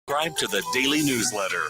Subscribe to the daily newsletter.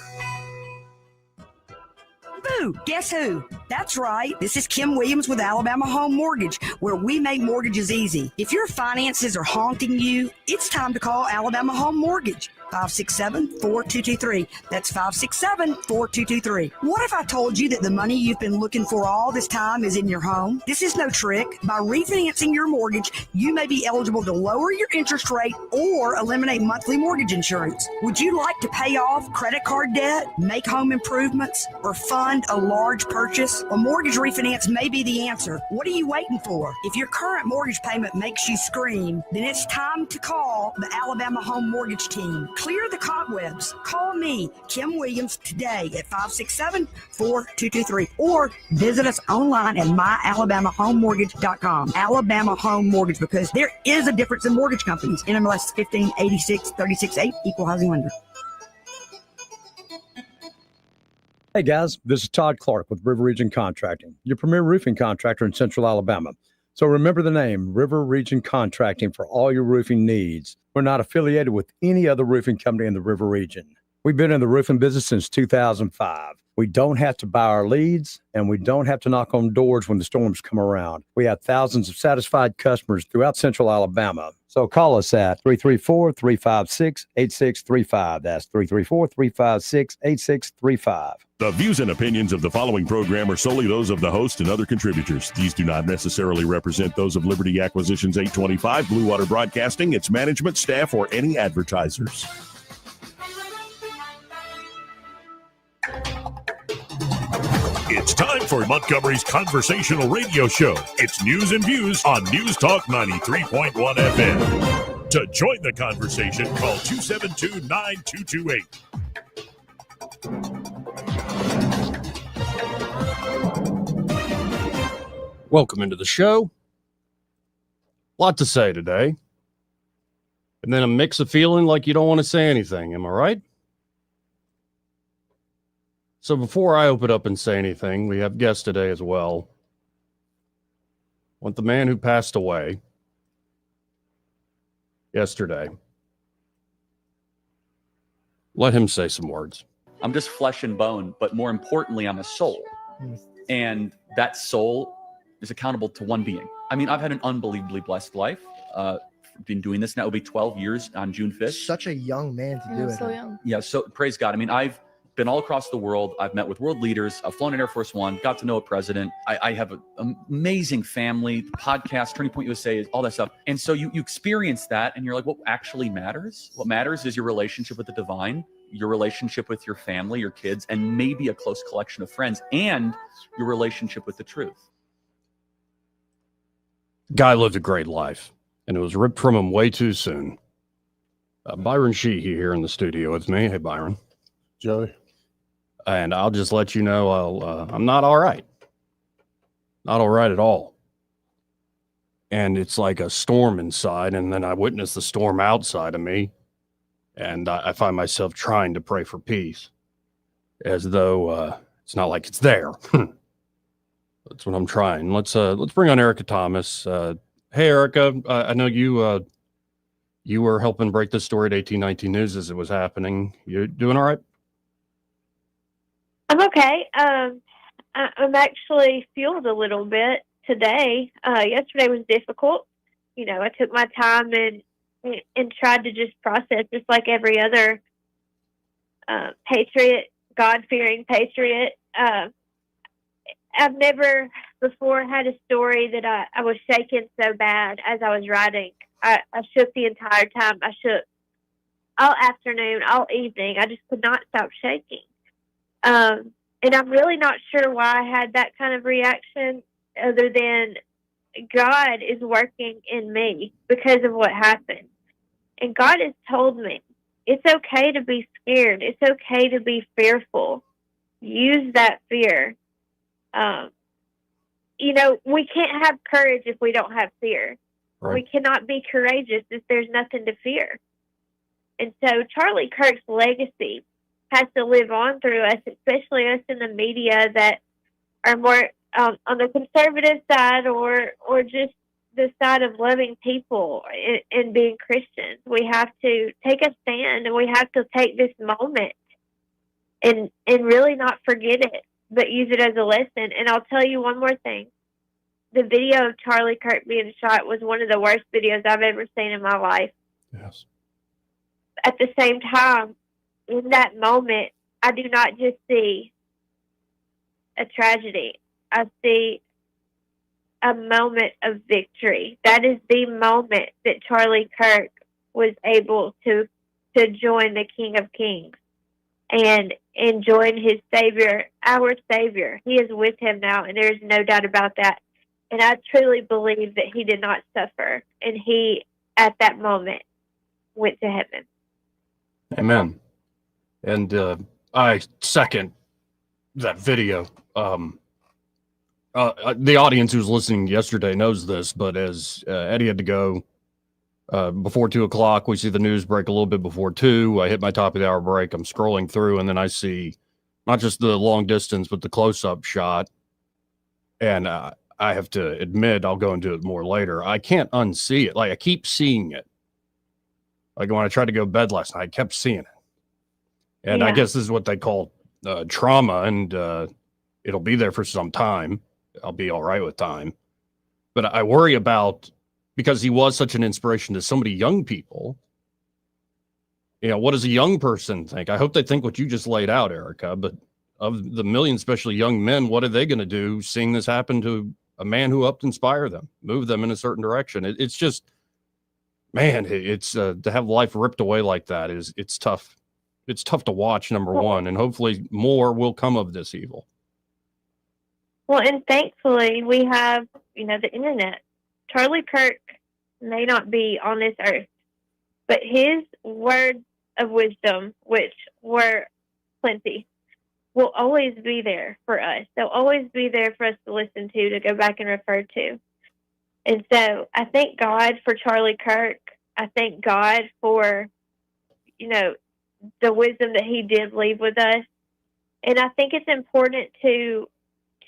Boo! Guess who? That's right. This is Kim Williams with Alabama Home Mortgage, where we make mortgages easy. If your finances are haunting you, it's time to call Alabama Home Mortgage. 567-4223. That's 567-4223. What if I told you that the money you've been looking for all this time is in your home? This is no trick. By refinancing your mortgage, you may be eligible to lower your interest rate or eliminate monthly mortgage insurance. Would you like to pay off credit card debt, make home improvements, or fund a large purchase? A mortgage refinance may be the answer. What are you waiting for? If your current mortgage payment makes you scream, then it's time to call the Alabama Home Mortgage team. Clear the cobwebs. Call me, Kim Williams, today at 567-4223 or visit us online at myalabamahomemortgage.com. Alabama Home Mortgage, because there is a difference in mortgage companies. NMLS 1586-368, Equal Housing Lender. Hey guys, this is Todd Clark with River Region Contracting, your premier roofing contractor in Central Alabama. So remember the name, River Region Contracting, for all your roofing needs. We're not affiliated with any other roofing company in the River Region. We've been in the roofing business since 2005. We don't have to buy our leads, and we don't have to knock on doors when the storms come around. We have thousands of satisfied customers throughout Central Alabama. So call us at 334-356-8635. That's 334-356-8635. The views and opinions of the following program are solely those of the host and other contributors. These do not necessarily represent those of Liberty Acquisitions 825, Blue Water Broadcasting, its management, staff, or any advertisers. It's time for Montgomery's conversational radio show. It's news and views on News Talk 93.1 FM. To join the conversation, call 272-9228. Welcome into the show. Lot to say today. And then a mix of feeling like you don't want to say anything. Am I right? So before I open up and say anything, we have guests today as well. I want the man who passed away yesterday. Let him say some words. I'm just flesh and bone, but more importantly, I'm a soul. And that soul is accountable to one being. I mean, I've had an unbelievably blessed life. Been doing this now. It'll be 12 years on June 5th. Such a young man to do it. So young. Yeah, so praise God. I mean, I've been all across the world. I've met with world leaders. I've flown in Air Force One, got to know a president. I have an amazing family, podcast, Turning Point USA, all that stuff. And so you experience that and you're like, what actually matters? What matters is your relationship with the divine, your relationship with your family, your kids, and maybe a close collection of friends, and your relationship with the truth. Guy lived a great life, and it was ripped from him way too soon. Byron Sheehy here in the studio with me. Hey, Byron. Joey. And I'll just let you know I'm not all right. Not all right at all. And it's like a storm inside, and then I witness the storm outside of me, and I find myself trying to pray for peace, as though it's not like it's there. That's what I'm trying. Let's bring on Erica Thomas. Hey, Erica, I know you were helping break this story at 1819 News as it was happening. You doing all right? I'm okay. I'm actually fueled a little bit today. Yesterday was difficult. You know, I took my time and tried to just process just like every other patriot, God-fearing patriot. I've never before had a story that I was shaking so bad as I was writing. I shook the entire time. I shook all afternoon, all evening. I just could not stop shaking. And I'm really not sure why I had that kind of reaction other than God is working in me because of what happened. And God has told me it's okay to be scared. It's okay to be fearful. Use that fear. You know, we can't have courage if we don't have fear. Right. We cannot be courageous if there's nothing to fear. And so Charlie Kirk's legacy has to live on through us, especially us in the media that are more on the conservative side or just the side of loving people and being Christians. We have to take a stand, and we have to take this moment and really not forget it, but use it as a lesson. And I'll tell you one more thing. The video of Charlie Kirk being shot was one of the worst videos I've ever seen in my life. Yes. At the same time, in that moment, I do not just see a tragedy. I see a moment of victory. That is the moment that Charlie Kirk was able to join the King of Kings and join his Savior, our Savior. He is with him now, and there is no doubt about that. And I truly believe that he did not suffer, and he, at that moment, went to heaven. Amen. And I second that video. The audience who's listening yesterday knows this, but as Eddie had to go before 2 o'clock, we see the news break a little bit before 2. I hit my top of the hour break. I'm scrolling through, and then I see not just the long distance, but the close-up shot. And I have to admit, I'll go into it more later. I can't unsee it. Like, I keep seeing it. Like when I tried to go to bed last night, I kept seeing it. And I guess this is what they call trauma, and it'll be there for some time. I'll be all right with time. But I worry about, because he was such an inspiration to so many young people, you know, what does a young person think? I hope they think what you just laid out, Erica, but of the millions, especially young men, what are they going to do seeing this happen to a man who helped inspire them, move them in a certain direction? It's just, man, it's to have life ripped away like that it's tough. It's tough to watch, number one, and hopefully more will come of this evil. Well, and thankfully we have, the internet. Charlie Kirk may not be on this earth, but his words of wisdom, which were plenty, will always be there for us. They'll always be there for us to listen to go back and refer to. And so I thank God for Charlie Kirk. I thank God for, the wisdom that he did leave with us. And I think it's important to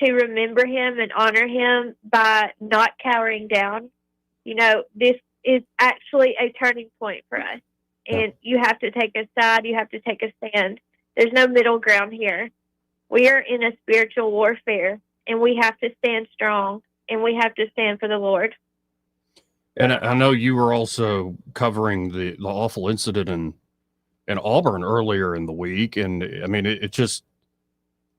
remember him and honor him by not cowering down. This is actually a turning point for us. And you have to take a side. You have to take a stand. There's no middle ground here. We are in a spiritual warfare, and we have to stand strong, and we have to stand for the Lord. And I know you were also covering the awful incident in Auburn earlier in the week. And I mean, it just,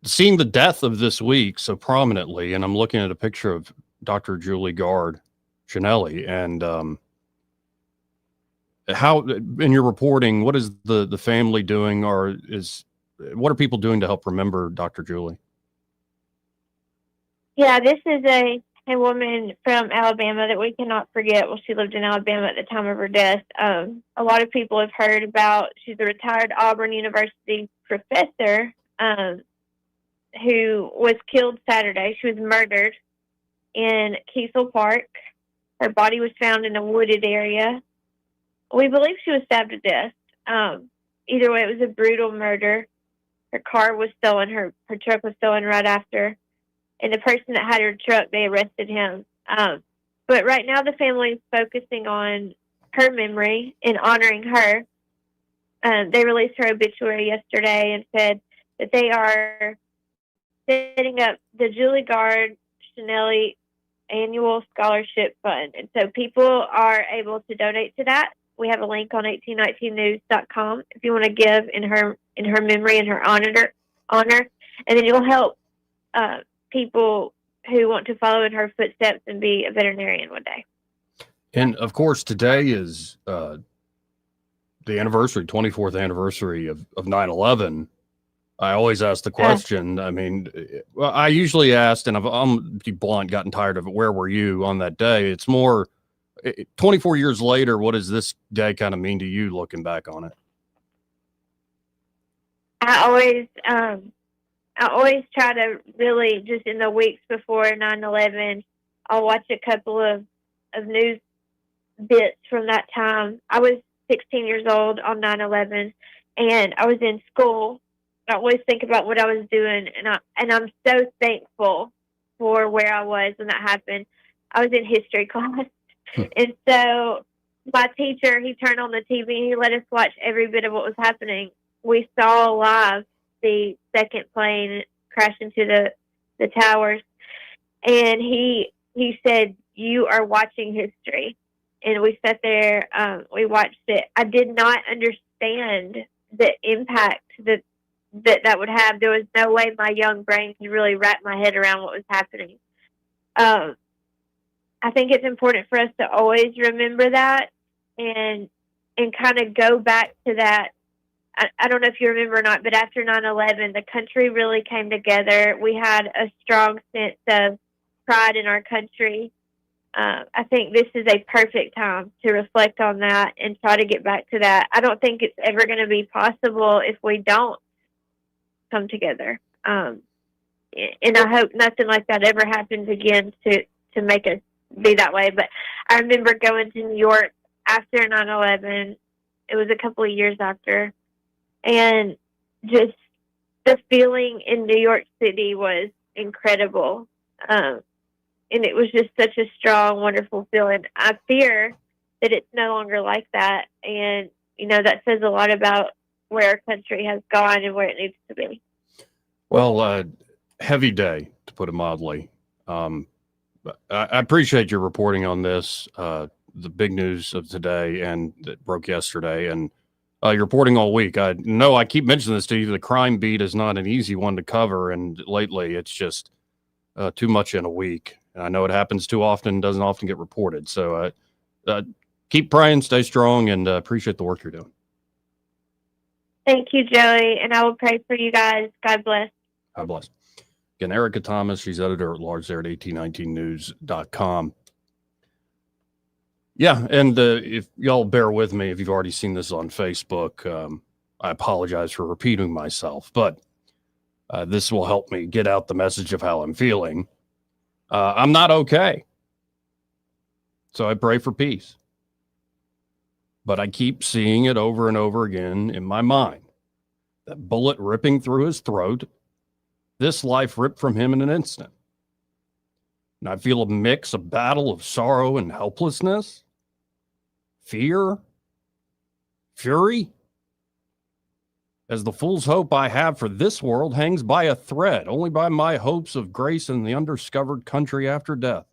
seeing the death of this week so prominently, and I'm looking at a picture of Dr. Julie Gard Chinelli, and how, in your reporting, what is the family doing, or what are people doing to help remember Dr. Julie? Yeah, this is a woman from Alabama that we cannot forget. Well, she lived in Alabama at the time of her death. A lot of people have heard about, she's a retired Auburn University professor who was killed Saturday. She was murdered in Kiesel Park. Her body was found in a wooded area. We believe she was stabbed to death. Either way, it was a brutal murder. Her car was stolen. Her truck was stolen right after. And the person that had her truck, they arrested him. But right now the family is focusing on her memory and honoring her. They released her obituary yesterday and said that they are setting up the Julie Gard Chinelli Annual Scholarship Fund. And so people are able to donate to that. We have a link on 1819news.com if you want to give in her memory and her honor. And then you'll help people who want to follow in her footsteps and be a veterinarian one day. And of course, today is the anniversary, 24th anniversary of 9/11. I always ask the question. I mean, well, I usually asked, and I'm be blunt, gotten tired of it. Where were you on that day? It's more 24 years later. What does this day kind of mean to you, looking back on it? I always try to really, just in the weeks before 9/11, I'll watch a couple of news bits from that time. I was 16 years old on 9/11, and I was in school. I always think about what I was doing, and I'm so thankful for where I was when that happened. I was in history class, And so my teacher, he turned on the TV and he let us watch every bit of what was happening. We saw live the second plane crash into the towers. And he said, "You are watching history." And we sat there, we watched it. I did not understand the impact that would have. There was no way my young brain could really wrap my head around what was happening. I think it's important for us to always remember that and kind of go back to that. I don't know if you remember or not, but after 9/11, the country really came together. We had a strong sense of pride in our country. I think this is a perfect time to reflect on that and try to get back to that. I don't think it's ever going to be possible if we don't come together. And I hope nothing like that ever happens again to make us be that way. But I remember going to New York after 9/11. It was a couple of years after. And just the feeling in New York City was incredible. And it was just such a strong, wonderful feeling. I fear that it's no longer like that. And, that says a lot about where our country has gone and where it needs to be. Well, heavy day, to put it mildly. I appreciate your reporting on this, the big news of today and that broke yesterday. And you're reporting all week. I know I keep mentioning this to you. The crime beat is not an easy one to cover. And lately it's just too much in a week. And I know it happens too often, doesn't often get reported. So keep praying, stay strong, and appreciate the work you're doing. Thank you, Joey. And I will pray for you guys. God bless. God bless. Again, Erica Thomas, she's editor at large there at 1819news.com. Yeah, and if y'all bear with me, if you've already seen this on Facebook, I apologize for repeating myself, but this will help me get out the message of how I'm feeling. I'm not okay. So I pray for peace. But I keep seeing it over and over again in my mind. That bullet ripping through his throat, this life ripped from him in an instant. And I feel a mix, a battle of sorrow and helplessness, fear, fury, as the fool's hope I have for this world hangs by a thread, only by my hopes of grace in the undiscovered country after death.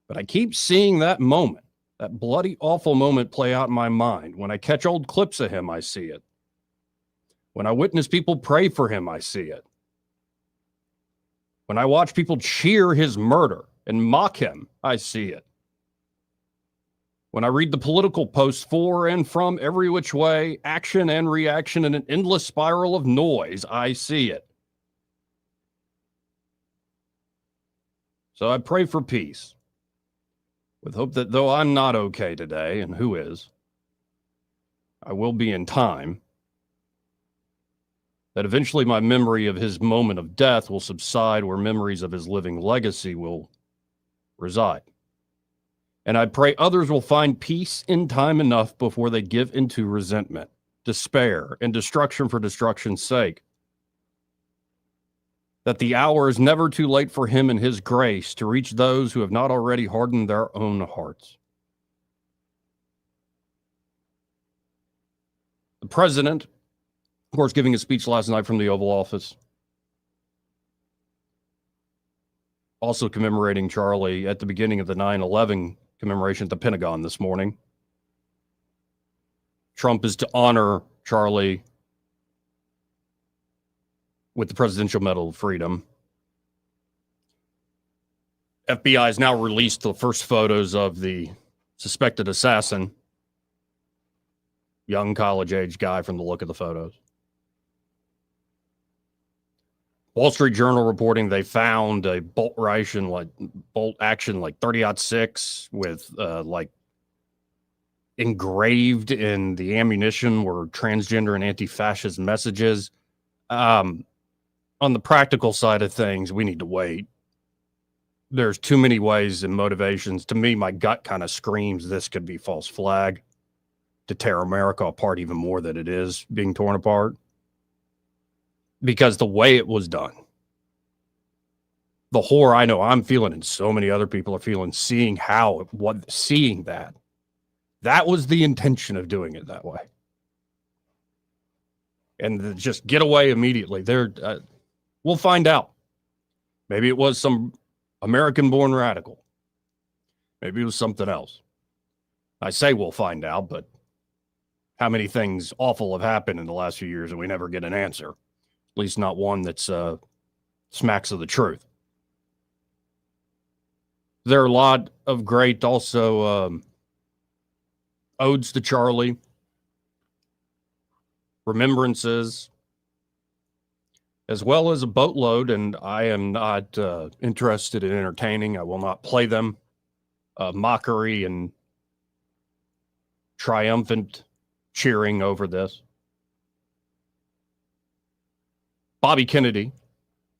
But I keep seeing that moment, that bloody, awful moment play out in my mind. When I catch old clips of him, I see it. When I witness people pray for him, I see it. When I watch people cheer his murder and mock him, I see it. When I read the political posts for and from every which way, action and reaction in an endless spiral of noise, I see it. So I pray for peace, with hope that though I'm not okay today, and who is, I will be in time, that eventually my memory of his moment of death will subside where memories of his living legacy will reside. And I pray others will find peace in time enough before they give into resentment, despair, and destruction for destruction's sake. That the hour is never too late for him and his grace to reach those who have not already hardened their own hearts. The president, of course, giving a speech last night from the Oval Office, also commemorating Charlie at the beginning of the 9/11 commemoration at the Pentagon this morning. Trump is to honor Charlie with the Presidential Medal of Freedom. FBI has now released the first photos of the suspected assassin, young college-age guy from the look of the photos. Wall Street Journal reporting they found a bolt action like 30-06 with like engraved in the ammunition were transgender and anti-fascist messages. On the practical side of things, we need to wait. There's too many ways and motivations. To me, my gut kind of screams this could be false flag to tear America apart even more than it is being torn apart. Because the way it was done, the horror I know I'm feeling and so many other people are feeling, seeing that. That was the intention of doing it that way. And just get away immediately. We'll find out. Maybe it was some American-born radical. Maybe it was something else. I say we'll find out, but how many things awful have happened in the last few years and we never get an answer? At least not one that's smacks of the truth. There are a lot of great also odes to Charlie, remembrances, as well as a boatload, and I am not interested in entertaining. I will not play them. Mockery and triumphant cheering over this. Bobby Kennedy,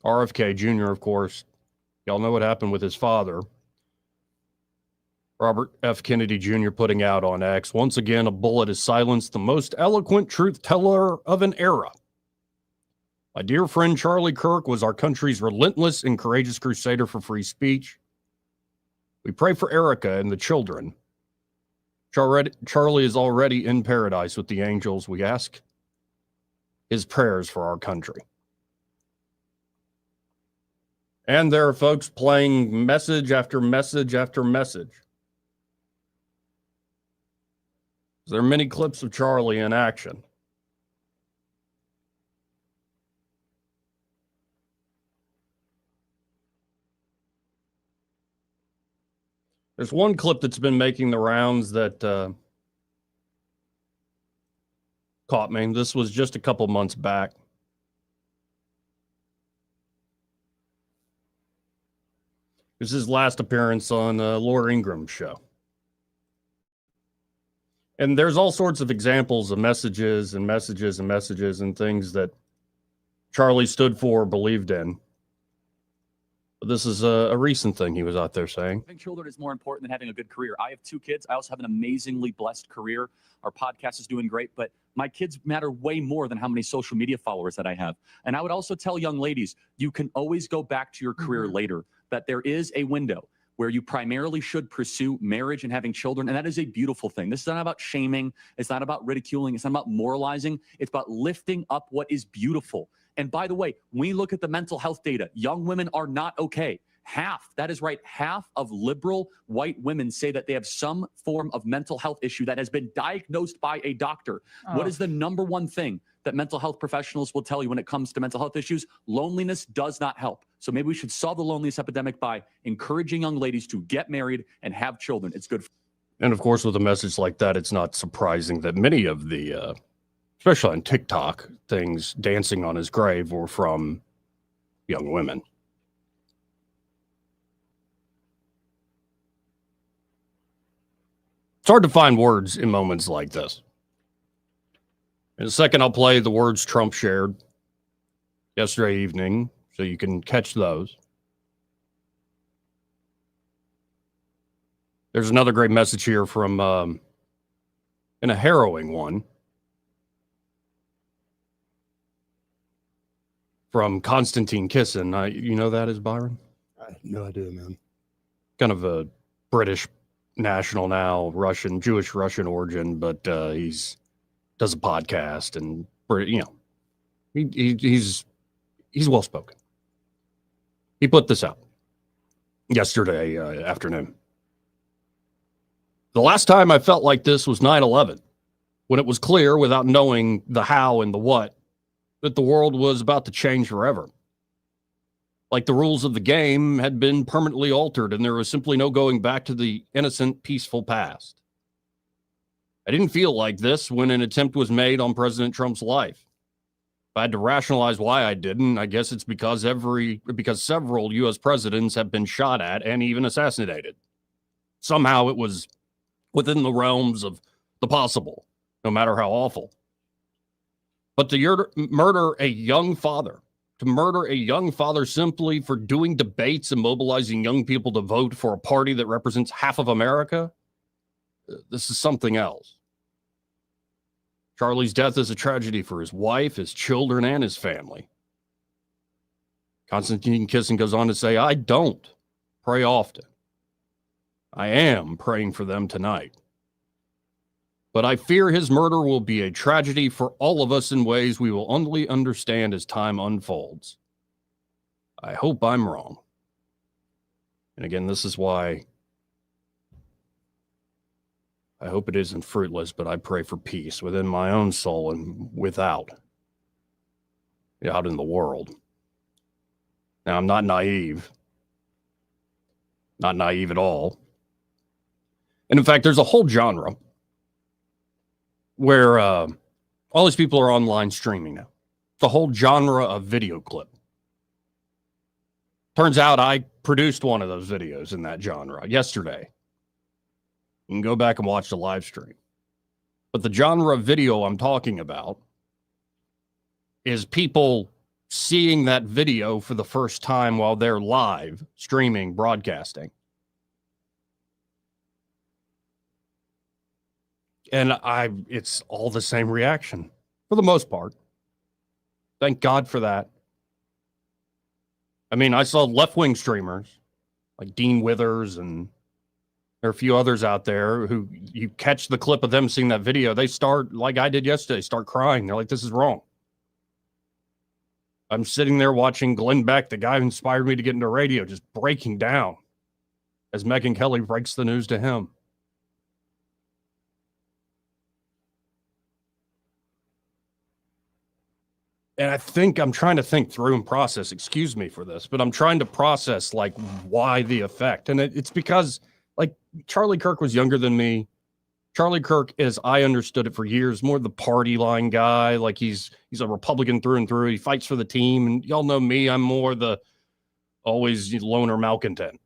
RFK Jr., of course. Y'all know what happened with his father. Robert F. Kennedy Jr. putting out on X, once again, a bullet has silenced the most eloquent truth teller of an era. My dear friend Charlie Kirk was our country's relentless and courageous crusader for free speech. We pray for Erica and the children. Charlie is already in paradise with the angels. We ask his prayers for our country. And there are folks playing message after message after message. There are many clips of Charlie in action. There's one clip that's been making the rounds that caught me. This was just a couple months back. This is his last appearance on Laura Ingram's show. And there's all sorts of examples of messages and messages and messages and things that Charlie stood for, believed in. But this is a recent thing he was out there saying. Having children is more important than having a good career. I have 2 kids. I also have an amazingly blessed career. Our podcast is doing great, but my kids matter way more than how many social media followers that I have. And I would also tell young ladies, you can always go back to your career later, that there is a window where you primarily should pursue marriage and having children. And that is a beautiful thing. This is not about shaming. It's not about ridiculing. It's not about moralizing. It's about lifting up what is beautiful. And by the way, when we look at the mental health data, young women are not okay. That is right, half of liberal white women say that they have some form of mental health issue that has been diagnosed by a doctor. Oh. What is the number one thing that mental health professionals will tell you when it comes to mental health issues? Loneliness does not help. So maybe we should solve the loneliness epidemic by encouraging young ladies to get married and have children. It's good. And of course, with a message like that, it's not surprising that many of the, especially on TikTok, things dancing on his grave were from young women. It's hard to find words in moments like this. In a second, I'll play the words Trump shared yesterday evening, so you can catch those. There's another great message here from, and a harrowing one, from Konstantin Kisin. You know that is Byron? I have no idea, man. Kind of a British national now, Jewish Russian origin, but he's does a podcast, and he's well spoken. He put this out yesterday afternoon. The last time I felt like this was 9/11, when it was clear, without knowing the how and the what, that the world was about to change forever. Like the rules of the game had been permanently altered, and there was simply no going back to the innocent, peaceful past. I didn't feel like this when an attempt was made on President Trump's life. If I had to rationalize why I didn't, I guess it's because several U.S. presidents have been shot at and even assassinated. Somehow it was within the realms of the possible, no matter how awful. But to murder a young father simply for doing debates and mobilizing young people to vote for a party that represents half of America, this is something else. Charlie's death is a tragedy for his wife, his children, and his family. Konstantin Kisin goes on to say, I don't pray often. I am praying for them tonight. But I fear his murder will be a tragedy for all of us in ways we will only understand as time unfolds. I hope I'm wrong. And again, this is why I hope it isn't fruitless, but I pray for peace within my own soul and without, out in the world. Now, I'm not naive at all. And in fact, there's a whole genre where all these people are online streaming now. The whole genre of video clip. Turns out I produced one of those videos in that genre yesterday. You can go back and watch the live stream. But the genre of video I'm talking about is people seeing that video for the first time while they're live streaming, broadcasting. And it's all the same reaction for the most part. Thank God for that. I mean, I saw left-wing streamers like Dean Withers, and there are a few others out there who you catch the clip of them seeing that video. They start, like I did yesterday, start crying. They're like, this is wrong. I'm sitting there watching Glenn Beck, the guy who inspired me to get into radio, just breaking down as Megyn Kelly breaks the news to him. And I think I'm trying to think through and process, excuse me for this, but I'm trying to process like why the effect. And it's because like Charlie Kirk was younger than me. Charlie Kirk, as I understood it for years, more the party line guy. Like he's a Republican through and through. He fights for the team. And y'all know me. I'm more the always loner malcontent.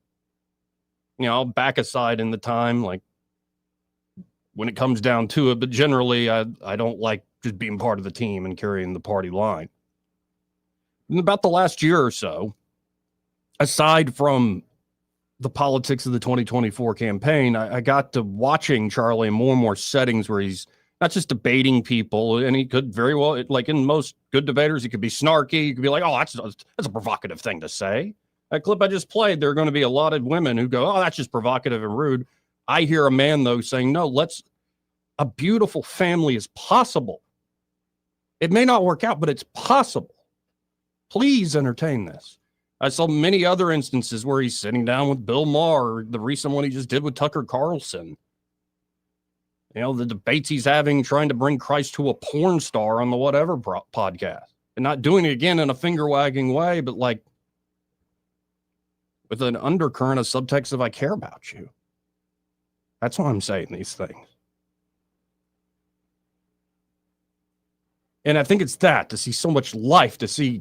You know, I'll back aside in the time, like when it comes down to it. But generally, I don't like just being part of the team and carrying the party line. In about the last year or so, aside from the politics of the 2024 campaign, I got to watching Charlie in more and more settings where he's not just debating people, and he could very well, like in most good debaters, he could be snarky. You could be like, oh, that's a provocative thing to say. That clip I just played, there are going to be a lot of women who go, oh, that's just provocative and rude. I hear a man, though, saying, no, a beautiful family is possible. It may not work out, but it's possible. Please entertain this. I saw many other instances where he's sitting down with Bill Maher, the recent one he just did with Tucker Carlson. You know, the debates he's having, trying to bring Christ to a porn star on the whatever podcast. And not doing it again in a finger-wagging way, but like with an undercurrent of subtext of I care about you. That's why I'm saying these things. And I think it's that, to see so much life, to see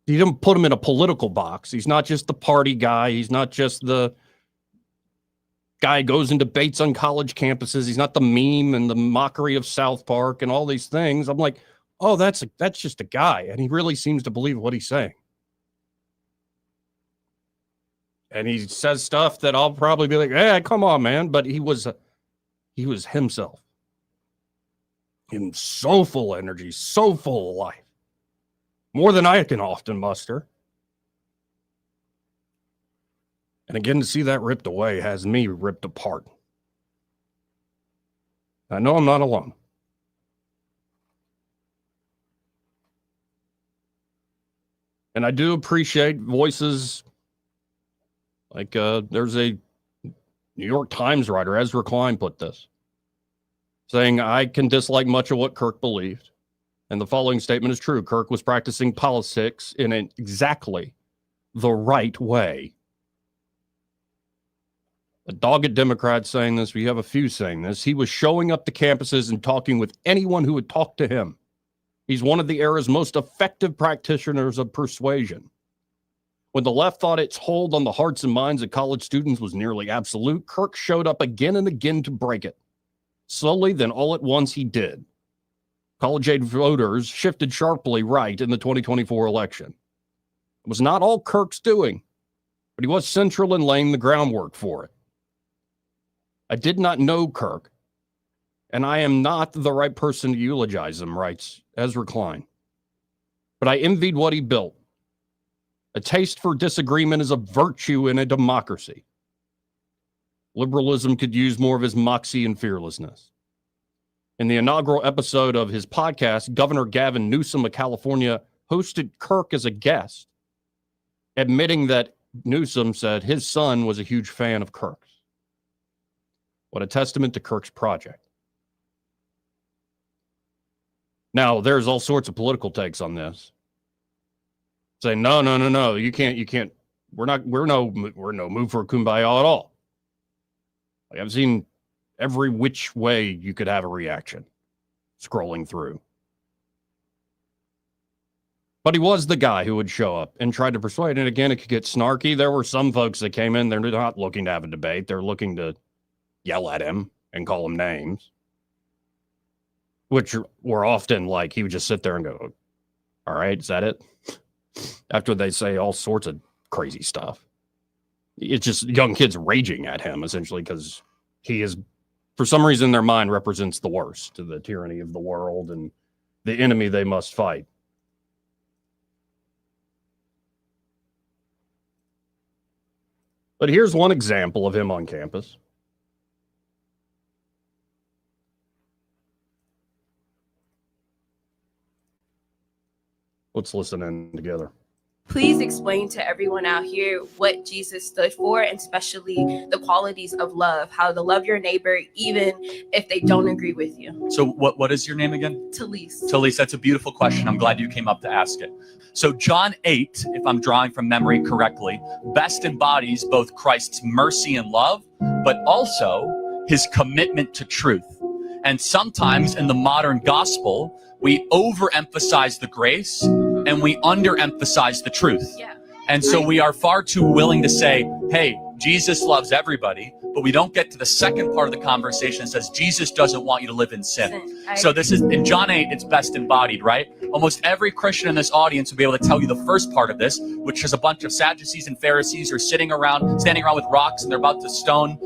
he didn't put him in a political box. He's not just the party guy. He's not just the guy who goes and debates on college campuses. He's not the meme and the mockery of South Park and all these things. I'm like, oh, that's just a guy. And he really seems to believe what he's saying. And he says stuff that I'll probably be like, hey, come on, man. But he was himself. And so full of energy, so full of life. More than I can often muster. And again, to see that ripped away has me ripped apart. I know I'm not alone. And I do appreciate voices like there's a New York Times writer, Ezra Klein, put this, saying, I can dislike much of what Kirk believed. And the following statement is true. Kirk was practicing politics in exactly the right way. A dogged Democrat saying this, we have a few saying this. He was showing up to campuses and talking with anyone who would talk to him. He's one of the era's most effective practitioners of persuasion. When the left thought its hold on the hearts and minds of college students was nearly absolute, Kirk showed up again and again to break it. Slowly, then all at once, he did. College-age voters shifted sharply right in the 2024 election. It was not all Kirk's doing, but he was central in laying the groundwork for it. I did not know Kirk, and I am not the right person to eulogize him, writes Ezra Klein. But I envied what he built. A taste for disagreement is a virtue in a democracy. Liberalism could use more of his moxie and fearlessness. In the inaugural episode of his podcast, Governor Gavin Newsom of California hosted Kirk as a guest, admitting that Newsom said his son was a huge fan of Kirk's. What a testament to Kirk's project. Now, there's all sorts of political takes on this. Saying, no, you can't. We're no move for a kumbaya at all. Like, I've seen every which way you could have a reaction scrolling through. But he was the guy who would show up and try to persuade. And again, it could get snarky. There were some folks that came in, they're not looking to have a debate. They're looking to yell at him and call him names, which were often like, he would just sit there and go, all right, is that it? After they say all sorts of crazy stuff. It's just young kids raging at him, essentially, because he is, for some reason, their mind represents the worst, the tyranny of the world and the enemy they must fight. But here's one example of him on campus. Let's listen in together. Please explain to everyone out here what Jesus stood for, and especially the qualities of love, how to love your neighbor even if they don't agree with you. So what is your name again? Talise. Talise, that's a beautiful question. I'm glad you came up to ask it. So John 8, if I'm drawing from memory correctly, best embodies both Christ's mercy and love, but also his commitment to truth. And sometimes in the modern gospel, we overemphasize the grace and we underemphasize the truth. Yeah. And so we are far too willing to say, hey, Jesus loves everybody, but we don't get to the second part of the conversation that says Jesus doesn't want you to live in sin. So this is, in John 8, it's best embodied, right? Almost every Christian in this audience will be able to tell you the first part of this, which is a bunch of Sadducees and Pharisees are standing around with rocks, and they're about to stone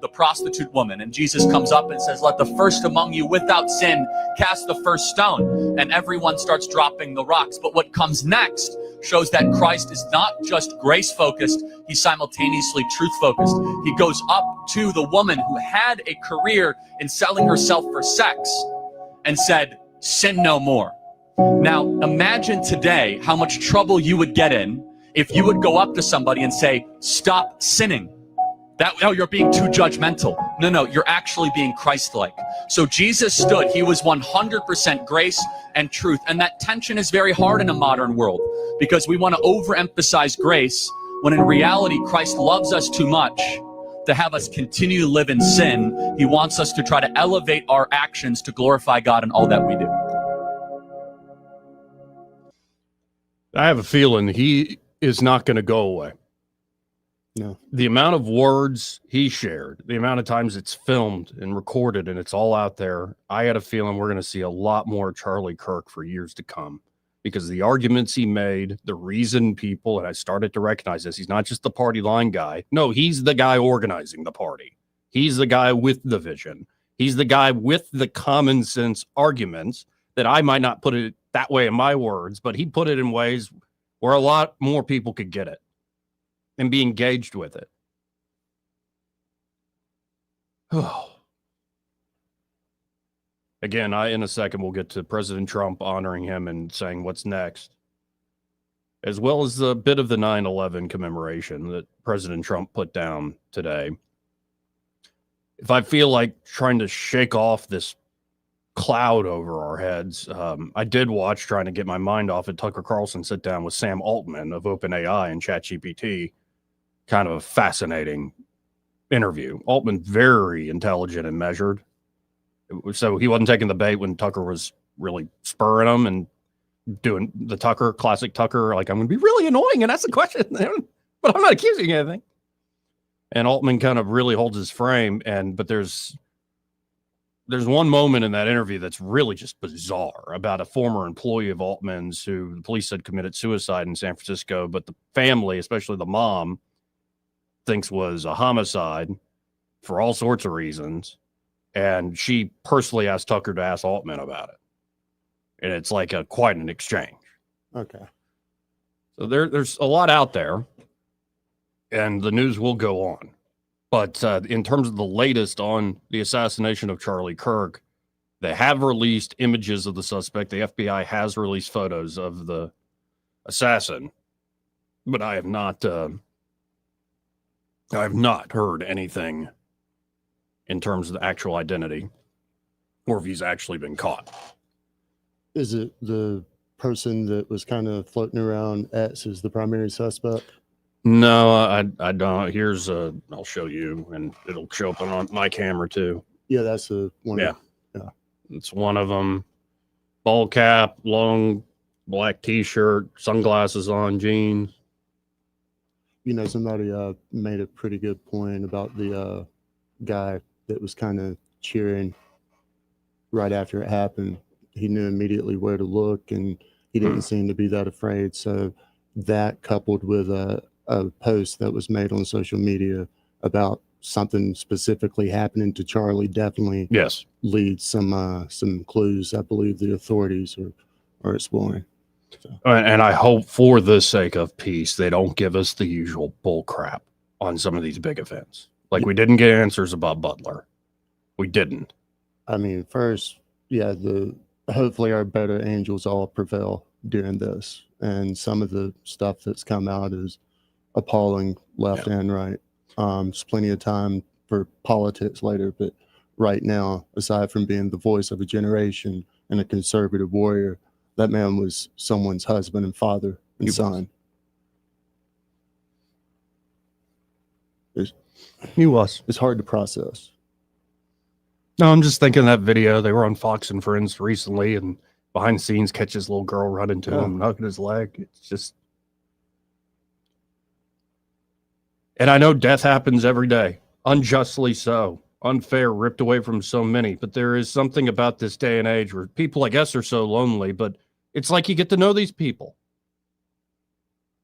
the prostitute woman. And Jesus comes up and says, let the first among you without sin cast the first stone. And everyone starts dropping the rocks. But what comes next shows that Christ is not just grace-focused, he's simultaneously truth-focused. He goes up to the woman who had a career in selling herself for sex and said, sin no more. Now, imagine today how much trouble you would get in if you would go up to somebody and say, stop sinning. You're being too judgmental. No, you're actually being Christ-like. So Jesus stood, he was 100% grace and truth. And that tension is very hard in a modern world because we want to overemphasize grace when in reality, Christ loves us too much to have us continue to live in sin. He wants us to try to elevate our actions to glorify God in all that we do. I have a feeling he is not going to go away. No. The amount of words he shared, the amount of times it's filmed and recorded and it's all out there, I had a feeling we're going to see a lot more Charlie Kirk for years to come because the arguments he made, the reason people, and I started to recognize this, he's not just the party line guy. No, he's the guy organizing the party. He's the guy with the vision. He's the guy with the common sense arguments that I might not put it that way in my words, but he put it in ways where a lot more people could get it and be engaged with it. Again, in a second, we'll get to President Trump honoring him and saying what's next, as well as a bit of the 9/11 commemoration that President Trump put down today. If I feel like trying to shake off this cloud over our heads, I did watch, trying to get my mind off it, Tucker Carlson sit down with Sam Altman of OpenAI and ChatGPT. Kind of a fascinating interview. Altman, very intelligent and measured. So he wasn't taking the bait when Tucker was really spurring him and doing the classic Tucker, like, I'm going to be really annoying and ask the question, but I'm not accusing anything. And Altman kind of really holds his frame. But there's one moment in that interview that's really just bizarre about a former employee of Altman's who the police said committed suicide in San Francisco, but the family, especially the mom, thinks was a homicide for all sorts of reasons. And she personally asked Tucker to ask Altman about it. And it's like quite an exchange. Okay. So there's a lot out there, and the news will go on. But in terms of the latest on the assassination of Charlie Kirk, they have released images of the suspect. The FBI has released photos of the assassin, but I have not heard anything in terms of the actual identity or if he's actually been caught. Is it the person that was kind of floating around X as the primary suspect? No, I don't. Here's I'll show you, and it'll show up on my camera too. Yeah, that's the one. Yeah. It's one of them. Ball cap, long black t-shirt, sunglasses on, jeans. You know, somebody made a pretty good point about the guy that was kind of cheering right after it happened. He knew immediately where to look, and he didn't seem to be that afraid. So that, coupled with a post that was made on social media about something specifically happening to Charlie, definitely leads some clues I believe the authorities are exploring. So. And I hope, for the sake of peace, they don't give us the usual bull crap on some of these big events. Like, we didn't get answers about Butler. We didn't. I mean, first, yeah, hopefully our better angels all prevail during this. And some of the stuff that's come out is appalling, left and right. There's plenty of time for politics later, but right now, aside from being the voice of a generation and a conservative warrior, that man was someone's husband and father and son. He was. It's hard to process. No, I'm just thinking that video. They were on Fox and Friends recently, and behind the scenes, catches little girl running to him, hugging his leg. It's just. And I know death happens every day, unjustly so, unfair, ripped away from so many. But there is something about this day and age where people, I guess, are so lonely, but it's like you get to know these people.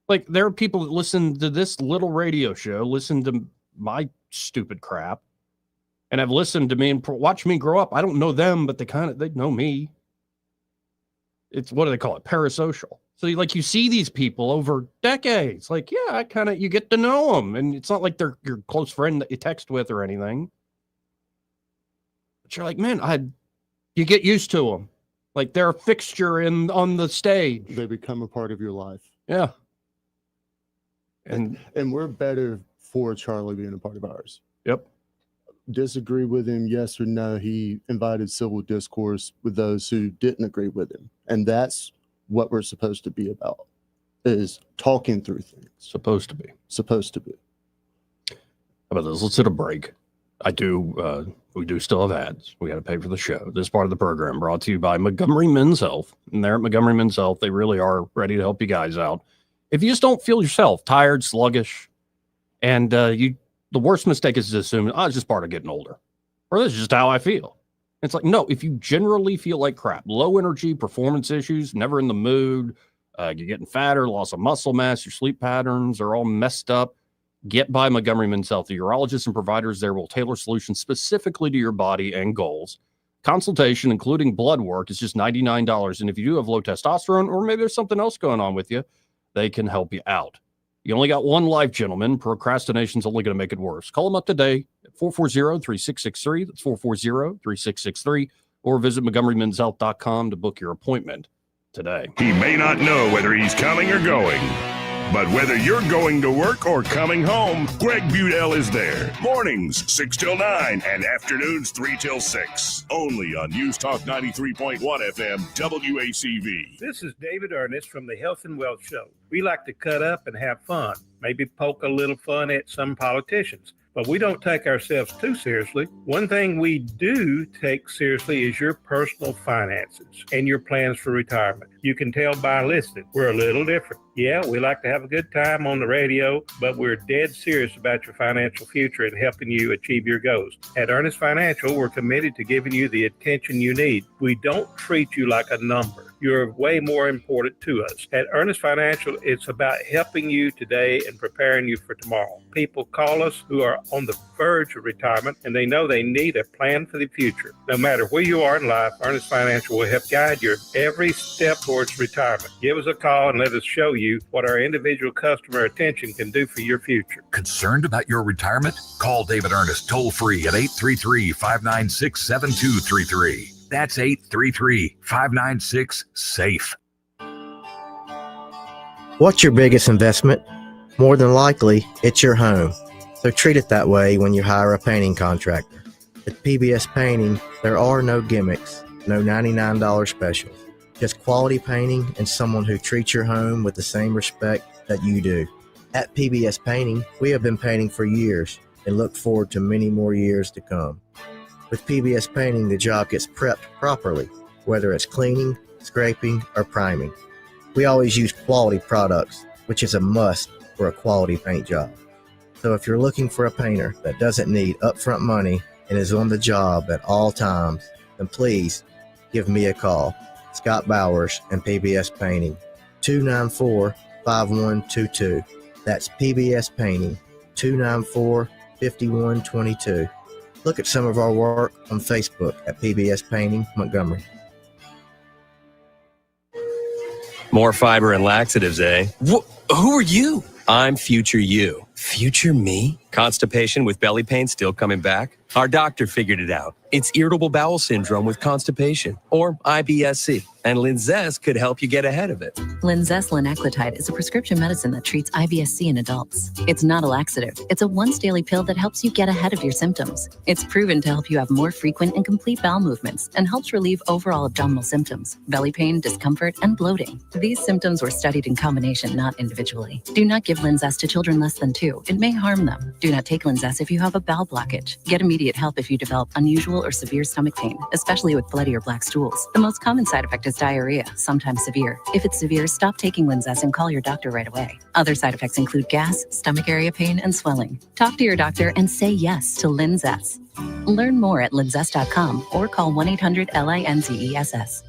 Like, there are people that listen to this little radio show, listen to my stupid crap, and have listened to me and watch me grow up. I don't know them, but they know me. It's, what do they call it? Parasocial. So you see these people over decades. Like, yeah, you get to know them. And it's not like they're your close friend that you text with or anything. But you're like, man, you get used to them. Like, they're a fixture on the stage. They become a part of your life. Yeah. And we're better for Charlie being a part of ours. Yep. Disagree with him, yes or no, he invited civil discourse with those who didn't agree with him. And that's what we're supposed to be about, is talking through things. Supposed to be. How about this? Let's hit a break. We do still have ads. We got to pay for the show. This part of the program brought to you by Montgomery Men's Health. And there at Montgomery Men's Health, they really are ready to help you guys out. If you just don't feel yourself tired, sluggish, and the worst mistake is to assume, it's just part of getting older, or this is just how I feel. It's like, no, if you generally feel like crap, low energy, performance issues, never in the mood, you're getting fatter, loss of muscle mass, your sleep patterns are all messed up, get by Montgomery Men's Health. The urologists and providers there will tailor solutions specifically to your body and goals. Consultation, including blood work, is just $99. And if you do have low testosterone, or maybe there's something else going on with you, they can help you out. You only got one life, gentlemen. Procrastination's only going to make it worse. Call them up today at 440-3663. That's 440-3663. Or visit MontgomeryMen'sHealth.com to book your appointment today. He may not know whether he's coming or going, but whether you're going to work or coming home, Greg Budell is there. Mornings, 6 till 9, and afternoons, 3 till 6. Only on News Talk 93.1 FM, WACV. This is David Ernest from the Health and Wealth Show. We like to cut up and have fun, maybe poke a little fun at some politicians. But we don't take ourselves too seriously. One thing we do take seriously is your personal finances and your plans for retirement. You can tell by listening, we're a little different. Yeah, we like to have a good time on the radio, but we're dead serious about your financial future and helping you achieve your goals. At Ernest Financial, we're committed to giving you the attention you need. We don't treat you like a number. you're way more important to us. At Earnest Financial, it's about helping you today and preparing you for tomorrow. People call us who are on the verge of retirement, and they know they need a plan for the future. No matter where you are in life, Earnest Financial will help guide your every step towards retirement. Give us a call and let us show you what our individual customer attention can do for your future. Concerned about your retirement? Call David Ernest toll-free at 833-596-7233. That's 833-596-SAFE. What's your biggest investment? More than likely, it's your home. So treat it that way when you hire a painting contractor. At PBS Painting, there are no gimmicks, no $99 specials. Just quality painting and someone who treats your home with the same respect that you do. At PBS Painting, we have been painting for years and look forward to many more years to come. With PBS Painting, the job gets prepped properly, whether it's cleaning, scraping, or priming. We always use quality products, which is a must for a quality paint job. So if you're looking for a painter that doesn't need upfront money and is on the job at all times, then please give me a call. Scott Bowers and PBS Painting, 294-5122. That's PBS Painting, 294-5122. Look at some of our work on Facebook at PBS Painting Montgomery. More fiber and laxatives, eh? Who are you? I'm future you. Future me? Constipation with belly pain still coming back? Our doctor figured it out. It's irritable bowel syndrome with constipation, or IBS-C, and Linzess could help you get ahead of it. Linzess linaclotide is a prescription medicine that treats IBS-C in adults. It's not a laxative. It's a once-daily pill that helps you get ahead of your symptoms. It's proven to help you have more frequent and complete bowel movements and helps relieve overall abdominal symptoms, belly pain, discomfort, and bloating. These symptoms were studied in combination, not individually. Do not give Linzess to children less than 2. It may harm them. Do not take Linzess if you have a bowel blockage. Get immediate help if you develop unusual or severe stomach pain, especially with bloody or black stools. The most common side effect is diarrhea, sometimes severe. If it's severe, stop taking Linzess and call your doctor right away. Other side effects include gas, stomach area pain, and swelling. Talk to your doctor and say yes to Linzess. Learn more at linzess.com or call 1-800-LINZESS.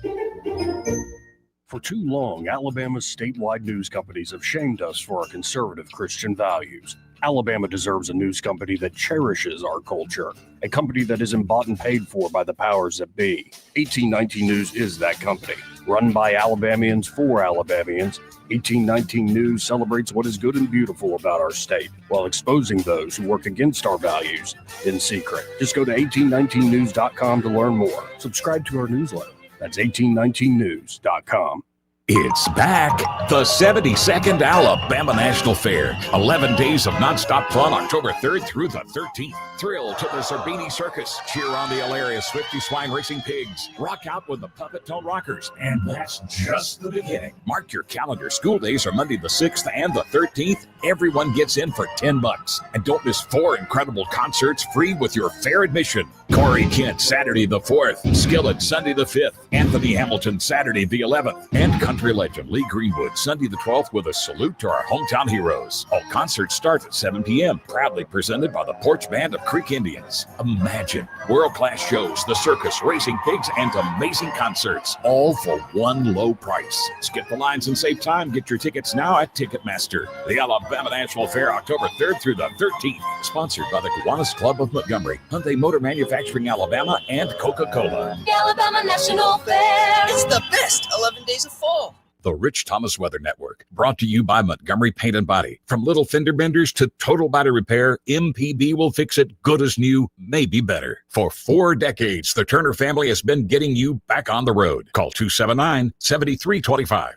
For too long, Alabama's statewide news companies have shamed us for our conservative Christian values. Alabama deserves a news company that cherishes our culture, a company that isn't bought and paid for by the powers that be. 1819 News is that company. Run by Alabamians for Alabamians, 1819 News celebrates what is good and beautiful about our state, while exposing those who work against our values in secret. Just go to 1819news.com to learn more. Subscribe to our newsletter. That's 1819news.com. It's back. The 72nd Alabama National Fair. 11 days of nonstop fun, October 3rd through the 13th. Thrill to the Zerbini Circus. Cheer on the hilarious Swifty Swine Racing Pigs. Rock out with the Puppet Tone Rockers. And that's just the beginning. Mark your calendar. School days are Monday the 6th and the 13th. Everyone gets in for $10. And don't miss 4 incredible concerts free with your fair admission. Corey Kent, Saturday the 4th. Skillet, Sunday the 5th. Anthony Hamilton, Saturday the 11th. And country legend Lee Greenwood, Sunday the 12th, with a salute to our hometown heroes. All concerts start at 7 p.m. Proudly presented by the Porch Band of Creek Indians. Imagine world-class shows, the circus, racing pigs, and amazing concerts, all for one low price. Skip the lines and save time. Get your tickets now at Ticketmaster. The Alabama National Fair, October 3rd through the 13th. Sponsored by the Kiwanis Club of Montgomery, Hyundai Motor Manufacturing Alabama, and Coca-Cola. The Alabama National Fair. It's the best 11 days of fall. The Rich Thomas Weather Network, brought to you by Montgomery Paint and Body. From little fender benders to total body repair, MPB will fix it good as new, maybe better. For 4 decades, the Turner family has been getting you back on the road. Call 279-7325.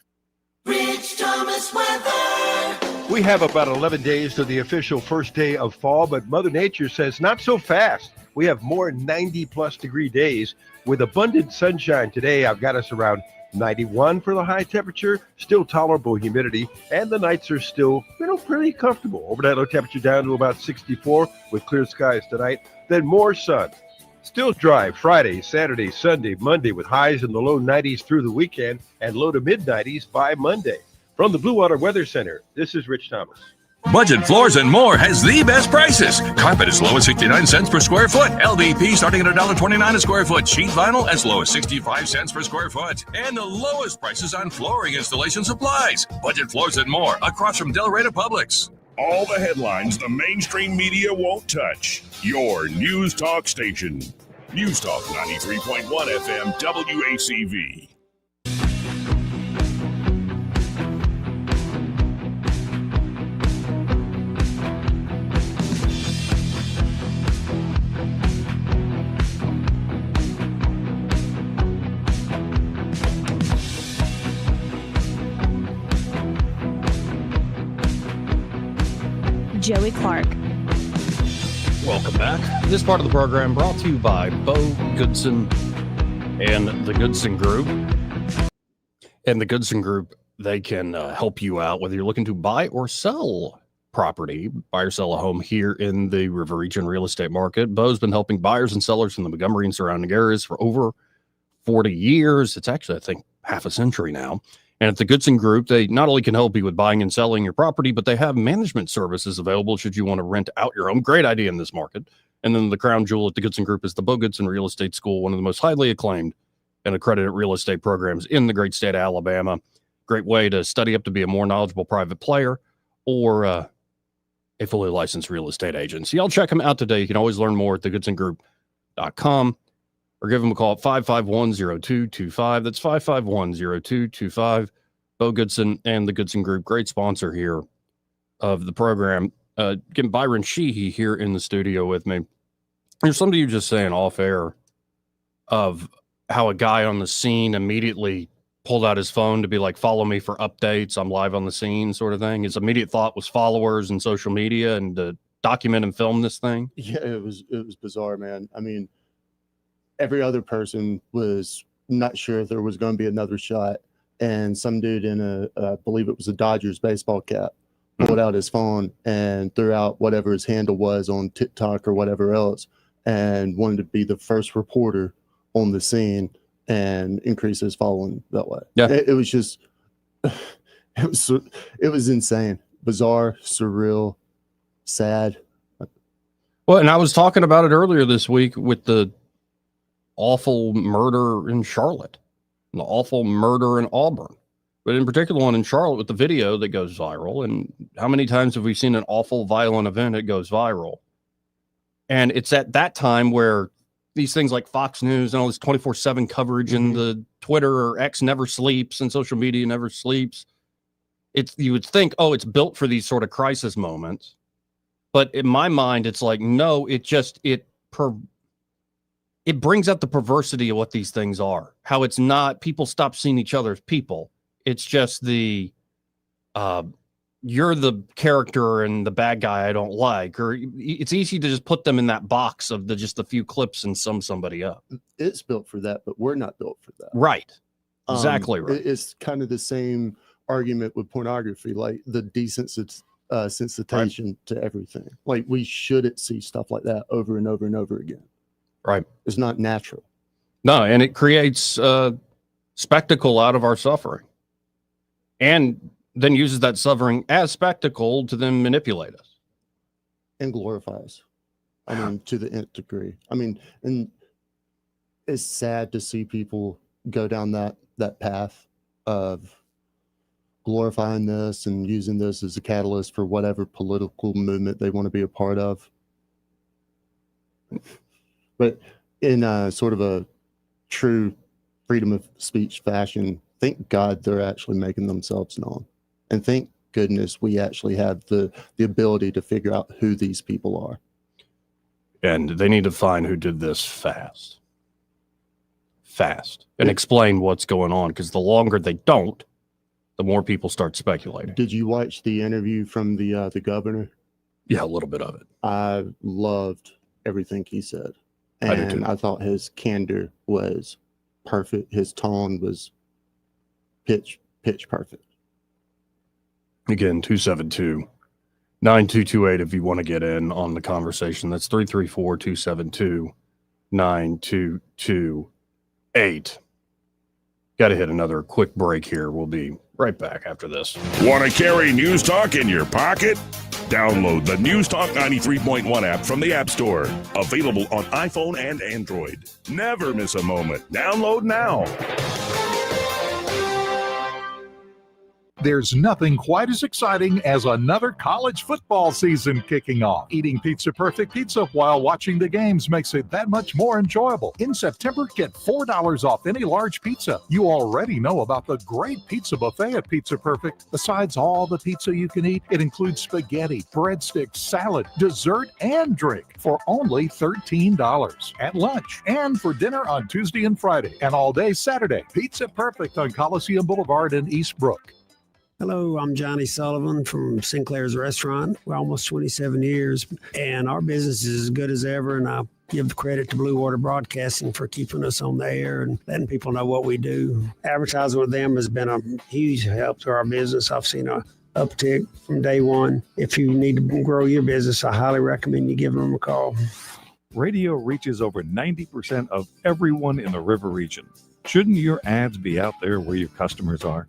Rich Thomas Weather. We have about 11 days to the official first day of fall, but Mother Nature says not so fast. We have more 90-plus degree days with abundant sunshine today. I've got us around 91 for the high temperature, still tolerable humidity, and the nights are still, pretty comfortable. Overnight low temperature down to about 64 with clear skies tonight, then more sun. Still dry Friday, Saturday, Sunday, Monday with highs in the low 90s through the weekend and low to mid 90s by Monday. From the Blue Water Weather Center, this is Rich Thomas. Budget Floors and More has the best prices. Carpet as low as 69 cents per square foot. LVP starting at $1.29 a square foot. Sheet vinyl as low as 65 cents per square foot. And the lowest prices on flooring installation supplies. Budget Floors and More across from Delray Publix. All the headlines the mainstream media won't touch. Your News Talk station. News Talk 93.1 FM WACV. Joey Clark. Welcome back. This part of the program brought to you by Bo Goodson and the Goodson Group. And the Goodson Group, they can help you out whether you're looking to buy or sell property, buy or sell a home here in the River Region real estate market. Bo's been helping buyers and sellers in the Montgomery and surrounding areas for over 40 years. It's actually, I think, half a century now. And at the Goodson Group, they not only can help you with buying and selling your property, but they have management services available should you want to rent out your home. Great idea in this market. And then the crown jewel at the Goodson Group is the Bo Goodson Real Estate School, one of the most highly acclaimed and accredited real estate programs in the great state of Alabama. Great way to study up to be a more knowledgeable private player or a fully licensed real estate agent. So y'all check them out today. You can always learn more at thegoodsongroup.com. Or give them a call at 551-0225. That's 551-0225. Bo Goodson and the Goodson Group, great sponsor here of the program. Getting Byron Sheehy here in the studio with me. There's something you just saying off air of how a guy on the scene immediately pulled out his phone to be like, follow me for updates. I'm live on the scene sort of thing. His immediate thought was followers and social media and to document and film this thing. Yeah, it was bizarre, man. I mean, every other person was not sure if there was going to be another shot. And some dude in I believe it was a Dodgers baseball cap, pulled out his phone and threw out whatever his handle was on TikTok or whatever else, and wanted to be the first reporter on the scene and increase his following that way. Yeah, it was just, it was insane, bizarre, surreal, sad. Well, and I was talking about it earlier this week with the awful murder in Charlotte, and the awful murder in Auburn, but in particular one in Charlotte with the video that goes viral. And how many times have we seen an awful violent event that goes viral? And it's at that time where these things like Fox News and all this 24/7 coverage and the Twitter or X never sleeps and social media never sleeps. You would think, oh, it's built for these sort of crisis moments. But in my mind, it's like, no, it brings out the perversity of what these things are. How it's not, people stop seeing each other as people. It's just you're the character and the bad guy I don't like. Or it's easy to just put them in that box of just a few clips and sum somebody up. It's built for that, but we're not built for that. Right. Exactly right. It's kind of the same argument with pornography, like the desensitization to everything. Like we shouldn't see stuff like that over and over and over again. Right. It's not natural. No, and it creates spectacle out of our suffering. And then uses that suffering as spectacle to then manipulate us. And glorify us. I mean, to the nth degree. I mean, and it's sad to see people go down that path of glorifying this and using this as a catalyst for whatever political movement they want to be a part of. But in sort of a true freedom of speech fashion, thank God they're actually making themselves known. And thank goodness we actually have the ability to figure out who these people are. And they need to find who did this fast. And explain what's going on, because the longer they don't, the more people start speculating. Did you watch the interview from the governor? Yeah, a little bit of it. I loved everything he said. And I thought his candor was perfect. His tone was pitch perfect. Again, 272-9228 if you want to get in on the conversation. That's 334-272-9228. Got to hit another quick break here. We'll be right back after this. Want to carry News Talk in your pocket? Download the News Talk 93.1 app from the App Store. Available on iPhone and Android. Never miss a moment. Download now. There's nothing quite as exciting as another college football season kicking off. Eating Pizza Perfect pizza while watching the games makes it that much more enjoyable. In September, get $4 off any large pizza. You already know about the great pizza buffet at Pizza Perfect. Besides all the pizza you can eat, it includes spaghetti, breadsticks, salad, dessert, and drink for only $13 at lunch and for dinner on Tuesday and Friday and all day Saturday. Pizza Perfect on Coliseum Boulevard in East Brook. Hello, I'm Johnny Sullivan from Sinclair's Restaurant. We're almost 27 years, and our business is as good as ever, and I give credit to Blue Water Broadcasting for keeping us on the air and letting people know what we do. Advertising with them has been a huge help to our business. I've seen a uptick from day one. If you need to grow your business, I highly recommend you give them a call. Radio reaches over 90% of everyone in the river region. Shouldn't your ads be out there where your customers are?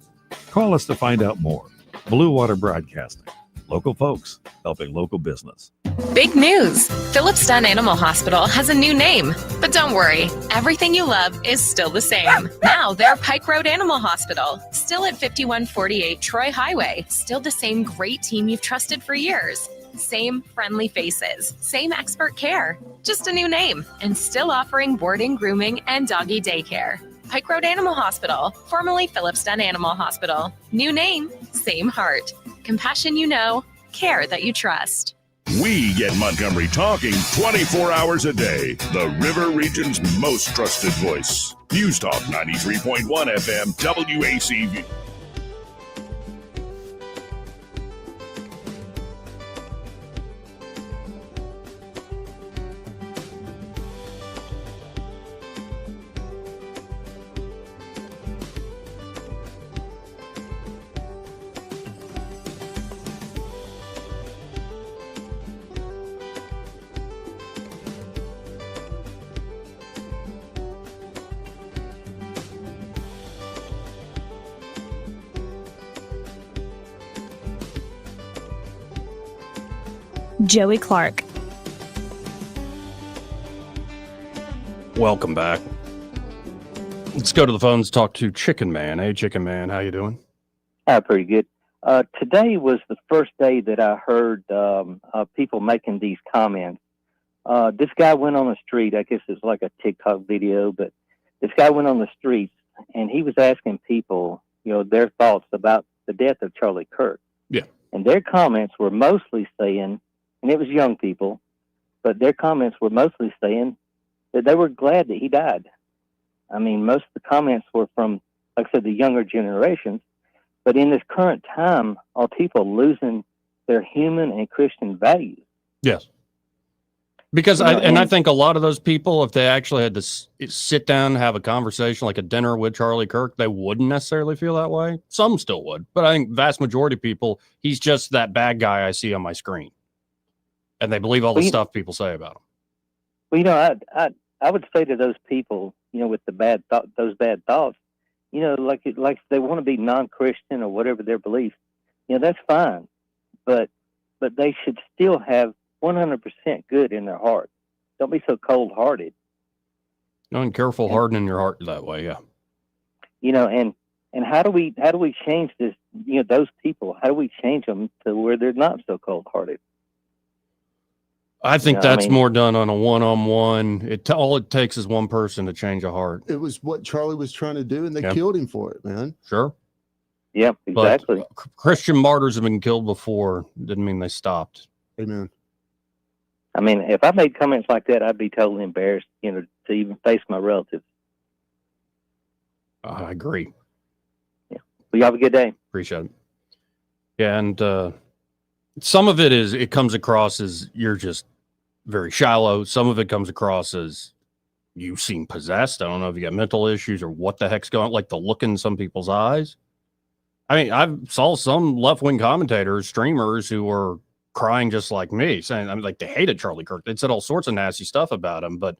Call us to find out more. Blue Water Broadcasting. Local folks helping local business. Big news! Phillips Dunn Animal Hospital has a new name. But don't worry, everything you love is still the same. Now they're Pike Road Animal Hospital, still at 5148 Troy Highway. Still the same great team you've trusted for years. Same friendly faces, same expert care, just a new name, and still offering boarding, grooming, and doggy daycare. Pike Road Animal Hospital, formerly Phillips Dunn Animal Hospital. New name, same heart. Compassion you know, care that you trust. We get Montgomery talking 24 hours a day. The River Region's most trusted voice. News Talk 93.1 FM, WACV. Joey Clark. Welcome back. Let's go to the phones, talk to Chicken Man. Hey, Chicken Man, how you doing? Pretty good. Today was the first day that I heard people making these comments. This guy went on the street. I guess it's like a TikTok video, but this guy went on the streets and he was asking people, their thoughts about the death of Charlie Kirk. Yeah. And their comments were mostly saying, and it was young people, but their comments were mostly saying that they were glad that he died. I mean, most of the comments were from, like I said, the younger generations. But in this current time, are people losing their human and Christian values? Yes. Because I think a lot of those people, if they actually had to sit down and have a conversation like a dinner with Charlie Kirk, they wouldn't necessarily feel that way. Some still would. But I think vast majority of people, he's just that bad guy I see on my screen. And they believe all the stuff people say about him. Well, I would say to those people, with the those bad thoughts, like they want to be non-Christian or whatever their belief, that's fine. But they should still have 100% good in their heart. Don't be so cold-hearted. And careful hardening your heart that way, yeah. And how do we change this? Those people. How do we change them to where they're not so cold-hearted? I think that's more done on a one-on-one. All it takes is one person to change a heart. It was what Charlie was trying to do, and they killed him for it, man. Sure. Yeah, exactly. But Christian martyrs have been killed before. Didn't mean they stopped. Amen. I mean, if I made comments like that, I'd be totally embarrassed, to even face my relatives. I agree. Yeah. Well, you have a good day. Appreciate it. Yeah, and some of it comes across as you're just very shallow. Some of it comes across as you seem possessed. I don't know if you got mental issues or what the heck's going on, like the look in some people's eyes. I mean, I saw some left-wing commentators, streamers who were crying just like me, saying, they hated Charlie Kirk. They said all sorts of nasty stuff about him, but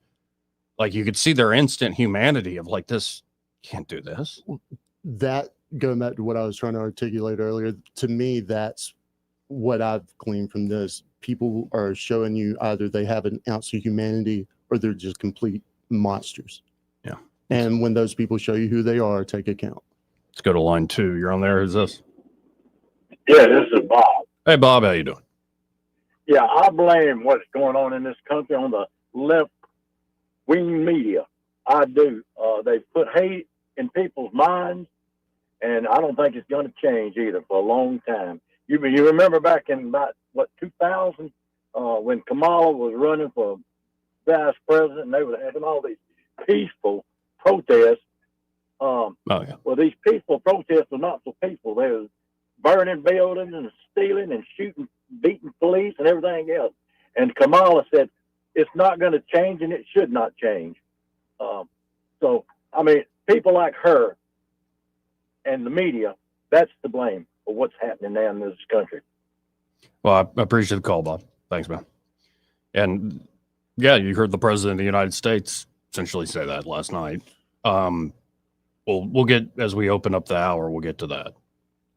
like you could see their instant humanity of like this Can't do this. That, going back to what I was trying to articulate earlier, to me, that's what I've gleaned from this. People are showing you either they have an ounce of humanity or they're just complete monsters. Yeah. And when those people show you who they are, take account. Let's go to line 2. You're on there. Who's this? Yeah, this is Bob. Hey, Bob. How you doing? Yeah, I blame what's going on in this country on the left-wing media. I do. They put hate in people's minds, and I don't think it's going to change either for a long time. You remember back in about, 2000, when Kamala was running for vice president, and they were having all these peaceful protests. Well, these peaceful protests were not so peaceful. They were burning buildings and stealing and shooting, beating police and everything else. And Kamala said, it's not going to change and it should not change. So, I mean, people like her and the media, that's to blame for what's happening now in this country. Well, I appreciate the call, Bob. Thanks, man. And yeah, you heard the president of the United States essentially say that last night. We'll get, as we open up the hour, we'll get to that.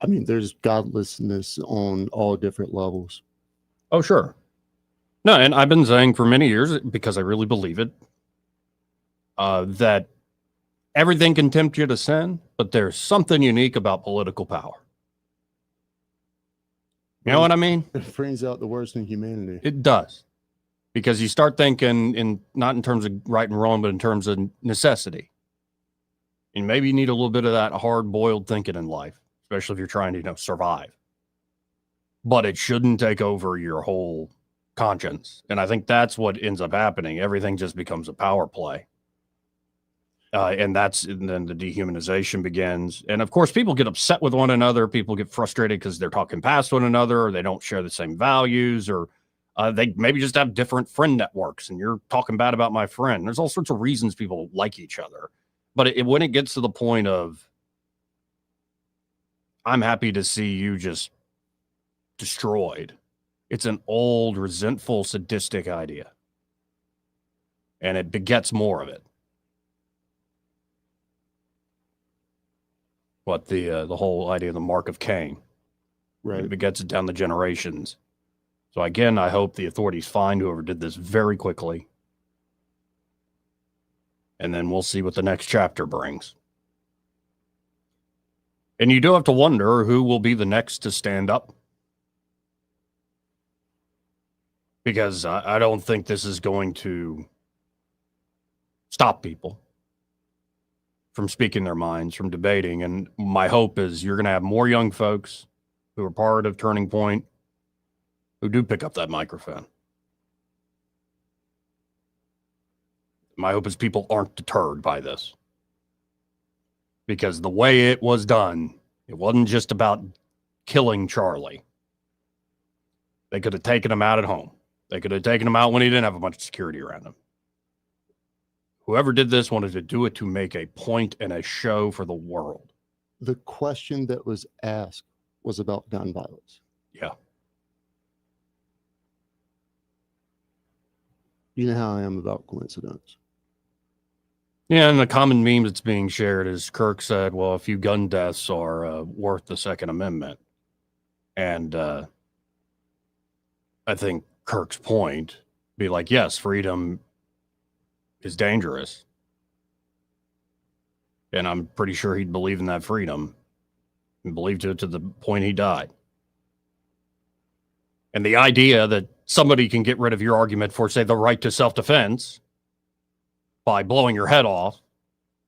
I mean, there's godlessness on all different levels. Oh, sure. No, and I've been saying for many years, because I really believe it, that everything can tempt you to sin, but there's something unique about political power. You know what I mean? It brings out the worst in humanity. It does. Because you start thinking not in terms of right and wrong, but in terms of necessity. And maybe you need a little bit of that hard-boiled thinking in life, especially if you're trying to, survive. But it shouldn't take over your whole conscience. And I think that's what ends up happening. Everything just becomes a power play. And then the dehumanization begins. And of course, people get upset with one another. People get frustrated because they're talking past one another, or they don't share the same values, or they maybe just have different friend networks and you're talking bad about my friend. There's all sorts of reasons people like each other. But when it gets to the point of, I'm happy to see you just destroyed, it's an old, resentful, sadistic idea. And it begets more of it. What the whole idea of the mark of Cain. Right. It begets it down the generations. So again, I hope the authorities find whoever did this very quickly. And then we'll see what the next chapter brings. And you do have to wonder who will be the next to stand up. Because I don't think this is going to stop people from speaking their minds, from debating. And my hope is you're going to have more young folks who are part of Turning Point who do pick up that microphone. My hope is people aren't deterred by this. Because the way it was done, it wasn't just about killing Charlie. They could have taken him out at home. They could have taken him out when he didn't have a bunch of security around him. Whoever did this wanted to do it to make a point and a show for the world. The question that was asked was about gun violence. Yeah. You know how I am about coincidence. Yeah, and the common meme that's being shared is Kirk said, well, a few gun deaths are worth the Second Amendment. And I think Kirk's point be like, yes, freedom is dangerous. And I'm pretty sure he'd believe in that freedom and believed it to the point he died. And the idea that somebody can get rid of your argument for, say, the right to self-defense by blowing your head off,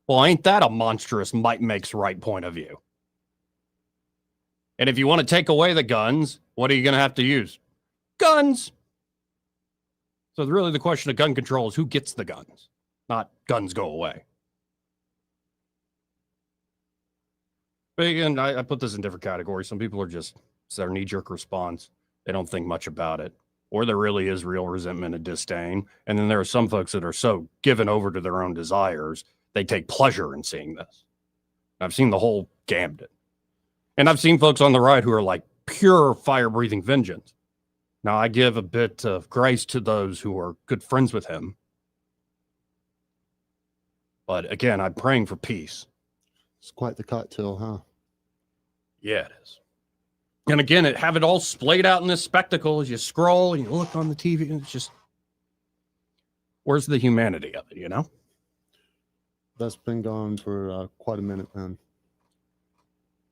well, ain't that a monstrous might makes right point of view? And if you want to take away the guns, what are you going to have to use? Guns. So really the question of gun control is who gets the guns, not guns go away. But again, I put this in different categories. Some people are just, it's their knee-jerk response. They don't think much about it. Or there really is real resentment and disdain. And then there are some folks that are so given over to their own desires, they take pleasure in seeing this. I've seen the whole gambit. And I've seen folks on the right who are like pure fire-breathing vengeance. Now, I give a bit of grace to those who are good friends with him. But again, I'm praying for peace. It's quite the cocktail, huh? Yeah, it is. And again, have it all splayed out in this spectacle as you scroll and you look on the TV, and it's just, where's the humanity of it, you know? That's been gone for quite a minute, man.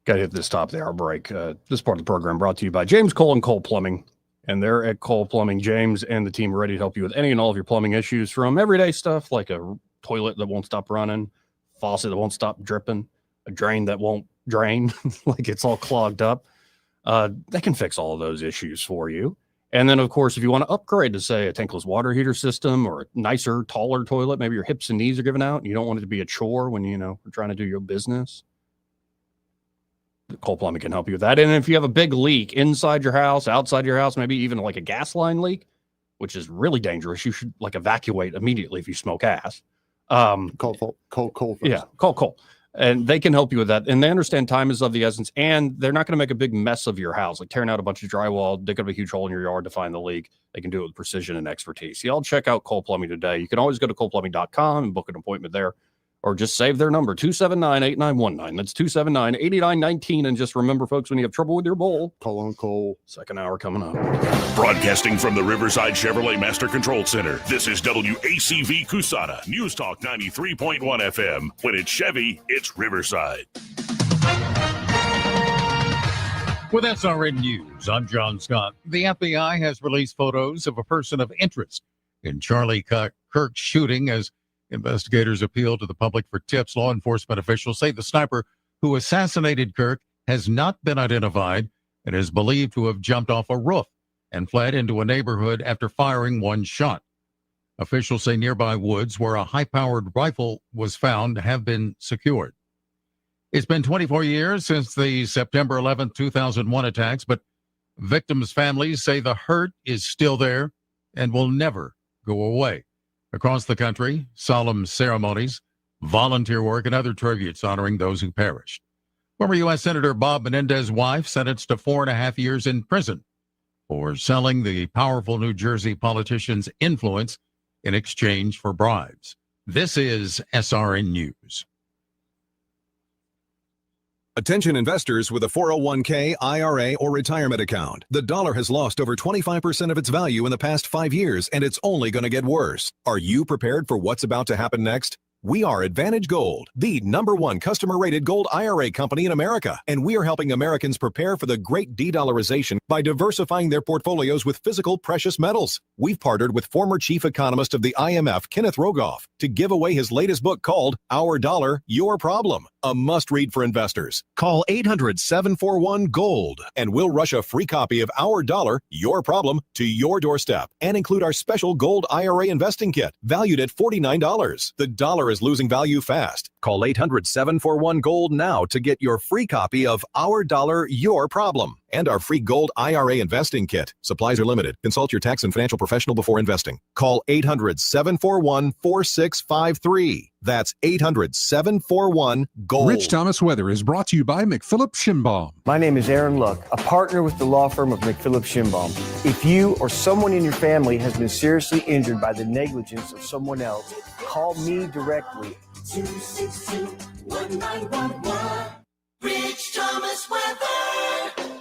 Got to hit this top of the hour break. This part of the program brought to you by James Cole and Cole Plumbing. And they're at Cole Plumbing. James and the team are ready to help you with any and all of your plumbing issues, from everyday stuff like a toilet that won't stop running, faucet that won't stop dripping, a drain that won't drain, like it's all clogged up. They can fix all of those issues for you. And then, of course, if you want to upgrade to, say, a tankless water heater system or a nicer, taller toilet, maybe your hips and knees are giving out and you don't want it to be a chore when, you're trying to do your business, Cole Plumbing can help you with that. And if you have a big leak inside your house, outside your house, maybe even like a gas line leak, which is really dangerous, you should evacuate immediately if you smoke gas. Call Cole first. Yeah, call Cole. And they can help you with that. And they understand time is of the essence. And they're not going to make a big mess of your house, like tearing out a bunch of drywall, digging up a huge hole in your yard to find the leak. They can do it with precision and expertise. Y'all check out Cole Plumbing today. You can always go to coleplumbing.com and book an appointment there. Or just save their number, 279-8919. That's 279-8919. And just remember, folks, when you have trouble with your bowl, call on Cole. Second hour coming up. Broadcasting from the Riverside Chevrolet Master Control Center, this is WACV Cusana, News Talk 93.1 FM. When it's Chevy, it's Riverside. With SRN News, I'm John Scott. The FBI has released photos of a person of interest in Charlie Kirk shooting as investigators appeal to the public for tips. Law enforcement officials say the sniper who assassinated Kirk has not been identified and is believed to have jumped off a roof and fled into a neighborhood after firing one shot. Officials say nearby woods where a high-powered rifle was found have been secured. It's been 24 years since the September 11, 2001 attacks, but victims' families say the hurt is still there and will never go away. Across the country, solemn ceremonies, volunteer work, and other tributes honoring those who perished. Former U.S. Senator Bob Menendez's wife sentenced to 4.5 years in prison for selling the powerful New Jersey politician's influence in exchange for bribes. This is SRN News. Attention investors with a 401k, IRA, or retirement account. The dollar has lost over 25% of its value in the past 5 years, and it's only going to get worse. Are you prepared for what's about to happen next? We are Advantage Gold, the #1 customer-rated gold IRA company in America, and we are helping Americans prepare for the great de-dollarization by diversifying their portfolios with physical precious metals. We've partnered with former chief economist of the IMF, Kenneth Rogoff, to give away his latest book called Our Dollar, Your Problem, a must-read for investors. Call 800-741-GOLD, and we'll rush a free copy of Our Dollar, Your Problem to your doorstep and include our special gold IRA investing kit, valued at $49. The dollar is losing value fast. Call 800-741-GOLD now to get your free copy of Our Dollar, Your Problem and our free gold IRA investing kit. Supplies are limited. Consult your tax and financial professional before investing. Call 800-741-4653. That's 800-741-GOLD. Rich Thomas Weather is brought to you by McPhillips Shinbaum. My name is Aaron Luck, a partner with the law firm of McPhillips Shinbaum. If you or someone in your family has been seriously injured by the negligence of someone else, call me directly. 262-1911. Rich Thomas Weather.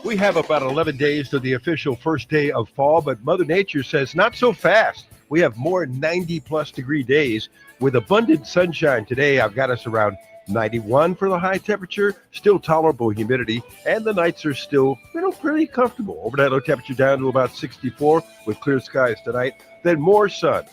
We have about 11 days to the official first day of fall, but Mother Nature says not so fast. We have more 90-plus degree days with abundant sunshine today. I've got us around 91 for the high temperature, still tolerable humidity, and the nights are still, pretty comfortable. Overnight low temperature down to about 64 with clear skies tonight, then more sun.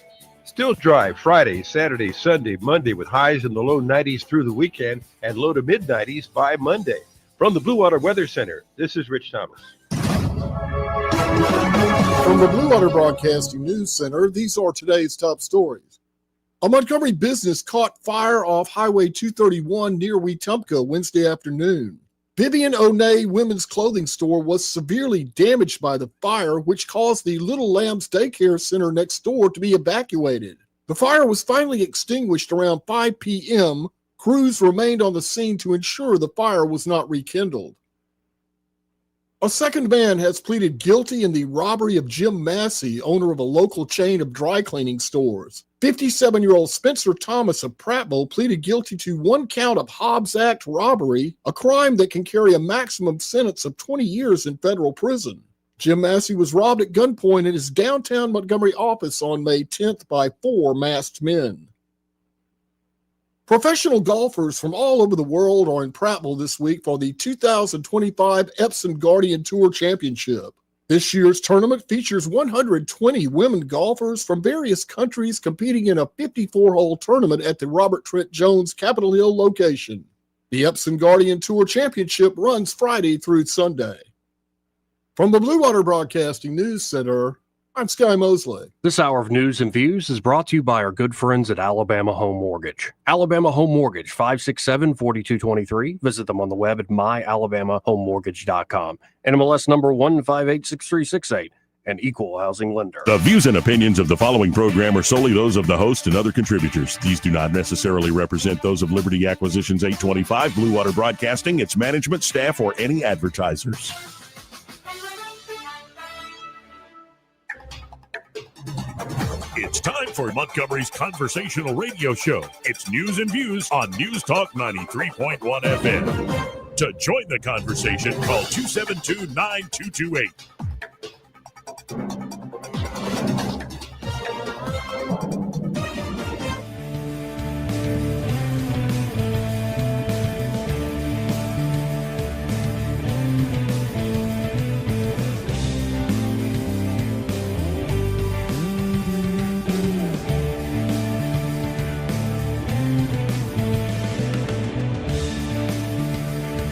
Still dry Friday, Saturday, Sunday, Monday with highs in the low 90s through the weekend and low to mid 90s by Monday. From the Blue Water Weather Center, this is Rich Thomas. From the Blue Water Broadcasting News Center, these are today's top stories. A Montgomery business caught fire off Highway 231 near Wetumpka Wednesday afternoon. Vivian O'Neill Women's Clothing Store was severely damaged by the fire, which caused the Little Lambs Daycare Center next door to be evacuated. The fire was finally extinguished around 5 p.m. Crews remained on the scene to ensure the fire was not rekindled. A second man has pleaded guilty in the robbery of Jim Massey, owner of a local chain of dry cleaning stores. 57-year-old Spencer Thomas of Prattville pleaded guilty to one count of Hobbs Act robbery, a crime that can carry a maximum sentence of 20 years in federal prison. Jim Massey was robbed at gunpoint in his downtown Montgomery office on May 10th by 4 masked men. Professional golfers from all over the world are in Prattville this week for the 2025 Epson Guardian Tour Championship. This year's tournament features 120 women golfers from various countries competing in a 54-hole tournament at the Robert Trent Jones Capitol Hill location. The Epson Guardian Tour Championship runs Friday through Sunday. From the Blue Water Broadcasting News Center, I'm Sky Mosley. This hour of news and views is brought to you by our good friends at Alabama Home Mortgage. Alabama Home Mortgage, 567-4223. Visit them on the web at myalabamahomemortgage.com. NMLS number 1586368. An equal housing lender. The views and opinions of the following program are solely those of the host and other contributors. These do not necessarily represent those of Liberty Acquisitions 825, Blue Water Broadcasting, its management, staff, or any advertisers. It's time for Montgomery's conversational radio show. It's news and views on News Talk 93.1 FM. To join the conversation, call 272-9228.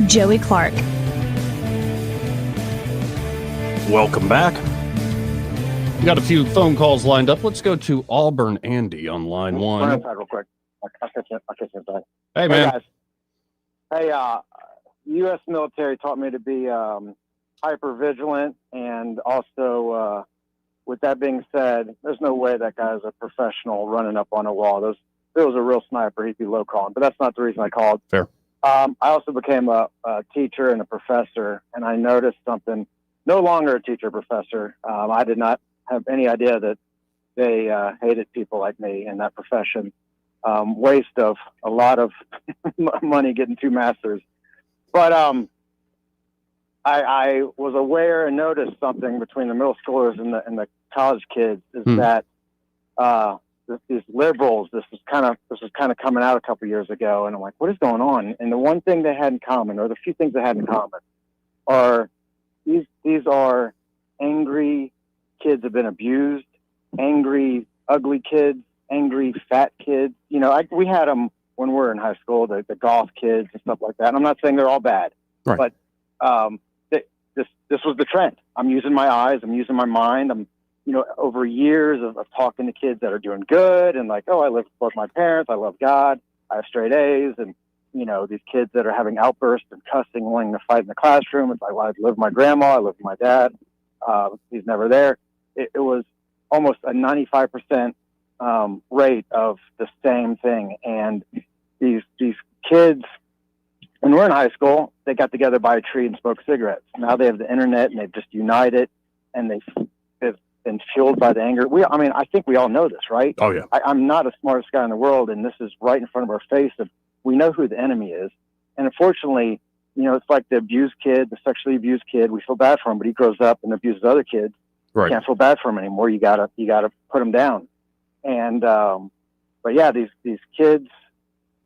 Joey Clark. Welcome back. We got a few phone calls lined up. Let's go to Auburn Andy on line one. Real quick. I'll catch you inside. Hey, man. Guys. Hey, U.S. military taught me to be hyper vigilant, and also, with that being said, there's no way that guy's a professional running up on a wall. If it was a real sniper, he'd be low calling, but that's not the reason I called. Fair. I also became a teacher and a professor, and I noticed something. No longer a teacher professor. I did not have any idea that they hated people like me in that profession. Waste of a lot of money getting 2 masters. But I was aware and noticed something between the middle schoolers and the college kids is that these liberals, this was kind of coming out a couple years ago, and I'm like, what is going on? And the one thing they had in common, or the few things they had in common, are these are angry kids that have been abused, angry, ugly kids, angry, fat kids. You know, we had them when we were in high school, the golf kids and stuff like that. And I'm not saying they're all bad, right. But this was the trend. I'm using my eyes, I'm using my mind. I'm, over years of talking to kids that are doing good and like, oh, I live with both my parents, I love God, I have straight A's, and these kids that are having outbursts and cussing, wanting to fight in the classroom. It's like, well, I live with my grandma, I live with my dad. He's never there. It was almost a 95% rate of the same thing. And these kids, when we're in high school, they got together by a tree and smoked cigarettes. Now they have the internet and they've just united, and they've been fueled by the anger. I think we all know this, right? Oh, yeah. I'm not the smartest guy in the world, and this is right in front of our face. We know who the enemy is. And unfortunately, it's like the abused kid, the sexually abused kid. We feel bad for him, but he grows up and abuses other kids. Right. Can't feel bad for him anymore. You gotta put him down. And, but yeah, these kids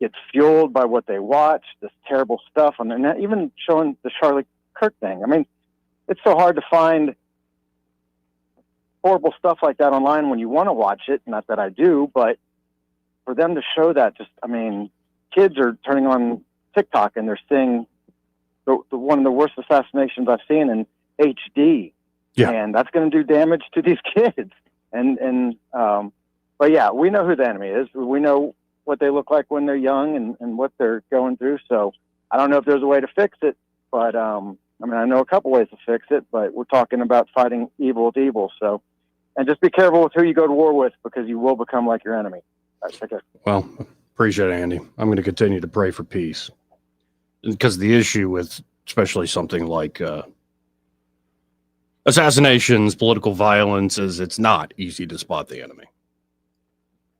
get fueled by what they watch, this terrible stuff on the net, even showing the Charlie Kirk thing. I mean, it's so hard to find horrible stuff like that online when you want to watch it. Not that I do, but for them to show that, kids are turning on TikTok and they're seeing one of the worst assassinations I've seen in HD. Yeah. And that's going to do damage to these kids. But yeah, we know who the enemy is. We know what they look like when they're young and what they're going through. So I don't know if there's a way to fix it, but I know a couple ways to fix it, but we're talking about fighting evil with evil. So, and just be careful with who you go to war with, because you will become like your enemy. Well, appreciate it, Andy. I'm going to continue to pray for peace, because the issue with especially something like assassinations, political violence, it's not easy to spot the enemy.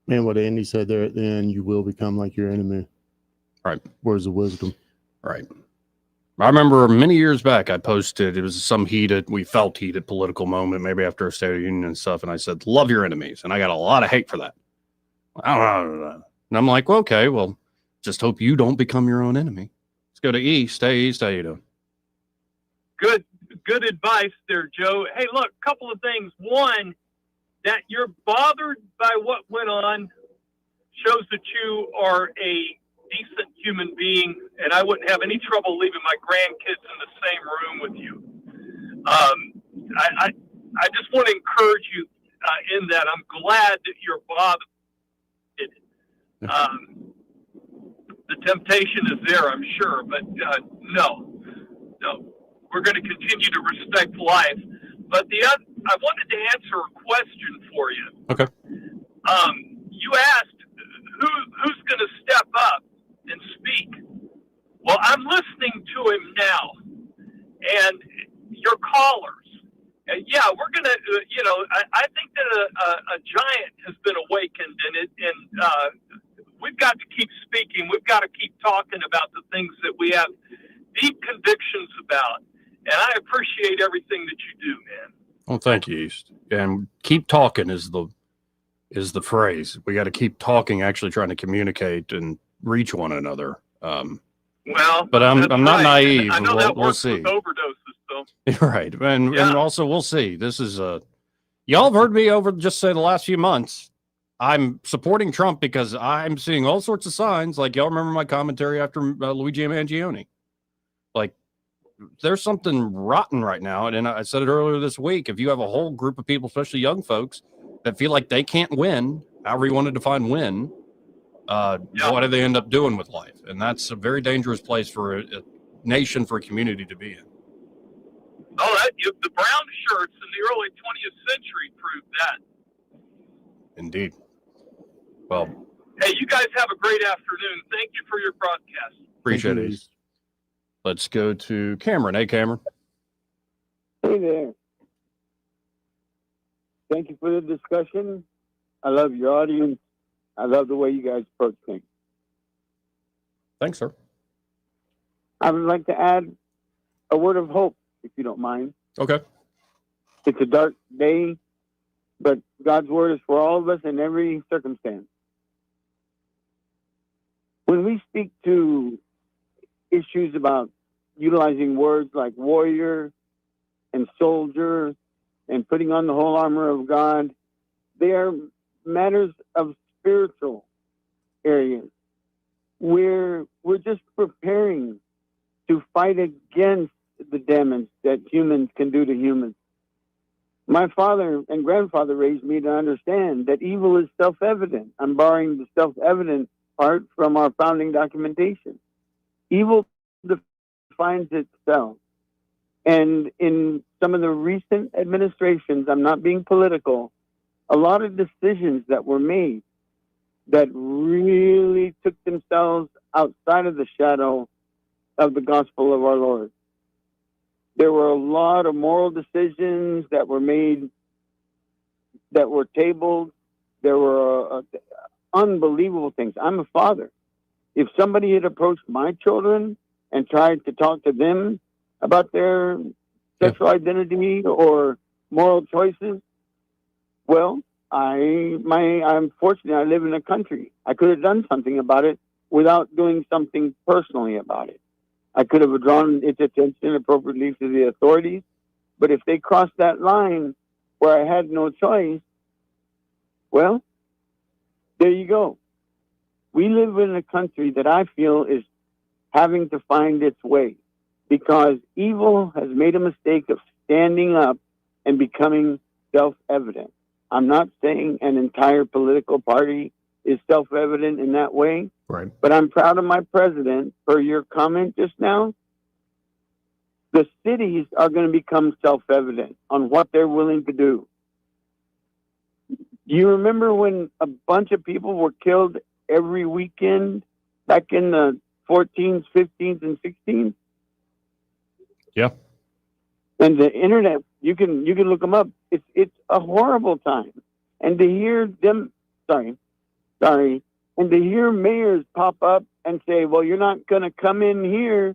Man, what Andy said there at the end, you will become like your enemy. Right. Words of wisdom. Right. I remember many years back, I posted, it was some we felt heated political moment, maybe after a State of the Union and stuff. And I said, love your enemies. And I got a lot of hate for that. I don't know. And I'm like, well, okay, well, just hope you don't become your own enemy. Let's go to East. Hey, East, how you doing? Good advice there, Joe. Hey, look, couple of things. One, that you're bothered by what went on shows that you are a decent human being, and I wouldn't have any trouble leaving my grandkids in the same room with you. I just want to encourage you in that. I'm glad that you're bothered. The temptation is there, I'm sure, but no, we're going to continue to respect life. But I wanted to answer a question for you. Okay. You asked who's going to step up and speak. Well, I'm listening to him now, and your callers. And yeah, we're going to, I think that a giant has been awakened in it, and we've got to keep speaking. We've got to keep talking about the things that we have deep convictions about. And I appreciate everything that you do, man. Well, thank you, East. And keep talking is the phrase. We got to keep talking, actually trying to communicate and reach one another. But I'm not naive. I know that we'll works see. with overdoses, so. Right. And also we'll see. This is y'all have heard me over just say the last few months. I'm supporting Trump because I'm seeing all sorts of signs. Like, y'all remember my commentary after Luigi Mangione. Like, there's something rotten right now. And I said it earlier this week. If you have a whole group of people, especially young folks, that feel like they can't win, however you want to define win, what do they end up doing with life? And that's a very dangerous place for a nation, for a community to be in. Oh, the brown shirts in the early 20th century proved that. Indeed. Well, hey, you guys have a great afternoon. Thank you for your broadcast. Appreciate it. Let's go to Cameron. Hey, Cameron. Hey there. Thank you for the discussion. I love your audience. I love the way you guys approach things. Thanks, sir. I would like to add a word of hope, if you don't mind. Okay. It's a dark day, but God's word is for all of us in every circumstance. When we speak to issues about utilizing words like warrior and soldier and putting on the whole armor of God, they are matters of spiritual areas. We're just preparing to fight against the damage that humans can do to humans. My father and grandfather raised me to understand that evil is self-evident. I'm borrowing the self-evident part from our founding documentation. Evil defines itself. And in some of the recent administrations, I'm not being political, a lot of decisions that were made that really took themselves outside of the shadow of the gospel of our Lord. There were a lot of moral decisions that were made, that were tabled. There were unbelievable things. I'm a father. If somebody had approached my children and tried to talk to them about their sexual identity or moral choices, well, I'm fortunate I live in a country. I could have done something about it without doing something personally about it. I could have drawn its attention appropriately to the authorities, but if they crossed that line where I had no choice, well, there you go. We live in a country that I feel is having to find its way because evil has made a mistake of standing up and becoming self-evident. I'm not saying an entire political party is self-evident in that way, right? But I'm proud of my president. Per your comment just now, the cities are going to become self-evident on what they're willing to do. You remember when a bunch of people were killed every weekend back in the 14s, 15s, and 16s? Yeah. And the internet, you can look them up. It's a horrible time. And to hear them, and to hear mayors pop up and say, well, you're not going to come in here.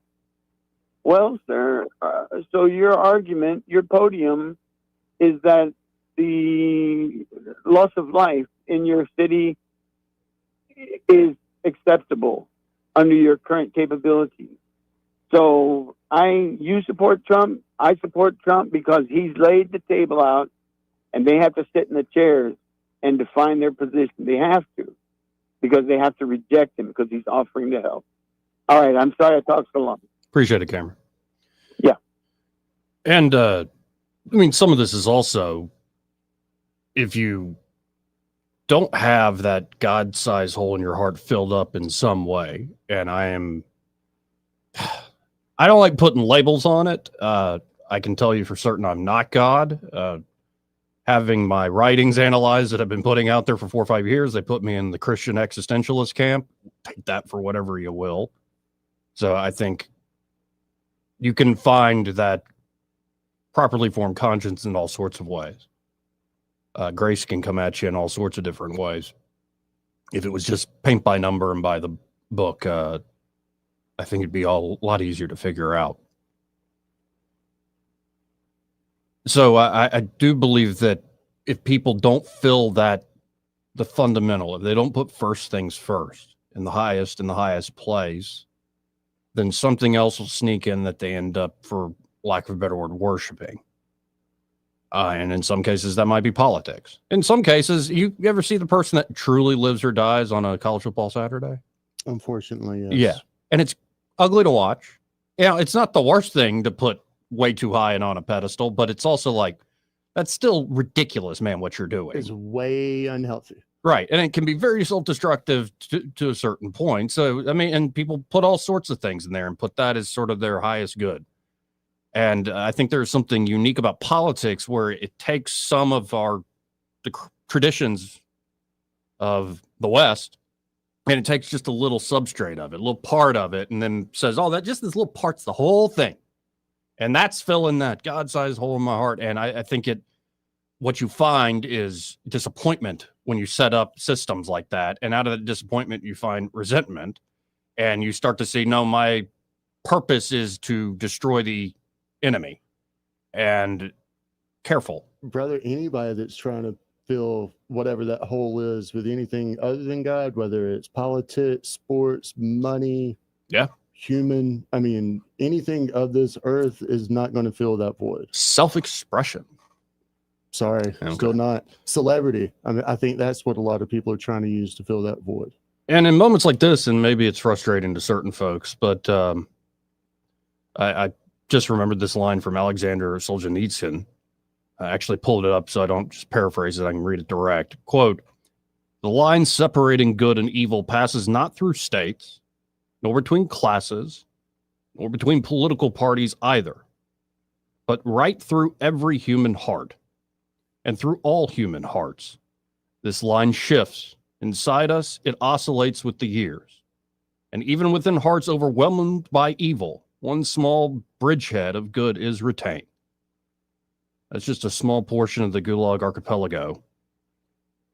Well, sir, so your argument, your podium is that the loss of life in your city is acceptable under your current capabilities. So you support Trump. I support Trump because he's laid the table out, and they have to sit in the chairs and define their position. They have to, because they have to reject him because he's offering to help. All right, I'm sorry I talked so long. Appreciate it, Cameron. Yeah. And, I mean, some of this is also, if you don't have that God-sized hole in your heart filled up in some way, and I don't like putting labels on it. I can tell you for certain I'm not God. Having my writings analyzed that I've been putting out there for 4 or 5 years, they put me in the Christian existentialist camp. Take that for whatever you will. So I think you can find that properly formed conscience in all sorts of ways. Grace can come at you in all sorts of different ways. If it was just paint by number and by the book, I think it'd be a lot easier to figure out. So I do believe that if people don't fill the fundamental, if they don't put first things first in the highest place, then something else will sneak in that they end up, for lack of a better word, worshiping. And in some cases, that might be politics. In some cases, you ever see the person that truly lives or dies on a college football Saturday? Unfortunately, yes. Yeah. And it's ugly to watch. It's not the worst thing to put way too high and on a pedestal, but it's also like, that's still ridiculous, man, what you're doing. It's way unhealthy. Right. And it can be very self-destructive to a certain point. So, I mean, and people put all sorts of things in there and put that as sort of their highest good. And I think there's something unique about politics where it takes some of the traditions of the West, and it takes just a little substrate of it, a little part of it, and then says, oh, that just this little part's the whole thing. And that's filling that God-sized hole in my heart. And I think what you find is disappointment when you set up systems like that. And out of that disappointment, you find resentment. And you start to see, no, my purpose is to destroy the enemy. And careful. Brother, anybody that's trying to fill whatever that hole is with anything other than God, whether it's politics, sports, money, human, I mean, anything of this earth is not going to fill that void. Self-expression. Sorry, still not. Celebrity. I mean, I think that's what a lot of people are trying to use to fill that void. And in moments like this, and maybe it's frustrating to certain folks, but I just remembered this line from Alexander Solzhenitsyn. I actually pulled it up so I don't just paraphrase it. I can read it direct. Quote, "The line separating good and evil passes not through states, nor between classes, nor between political parties either, but right through every human heart, and through all human hearts. This line shifts. Inside us, it oscillates with the years. And even within hearts overwhelmed by evil, one small bridgehead of good is retained." That's just a small portion of the Gulag Archipelago.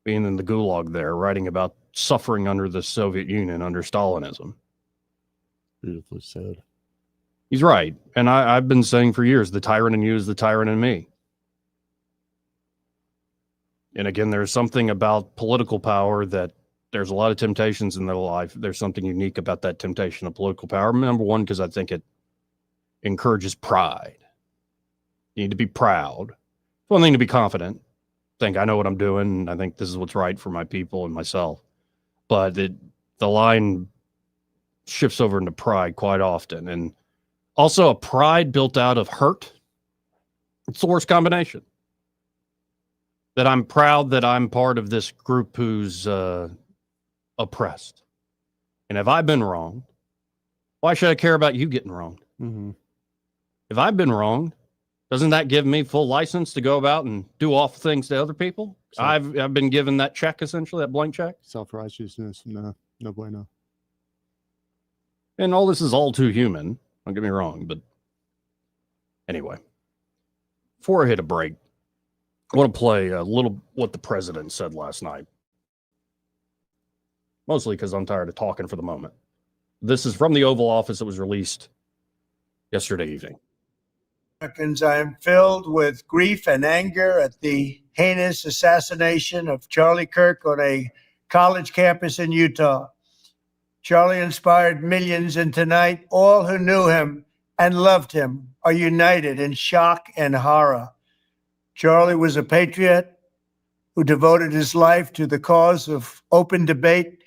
Being in the Gulag there, writing about suffering under the Soviet Union, under Stalinism. Beautifully said. He's right. And I've been saying for years, the tyrant in you is the tyrant in me. And again, there's something about political power that there's a lot of temptations in their life. There's something unique about that temptation of political power. Number one, because I think it encourages pride. You need to be proud. It's one thing to be confident. Think I know what I'm doing. And I think this is what's right for my people and myself. But the line shifts over into pride quite often. And also a pride built out of hurt. It's the worst combination. That I'm proud that I'm part of this group who's oppressed. And if I've been wrong, why should I care about you getting wrong? Mm-hmm. If I've been wrong, doesn't that give me full license to go about and do awful things to other people? I've been given that check, essentially, that blank check. Self-righteousness, no bueno. And all this is all too human. Don't get me wrong, but anyway. Before I hit a break, I want to play a little what the president said last night. Mostly because I'm tired of talking for the moment. This is from the Oval Office. It was released yesterday evening. Americans, I am filled with grief and anger at the heinous assassination of Charlie Kirk on a college campus in Utah. Charlie inspired millions, and tonight all who knew him and loved him are united in shock and horror. Charlie was a patriot who devoted his life to the cause of open debate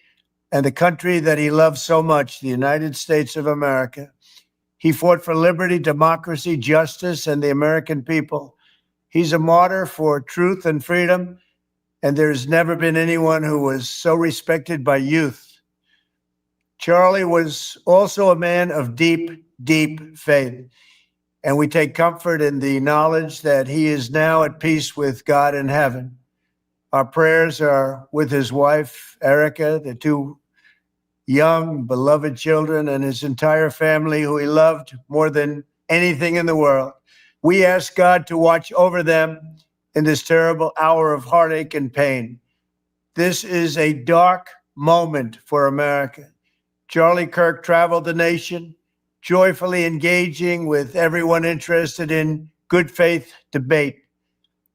and the country that he loved so much, the United States of America. He fought for liberty, democracy, justice, and the American people. He's a martyr for truth and freedom, and there's never been anyone who was so respected by youth. Charlie was also a man of deep, deep faith, and we take comfort in the knowledge that he is now at peace with God in heaven. Our prayers are with his wife, Erica, the two young, beloved children, and his entire family, who he loved more than anything in the world. We ask God to watch over them in this terrible hour of heartache and pain. This is a dark moment for America. Charlie Kirk traveled the nation, joyfully engaging with everyone interested in good faith debate.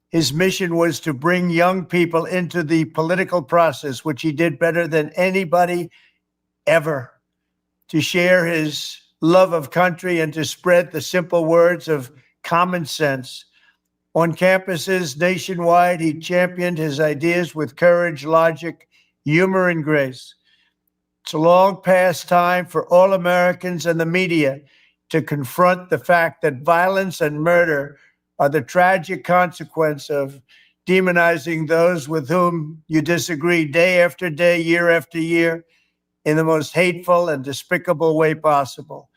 His mission was to bring young people into the political process, which he did better than anybody ever, to share his love of country and to spread the simple words of common sense. On campuses nationwide, he championed his ideas with courage, logic, humor, and grace. It's a long past time for all Americans and the media to confront the fact that violence and murder are the tragic consequence of demonizing those with whom you disagree day after day, year after year, in the most hateful and despicable way possible.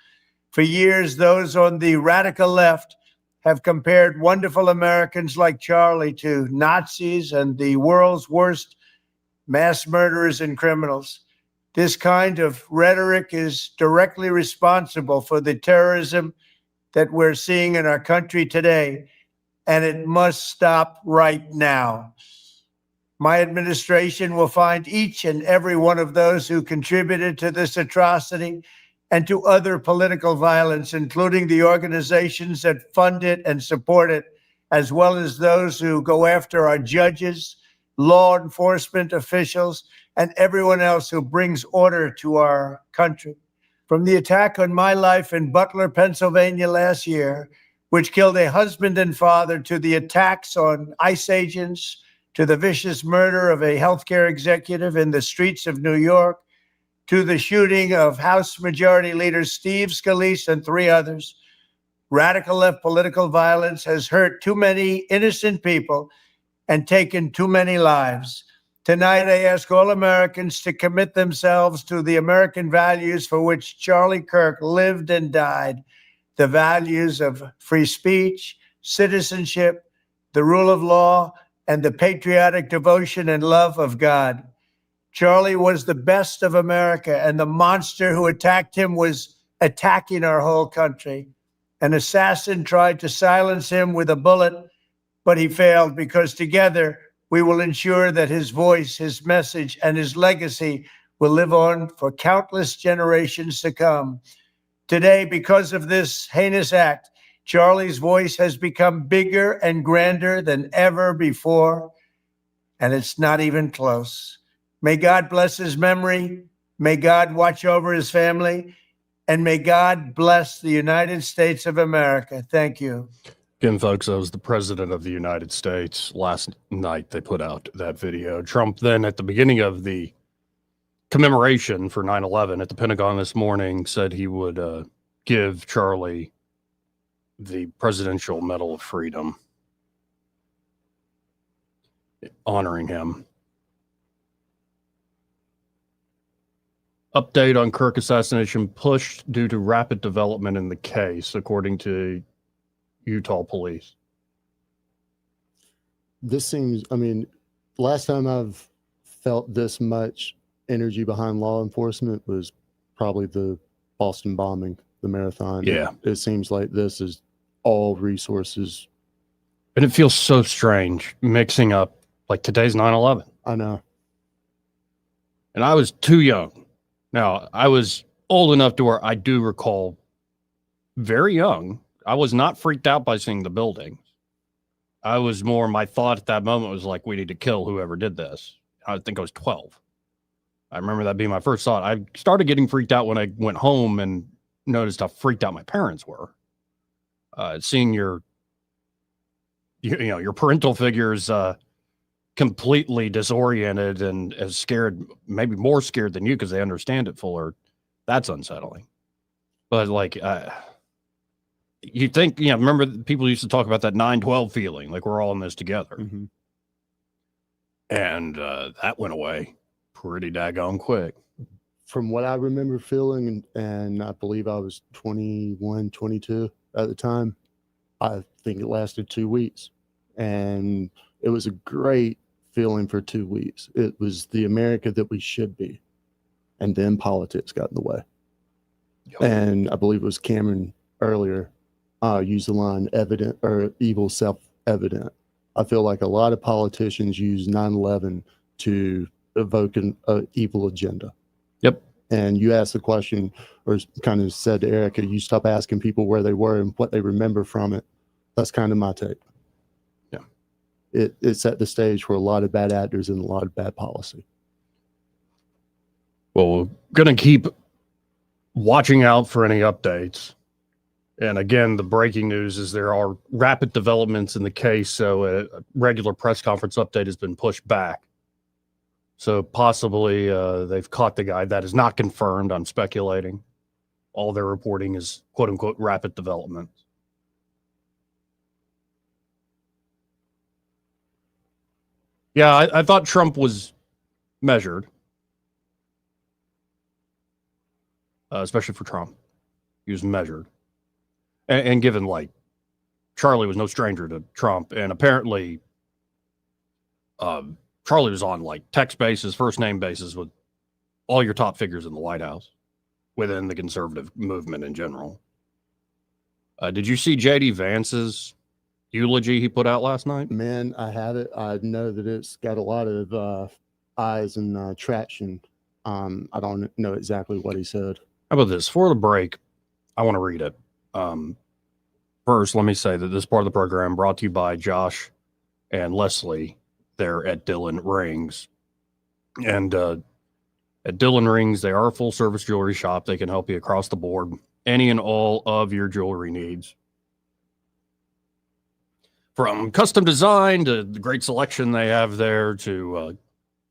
For years, those on the radical left have compared wonderful Americans like Charlie to Nazis and the world's worst mass murderers and criminals. This kind of rhetoric is directly responsible for the terrorism that we're seeing in our country today, and it must stop right now. My administration will find each and every one of those who contributed to this atrocity and to other political violence, including the organizations that fund it and support it, as well as those who go after our judges, law enforcement officials, and everyone else who brings order to our country. From the attack on my life in Butler, Pennsylvania last year, which killed a husband and father, to the attacks on ICE agents, to the vicious murder of a healthcare executive in the streets of New York, to the shooting of House Majority Leader Steve Scalise and 3 others, radical left political violence has hurt too many innocent people and taken too many lives. Tonight, I ask all Americans to commit themselves to the American values for which Charlie Kirk lived and died, the values of free speech, citizenship, the rule of law, and the patriotic devotion and love of God. Charlie was the best of America, and the monster who attacked him was attacking our whole country. An assassin tried to silence him with a bullet, but he failed, because together we will ensure that his voice, his message, and his legacy will live on for countless generations to come. Today, because of this heinous act, Charlie's voice has become bigger and grander than ever before, and it's not even close. May God bless his memory. May God watch over his family, and may God bless the United States of America. Thank you. Again, folks, that was the President of the United States. Last night, they put out that video. Trump then, at the beginning of the commemoration for 9/11 at the Pentagon this morning, said he would give Charlie the Presidential Medal of Freedom, honoring him. Update on Kirk assassination pushed due to rapid development in the case, according to Utah police. This seems, I mean, last time I've felt this much energy behind law enforcement was probably the Boston bombing, the marathon. Yeah. It seems like this is all resources And it feels so strange mixing up, like today's 9/11. I know. And I was too young. Now, I was old enough to where I do recall very young. I was not freaked out by seeing the buildings. I was more, my thought at that moment was like, we need to kill whoever did this. I think I was 12. I remember that being my first thought. I started getting freaked out when I went home and noticed how freaked out my parents were. Seeing your parental figures completely disoriented and as scared, maybe more scared than you because they understand it fuller. That's unsettling. But like, you think, remember people used to talk about that 9/12 feeling, like we're all in this together. Mm-hmm. And that went away pretty daggone quick. From what I remember feeling, and I believe I was 21, 22 at the time, I think it lasted 2 weeks. And it was a great feeling for 2 weeks. It was the America that we should be. And then politics got in the way. Yep. And I believe it was Cameron earlier used the line evident or evil self-evident. I feel like a lot of politicians use 9/11 to evoke an evil agenda. Yep. And you asked the question, or kind of said to Erica, you stop asking people where they were and what they remember from it. That's kind of my take. Yeah. It set the stage for a lot of bad actors and a lot of bad policy. Well, we're going to keep watching out for any updates. And again, the breaking news is there are rapid developments in the case. So a regular press conference update has been pushed back. So possibly they've caught the guy. That is not confirmed. I'm speculating. All they're reporting is quote unquote rapid developments. Yeah, I thought Trump was measured, especially for Trump. He was measured. And given, like, Charlie was no stranger to Trump, and apparently Charlie was on, like, text basis, first name basis with all your top figures in the White House within the conservative movement in general. Did you see J.D. Vance's eulogy he put out last night? Man, I have it. I know that it's got a lot of eyes and traction. I don't know exactly what he said. How about this? For the break, I want to read it. First, let me say that this part of the program brought to you by Josh and Leslie there at Dillon Rings. And at Dillon Rings, they are a full-service jewelry shop. They can help you across the board, any and all of your jewelry needs. From custom design to the great selection they have there to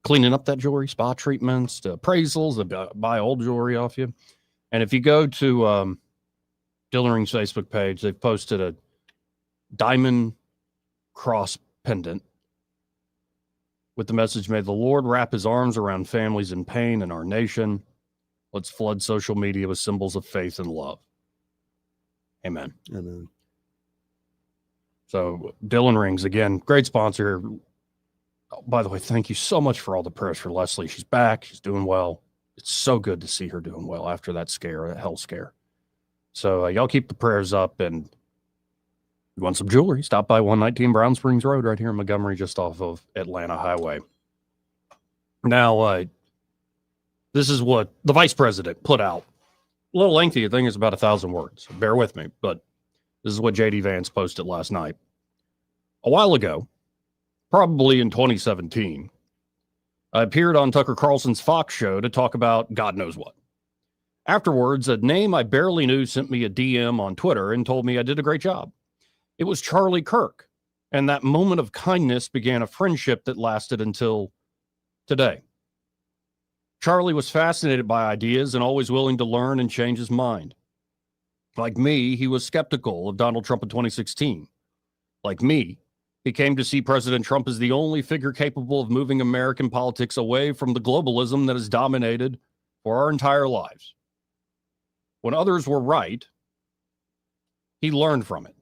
cleaning up that jewelry, spa treatments, to appraisals, to buy old jewelry off you. And if you go to Dillon Rings Facebook page, they've posted a diamond cross pendant with the message, "May the Lord wrap his arms around families in pain in our nation. Let's flood social media with symbols of faith and love." Amen. Amen. So Dillon Rings, again, great sponsor. Oh, by the way, thank you so much for all the prayers for Leslie. She's back. She's doing well. It's so good to see her doing well after that scare, that hell scare. So y'all keep the prayers up, and you want some jewelry, stop by 119 Brown Springs Road right here in Montgomery, just off of Atlanta Highway. Now, this is what the vice president put out. A little lengthy. I think it's about 1,000 words. So bear with me, but this is what J.D. Vance posted last night. A while ago, probably in 2017, I appeared on Tucker Carlson's Fox show to talk about God knows what. Afterwards, a name I barely knew sent me a DM on Twitter and told me I did a great job. It was Charlie Kirk, and that moment of kindness began a friendship that lasted until today. Charlie was fascinated by ideas and always willing to learn and change his mind. Like me, he was skeptical of Donald Trump in 2016. Like me, he came to see President Trump as the only figure capable of moving American politics away from the globalism that has dominated for our entire lives. When others were right, he learned from it.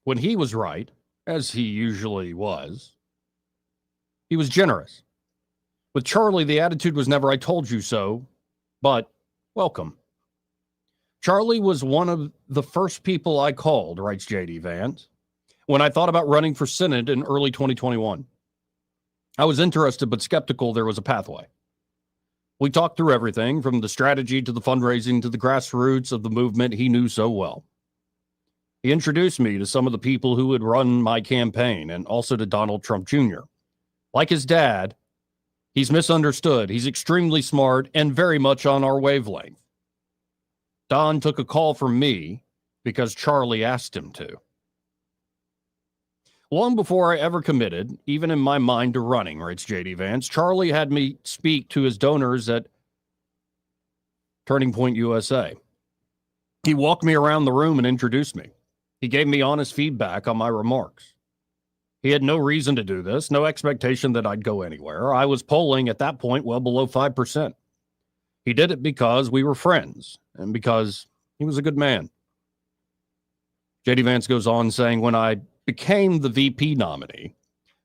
When he was right, as he usually was, he was generous. With Charlie, the attitude was never, "I told you so," but "welcome." Charlie was one of the first people I called, writes J.D. Vance, when I thought about running for Senate in early 2021. I was interested but skeptical there was a pathway. We talked through everything from the strategy to the fundraising to the grassroots of the movement he knew so well. He introduced me to some of the people who would run my campaign and also to Donald Trump Jr. Like his dad, he's misunderstood. He's extremely smart and very much on our wavelength. Don took a call from me because Charlie asked him to. Long before I ever committed, even in my mind, to running, writes J.D. Vance, Charlie had me speak to his donors at Turning Point USA. He walked me around the room and introduced me. He gave me honest feedback on my remarks. He had no reason to do this, no expectation that I'd go anywhere. I was polling at that point well below 5%. He did it because we were friends and because he was a good man. J.D. Vance goes on saying, when I became the VP nominee,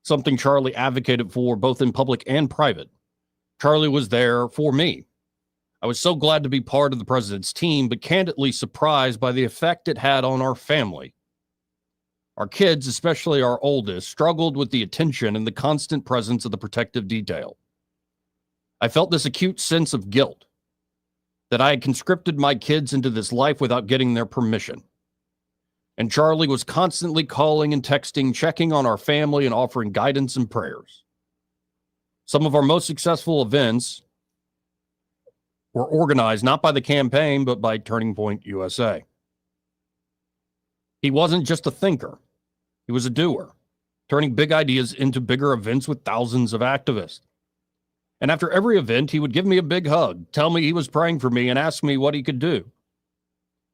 something Charlie advocated for both in public and private, Charlie was there for me. I was so glad to be part of the president's team, but candidly surprised by the effect it had on our family. Our kids, especially our oldest, struggled with the attention and the constant presence of the protective detail. I felt this acute sense of guilt that I had conscripted my kids into this life without getting their permission. And Charlie was constantly calling and texting, checking on our family and offering guidance and prayers. Some of our most successful events were organized not by the campaign, but by Turning Point USA. He wasn't just a thinker. He was a doer, turning big ideas into bigger events with thousands of activists. And after every event, he would give me a big hug, tell me he was praying for me, and ask me what he could do.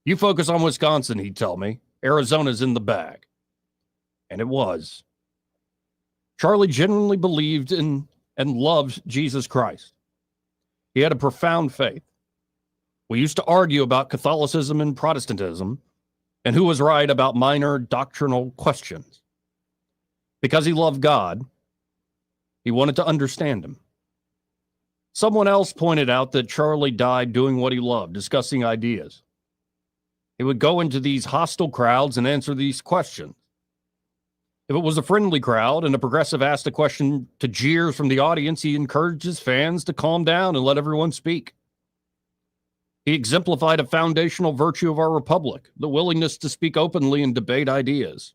You focus on Wisconsin, he'd tell me. Arizona's in the bag. And it was. Charlie genuinely believed in and loved Jesus Christ. He had a profound faith. We used to argue about Catholicism and Protestantism and who was right about minor doctrinal questions. Because he loved God, he wanted to understand him. Someone else pointed out that Charlie died doing what he loved, discussing ideas. He would go into these hostile crowds and answer these questions. If it was a friendly crowd and a progressive asked a question to jeers from the audience, he encouraged his fans to calm down and let everyone speak. He exemplified a foundational virtue of our republic, the willingness to speak openly and debate ideas.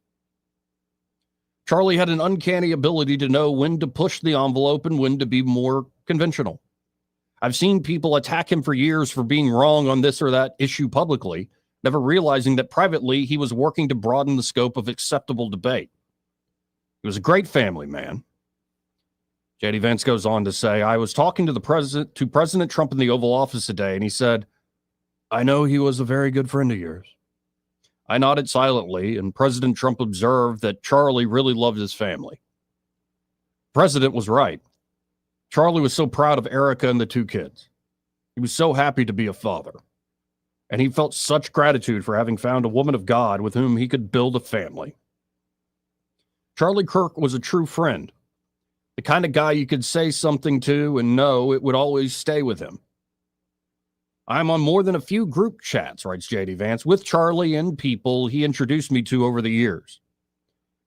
Charlie had an uncanny ability to know when to push the envelope and when to be more conventional. I've seen people attack him for years for being wrong on this or that issue publicly, never realizing that privately he was working to broaden the scope of acceptable debate. He was a great family man. J.D. Vance goes on to say, I was talking to President Trump in the Oval Office today, and he said, I know he was a very good friend of yours. I nodded silently, and President Trump observed that Charlie really loved his family. The president was right. Charlie was so proud of Erica and the two kids. He was so happy to be a father. And he felt such gratitude for having found a woman of God with whom he could build a family. Charlie Kirk was a true friend, the kind of guy you could say something to and know it would always stay with him. I'm on more than a few group chats, writes J.D. Vance, with Charlie and people he introduced me to over the years.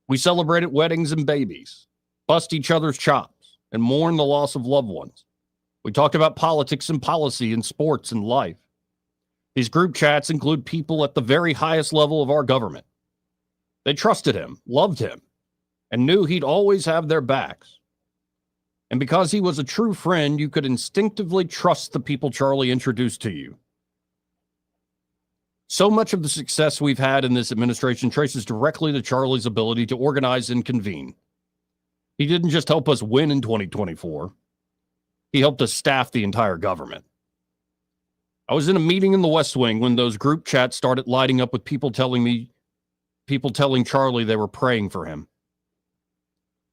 We celebrated weddings and babies, bust each other's chops, and mourn the loss of loved ones. We talked about politics and policy and sports and life. These group chats include people at the very highest level of our government. They trusted him, loved him, and knew he'd always have their backs. And because he was a true friend, you could instinctively trust the people Charlie introduced to you. So much of the success we've had in this administration traces directly to Charlie's ability to organize and convene. He didn't just help us win in 2024. He helped us staff the entire government. I was in a meeting in the West Wing when those group chats started lighting up with people telling Charlie they were praying for him.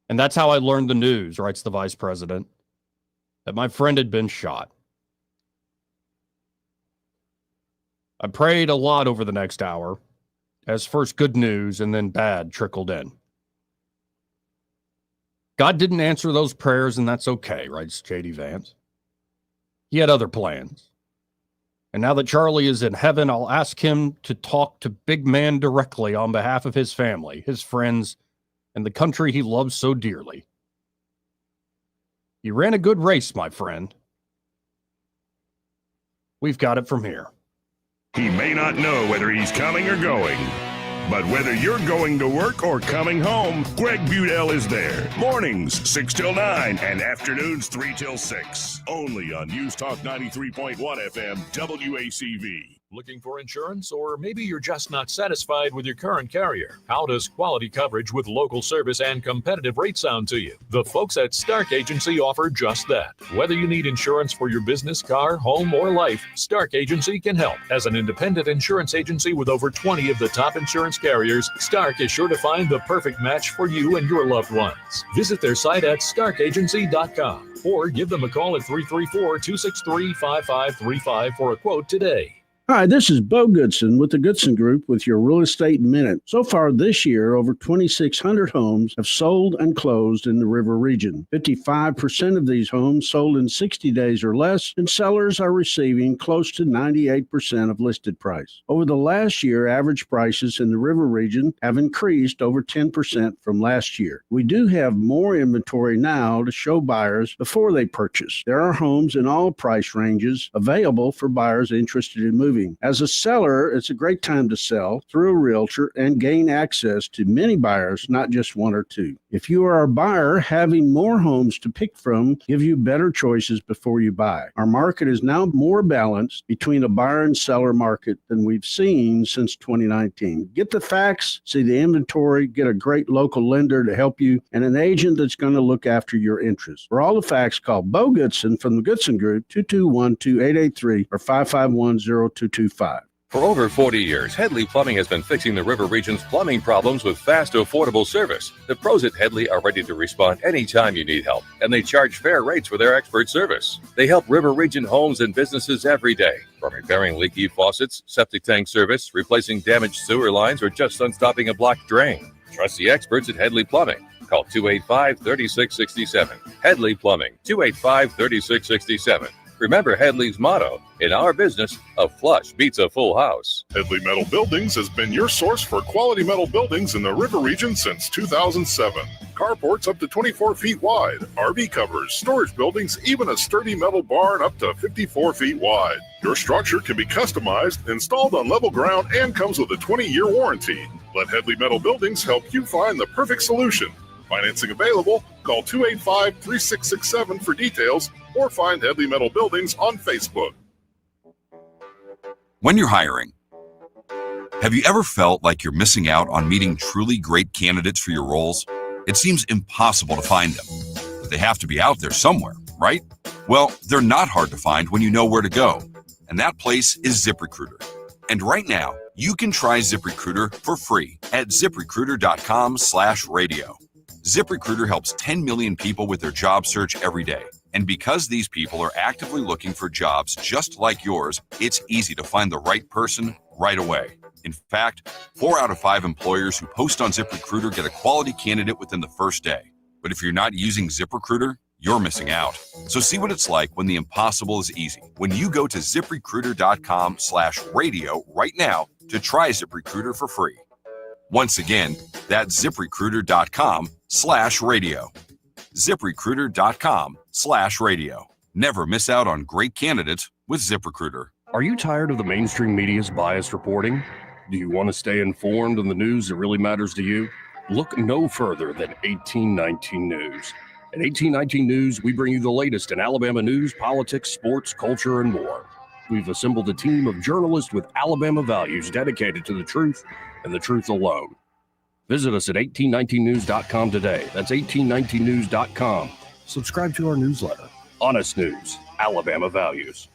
And that's how I learned the news, writes the vice president, that my friend had been shot. I prayed a lot over the next hour, as first good news and then bad trickled in. God didn't answer those prayers, and that's okay, writes J.D. Vance. He had other plans. And now that Charlie is in heaven, I'll ask him to talk to Big Man directly on behalf of his family, his friends, and the country he loves so dearly. You ran a good race, my friend. We've got it from here. He may not know whether he's coming or going, but whether you're going to work or coming home, Greg Budell is there. Mornings, 6 till 9, and afternoons, 3 till 6. Only on News Talk 93.1 FM, WACV. Looking for insurance, or maybe you're just not satisfied with your current carrier? How does quality coverage with local service and competitive rates sound to you? The folks at Stark Agency offer just that. Whether you need insurance for your business, car, home, or life, Stark Agency can help. As an independent insurance agency with over 20 of the top insurance carriers, Stark is sure to find the perfect match for you and your loved ones. Visit their site at starkagency.com or give them a call at 334-263-5535 for a quote today. Hi, this is Bo Goodson with the Goodson Group with your Real Estate Minute. So far this year, over 2,600 homes have sold and closed in the River region. 55% of these homes sold in 60 days or less, and sellers are receiving close to 98% of listed price. Over the last year, average prices in the River region have increased over 10% from last year. We do have more inventory now to show buyers before they purchase. There are homes in all price ranges available for buyers interested in moving. As a seller, it's a great time to sell through a realtor and gain access to many buyers, not just one or two. If you are a buyer, having more homes to pick from give you better choices before you buy. Our market is now more balanced between a buyer and seller market than we've seen since 2019. Get the facts, see the inventory, get a great local lender to help you, and an agent that's going to look after your interests. For all the facts, call Bo Goodson from the Goodson Group, 221-2883 or 551-0225. For over 40 years, Headley Plumbing has been fixing the River region's plumbing problems with fast, affordable service. The pros at Headley are ready to respond anytime you need help, and they charge fair rates for their expert service. They help River region homes and businesses every day, from repairing leaky faucets, septic tank service, replacing damaged sewer lines, or just unstopping a blocked drain. Trust the experts at Headley Plumbing. Call 285-3667. Headley Plumbing, 285-3667. Remember Headley's motto, in our business, a flush beats a full house. Headley Metal Buildings has been your source for quality metal buildings in the River region since 2007. Carports up to 24 feet wide, RV covers, storage buildings, even a sturdy metal barn up to 54 feet wide. Your structure can be customized, installed on level ground, and comes with a 20-year warranty. Let Headley Metal Buildings help you find the perfect solution. Financing available. Call 285-3667 for details or find Headley Metal Buildings on Facebook. When you're hiring, have you ever felt like you're missing out on meeting truly great candidates for your roles? It seems impossible to find them, but they have to be out there somewhere, right? Well, they're not hard to find when you know where to go, and that place is ZipRecruiter. And right now, you can try ZipRecruiter for free at ZipRecruiter.com/radio. ZipRecruiter helps 10 million people with their job search every day. And because these people are actively looking for jobs just like yours, it's easy to find the right person right away. In fact, 4 out of 5 employers who post on ZipRecruiter get a quality candidate within the first day. But if you're not using ZipRecruiter, you're missing out. So see what it's like when the impossible is easy. When you go to ZipRecruiter.com/radio right now to try ZipRecruiter for free. Once again, that's ZipRecruiter.com/radio. ZipRecruiter.com/radio. Never miss out on great candidates with ZipRecruiter. Are you tired of the mainstream media's biased reporting? Do you want to stay informed on the news that really matters to you? Look no further than 1819 News. At 1819 News, we bring you the latest in Alabama news, politics, sports, culture, and more. We've assembled a team of journalists with Alabama values dedicated to the truth and the truth alone. Visit us at 1819news.com today. That's 1819news.com. Subscribe to our newsletter. Honest News, Alabama Values.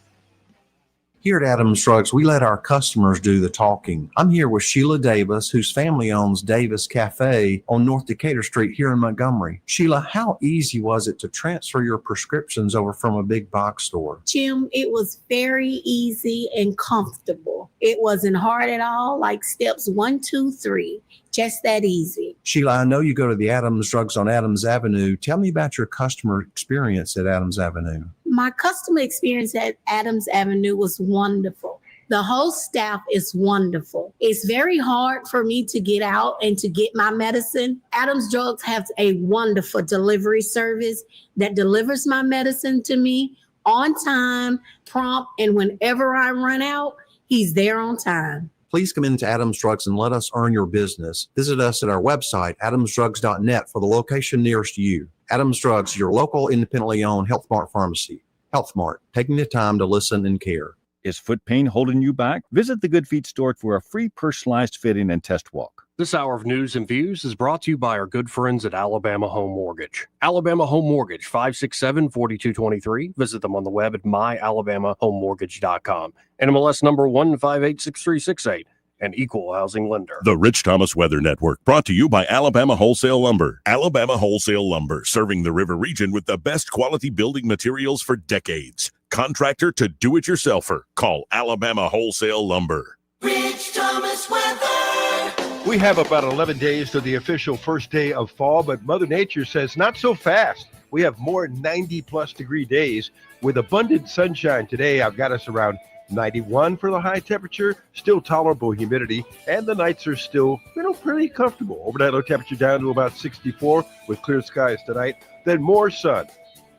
Here at Adams Drugs, we let our customers do the talking. I'm here with Sheila Davis, whose family owns Davis Cafe on North Decatur Street here in Montgomery. Sheila, how easy was it to transfer your prescriptions over from a big box store? Jim, it was very easy and comfortable. It wasn't hard at all, like steps 1, 2, 3. Just that easy. Sheila, I know you go to the Adams Drugs on Adams Avenue. Tell me about your customer experience at Adams Avenue. My customer experience at Adams Avenue was wonderful. The whole staff is wonderful. It's very hard for me to get out and to get my medicine. Adams Drugs has a wonderful delivery service that delivers my medicine to me on time, prompt, and whenever I run out, he's there on time. Please come into Adams Drugs and let us earn your business. Visit us at our website, adamsdrugs.net, for the location nearest you. Adams Drugs, your local independently owned Health Mart pharmacy. Health Mart, taking the time to listen and care. Is foot pain holding you back? Visit the Good Feet store for a free personalized fitting and test walk. This hour of news and views is brought to you by our good friends at Alabama Home Mortgage. Alabama Home Mortgage, 567-4223. Visit them on the web at myalabamahomemortgage.com. NMLS number 1586368. An equal housing lender. The Rich Thomas Weather Network, brought to you by Alabama Wholesale Lumber. Alabama Wholesale Lumber, serving the river region with the best quality building materials for decades. Contractor to do-it-yourselfer. Call Alabama Wholesale Lumber. Rich Thomas Weather. We have about 11 days to the official first day of fall, but Mother Nature says not so fast. We have more 90-plus degree days with abundant sunshine today. I've got us around 91 for the high temperature, still tolerable humidity, and the nights are still, pretty comfortable. Overnight low temperature down to about 64 with clear skies tonight. Then more sun.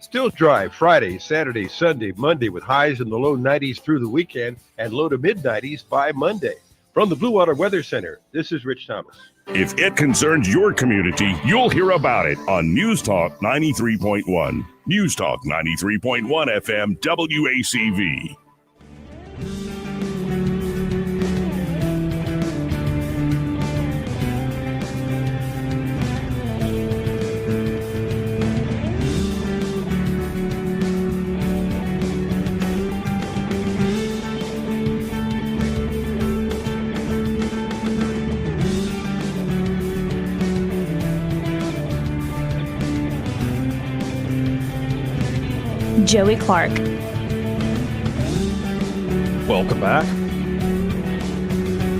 Still dry Friday, Saturday, Sunday, Monday with highs in the low 90s through the weekend and low to mid 90s by Monday. From the Blue Water Weather Center, this is Rich Thomas. If it concerns your community, you'll hear about it on News Talk 93.1. News Talk 93.1 FM WACV. Joey Clark. Welcome back.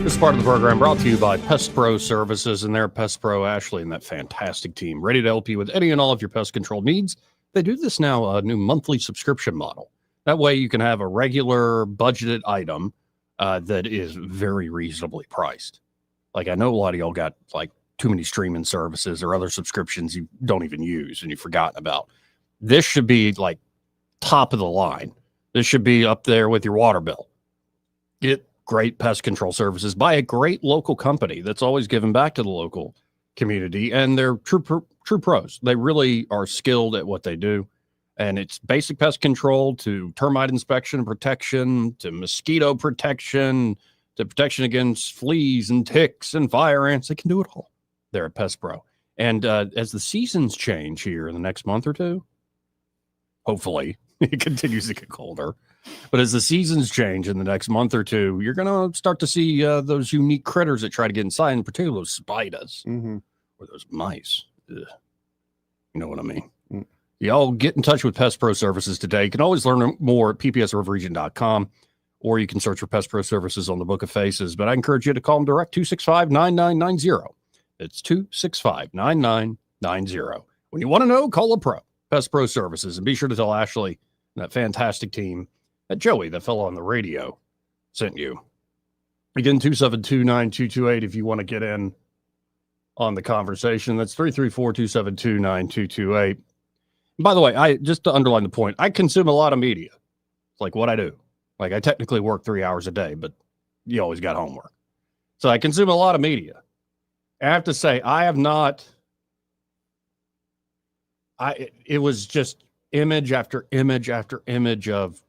This part of the program brought to you by Pest Pro Services and their Pest Pro Ashley and that fantastic team, ready to help you with any and all of your pest control needs. They do this now, a new monthly subscription model. That way you can have a regular budgeted item that is very reasonably priced. Like, I know a lot of y'all got like too many streaming services or other subscriptions you don't even use and you've forgotten about. This should be like top of the line. This should be up there with your water bill. Get great pest control services by a great local company that's always giving back to the local community, and they're true pros. They really are skilled at what they do, and it's basic pest control to termite inspection and protection to mosquito protection to protection against fleas and ticks and fire ants. They can do it all. They're at Pest Pro. And as the seasons change here in the next month or two, hopefully it continues to get colder. But as the seasons change in the next month or two, you're going to start to see those unique critters that try to get inside, in particular those spiders or those mice. Ugh. You know what I mean? Y'all get in touch with Pest Pro Services today. You can always learn more at ppsriverregion.com, or you can search for Pest Pro Services on the Book of Faces. But I encourage you to call them direct, 265-9990. It's 265-9990. When you want to know, call a pro. Pest Pro Services. And be sure to tell Ashley and that fantastic team, that Joey, that fellow on the radio, sent you. Again, 272-9228 if you want to get in on the conversation. That's 334-272-9228. By the way, I just to underline the point, I consume a lot of media. It's like what I do. Like, I technically work 3 hours a day, but you always got homework. So I consume a lot of media. I have to say, I have not... It was just image after image after image of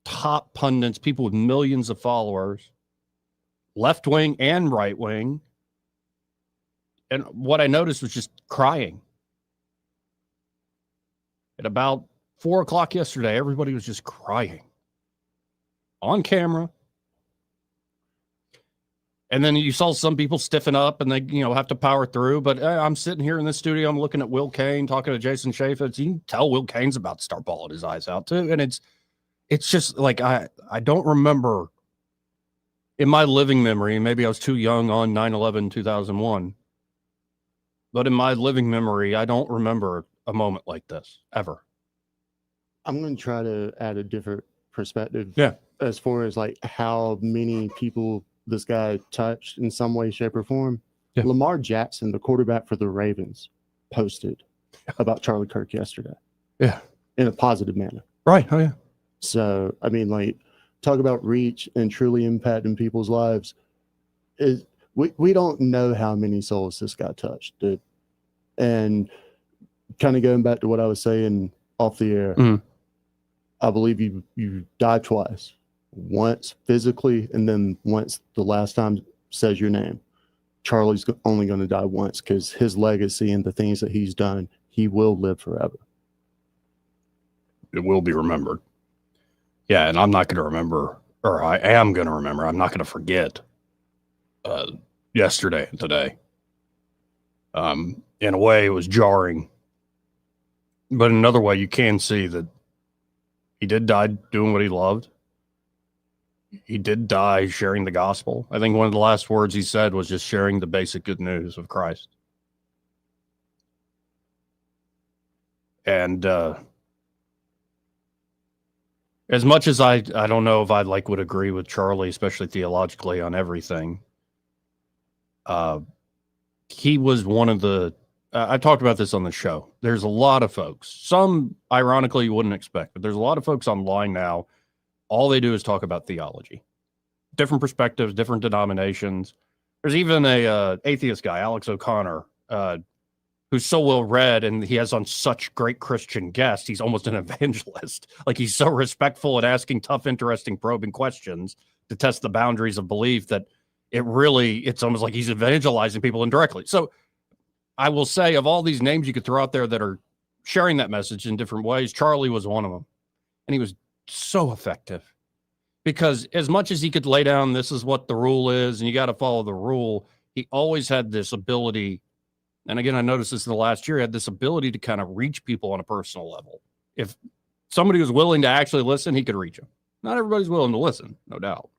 top pundits, people with millions of followers, left wing and right wing. And what I noticed was just crying. At about 4 o'clock yesterday, everybody was just crying on camera. And then you saw some people stiffen up and they, have to power through. But I'm sitting here in the studio. I'm looking at Will Kane, talking to Jason Chaffetz. You can tell Will Kane's about to start bawling his eyes out too. And it's just like, I don't remember in my living memory, maybe I was too young on 9/11/2001. But in my living memory, I don't remember a moment like this ever. I'm going to try to add a different perspective. Yeah. As far as like how many people this guy touched in some way, shape, or form. Yeah. Lamar Jackson, the quarterback for the Ravens, posted about Charlie Kirk yesterday. Yeah. In a positive manner. Right. Oh, yeah. So, I mean, like, talk about reach and truly impacting people's lives. We don't know how many souls this guy touched, dude. And kind of going back to what I was saying off the air, I believe you died twice. Once physically, and then once the last time says your name. Charlie's only going to die once because his legacy and the things that he's done, he will live forever. It will be remembered. Yeah, and I'm not going to remember, or I am going to remember. I'm not going to forget yesterday and today. In a way, it was jarring. But in another way, you can see that he did die doing what he loved. He did die sharing the gospel. I think one of the last words he said was just sharing the basic good news of Christ. And as much as I don't know if I would agree with Charlie, especially theologically on everything. He was one of the, I talked about this on the show. There's a lot of folks, some ironically you wouldn't expect, but there's a lot of folks online now. All they do is talk about theology, different perspectives, different denominations. There's even a atheist guy, Alex O'Connor, who's so well read, and he has on such great Christian guests. He's almost an evangelist. Like, he's so respectful at asking tough, interesting, probing questions to test the boundaries of belief that it's almost like he's evangelizing people indirectly. So I will say, of all these names you could throw out there that are sharing that message in different ways, Charlie was one of them. And he was so effective, because as much as he could lay down, this is what the rule is, and you got to follow the rule, he always had this ability. And again, I noticed this in the last year, he had this ability to kind of reach people on a personal level. If somebody was willing to actually listen, he could reach them. Not everybody's willing to listen, no doubt.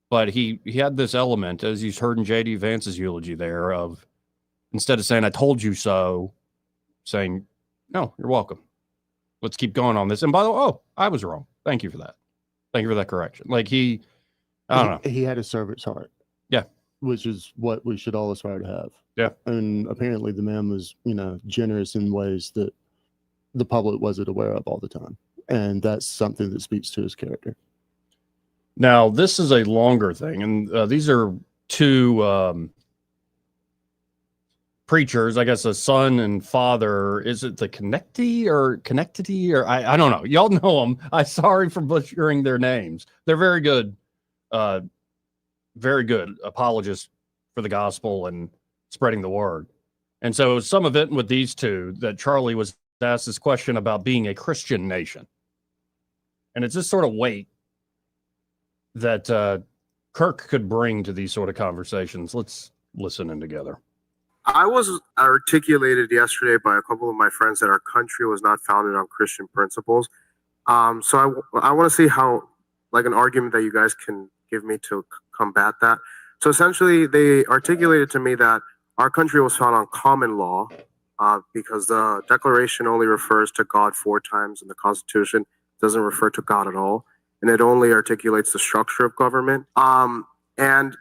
But he had this element, as you've heard in J.D. Vance's eulogy there, of instead of saying, I told you so, saying, no, you're welcome. Let's keep going on this. And by the way, I was wrong. Thank you for that. Thank you for that correction. Like, I don't know. He had a servant's heart. Yeah. Which is what we should all aspire to have. Yeah. And apparently the man was, generous in ways that the public wasn't aware of all the time. And that's something that speaks to his character. Now, this is a longer thing. And these are two preachers, I guess a son and father. Is it the Connectity? Or I don't know. Y'all know them. I'm sorry for butchering their names. They're very good apologists for the gospel and spreading the word. And so some of it with these two, that Charlie was asked this question about being a Christian nation. And it's this sort of weight that Kirk could bring to these sort of conversations. Let's listen in together. I was articulated yesterday by a couple of my friends that our country was not founded on Christian principles. So I want to see how, like, an argument that you guys can give me to combat that. So essentially, they articulated to me that our country was founded on common law because the Declaration only refers to God 4 times and the Constitution doesn't refer to God at all. And it only articulates the structure of government. And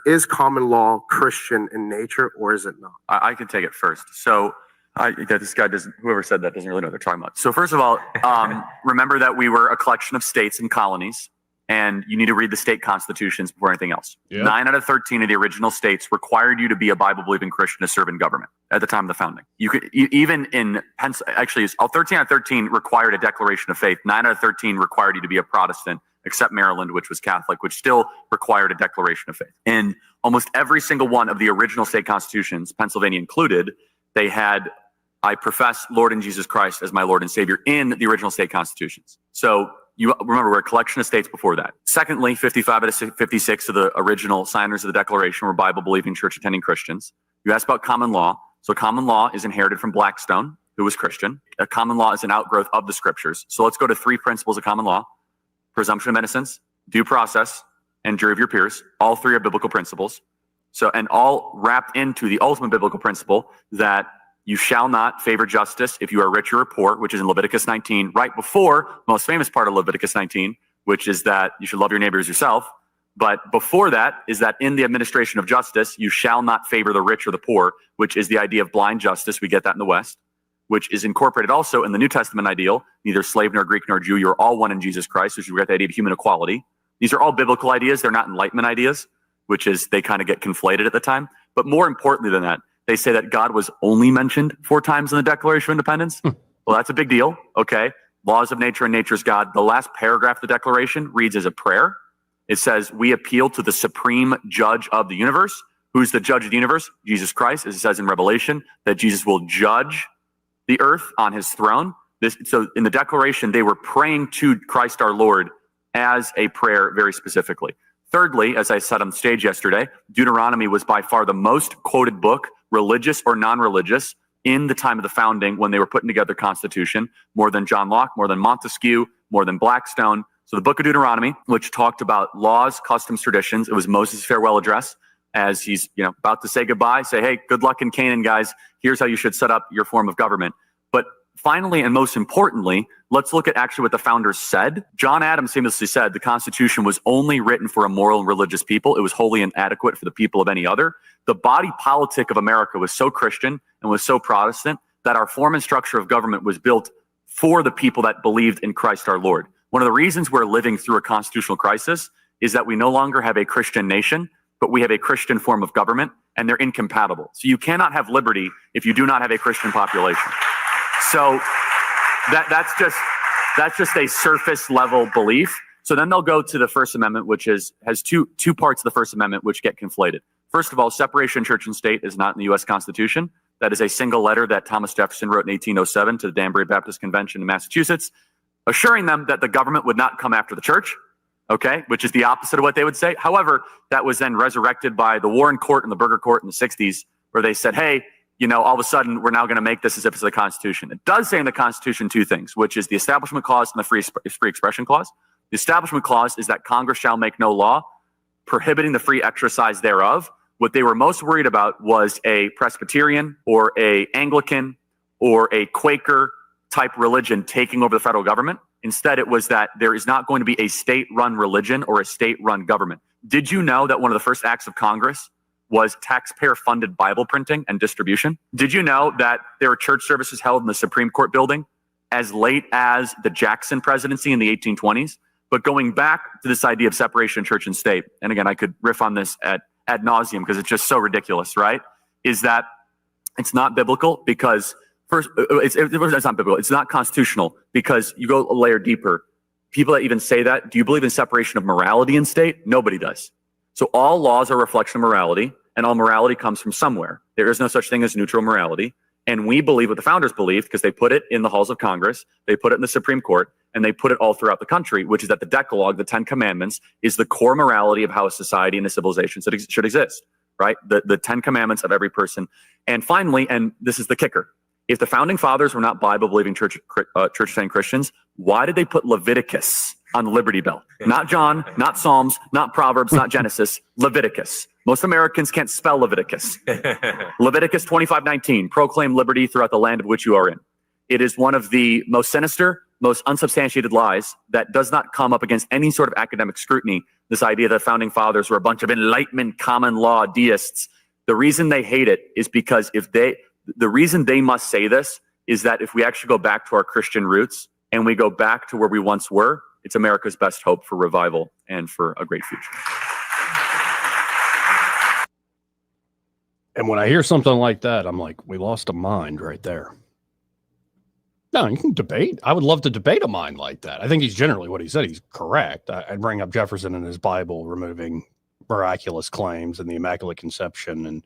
is common law Christian in nature, or is it not? I can take it first. So this guy whoever said that doesn't really know what they're talking about. So first of all, remember that we were a collection of states and colonies, and you need to read the state constitutions before anything else. Yep. 9 out of 13 of the original states required you to be a Bible-believing Christian to serve in government at the time of the founding. You could even in actually, all 13 out of 13 required a declaration of faith. 9 out of 13 required you to be a Protestant, except Maryland, which was Catholic, which still required a declaration of faith. In almost every single one of the original state constitutions, Pennsylvania included, they had, I profess Lord and Jesus Christ as my Lord and Savior in the original state constitutions. So you remember, we're a collection of states before that. Secondly, 55 out of 56 of the original signers of the Declaration were Bible-believing, church-attending Christians. You asked about common law. So common law is inherited from Blackstone, who was Christian. A common law is an outgrowth of the scriptures. So let's go to 3 principles of common law. Presumption of innocence, due process, and jury of your peers. All 3 are biblical principles. So, and all wrapped into the ultimate biblical principle that You shall not favor justice if you are rich or poor, which is in Leviticus 19, right before the most famous part of Leviticus 19, which is that you should love your neighbor as yourself. But before that is that in the administration of justice, you shall not favor the rich or the poor, which is the idea of blind justice. We get that in the West, which is incorporated also in the New Testament ideal. Neither slave nor Greek nor Jew, you're all one in Jesus Christ, which we get the idea of human equality. These are all biblical ideas. They're not Enlightenment ideas, which is they kind of get conflated at the time. But more importantly than that, they say that God was only mentioned 4 times in the Declaration of Independence. Well, that's a big deal. Okay. Laws of nature and nature's God. The last paragraph of the Declaration reads as a prayer. It says, we appeal to the supreme judge of the universe. Who's the judge of the universe? Jesus Christ, as it says in Revelation, that Jesus will judge the earth on his throne. So in the Declaration, they were praying to Christ our Lord as a prayer very specifically. Thirdly, as I said on stage yesterday, Deuteronomy was by far the most quoted book, religious or non-religious, in the time of the founding when they were putting together the Constitution, more than John Locke, more than Montesquieu, more than Blackstone. So the book of Deuteronomy, which talked about laws, customs, traditions, it was Moses' farewell address as he's about to say goodbye, say, hey, good luck in Canaan, guys. Here's how you should set up your form of government. But finally, and most importantly, let's look at actually what the founders said. John Adams famously said the Constitution was only written for a moral and religious people. It was wholly inadequate for the people of any other. The body politic of America was so Christian and was so Protestant that our form and structure of government was built for the people that believed in Christ our Lord. One of the reasons we're living through a constitutional crisis is that we no longer have a Christian nation, but we have a Christian form of government, and they're incompatible. So you cannot have liberty if you do not have a Christian population. So that's just a surface level belief. So then they'll go to the First Amendment, which has two parts of the First Amendment which get conflated. First of all, separation of church and state is not in the U.S. Constitution. That is a single letter that Thomas Jefferson wrote in 1807 to the Danbury Baptist Convention in Massachusetts, assuring them that the government would not come after the church, okay, which is the opposite of what they would say. However, that was then resurrected by the Warren Court and the Burger Court in the 60s, where they said, hey, all of a sudden we're now going to make this as if it's the Constitution. It does say in the Constitution 2 things, which is the Establishment Clause and the Free Expression Clause. The Establishment Clause is that Congress shall make no law prohibiting the free exercise thereof. What they were most worried about was a Presbyterian or a Anglican or a Quaker type religion taking over the federal government. Instead, it was that there is not going to be a state-run religion or a state-run government. Did you know that one of the first acts of Congress was taxpayer-funded Bible printing and distribution? Did you know that there were church services held in the Supreme Court building as late as the Jackson presidency in the 1820s? But going back to this idea of separation of church and state, and again, I could riff on this ad nauseum because it's just so ridiculous, right? Is that it's not biblical because first, it's not biblical. It's not constitutional because you go a layer deeper. People that even say that, do you believe in separation of morality and state? Nobody does. So all laws are a reflection of morality, and all morality comes from somewhere. There is no such thing as neutral morality. And we believe what the founders believed because they put it in the halls of Congress, they put it in the Supreme Court, and they put it all throughout the country, which is that the Decalogue, the 10 Commandments, is the core morality of how a society and a civilization should exist, right? The 10 Commandments of every person. And finally, and this is the kicker, if the founding fathers were not Bible-believing church-attending Christians, why did they put Leviticus on the Liberty Bell? Not John, not Psalms, not Proverbs, not Genesis, Leviticus. Most Americans can't spell Leviticus. Leviticus 25:19, proclaim liberty throughout the land of which you are in. It is one of the most sinister, most unsubstantiated lies that does not come up against any sort of academic scrutiny. This idea that founding fathers were a bunch of Enlightenment common law deists. The reason they hate it is because the reason they must say this is that if we actually go back to our Christian roots and we go back to where we once were, it's America's best hope for revival and for a great future. And when I hear something like that, I'm like, we lost a mind right there. No, you can debate. I would love to debate a mind like that. I think he's generally what he said. He's correct. I'd bring up Jefferson and his Bible removing miraculous claims and the Immaculate Conception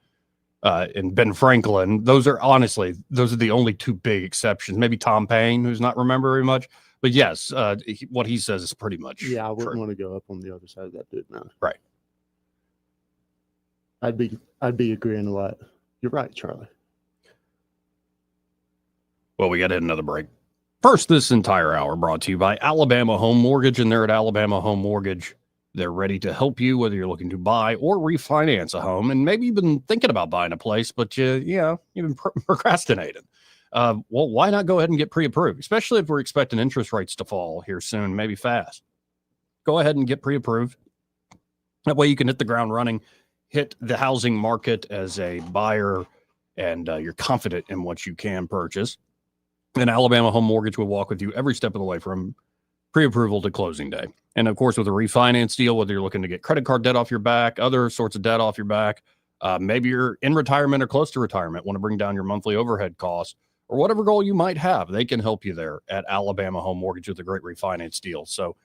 and Ben Franklin. Those are the only two big exceptions. Maybe Tom Paine, who's not remember very much. But yes, what he says is pretty much I wouldn't true. want to go up on the other side of that dude now. Right. I'd be agreeing a lot. You're right, Charlie. Well, we got to hit another break. First, this entire hour brought to you by Alabama Home Mortgage, and they're at Alabama Home Mortgage. They're ready to help you, whether you're looking to buy or refinance a home. And maybe you've been thinking about buying a place, but you've been procrastinating. Well, why not go ahead and get pre-approved, especially if we're expecting interest rates to fall here soon, maybe fast. Go ahead and get pre-approved. That way you can hit the ground running, hit the housing market as a buyer, and you're confident in what you can purchase. And Alabama Home Mortgage will walk with you every step of the way from pre-approval to closing day. And of course, with a refinance deal, whether you're looking to get credit card debt off your back, other sorts of debt off your back, maybe you're in retirement or close to retirement, want to bring down your monthly overhead costs, or whatever goal you might have, they can help you there at Alabama Home Mortgage with a great refinance deal. So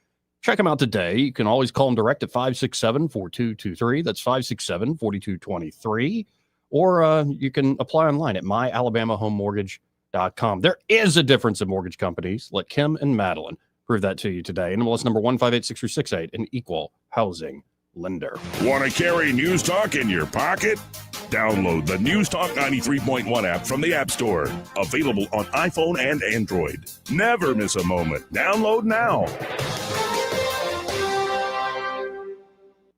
check them out today. You can always call them direct at 567-4223. That's 567-4223. Or you can apply online at myalabamahomemortgage.com. There is a difference in mortgage companies. Let Kim and Madeline prove that to you today. NMLS number 1586368, an equal housing lender. Want to carry News Talk in your pocket? Download the News Talk 93.1 app from the App Store. Available on iPhone and Android. Never miss a moment. Download now.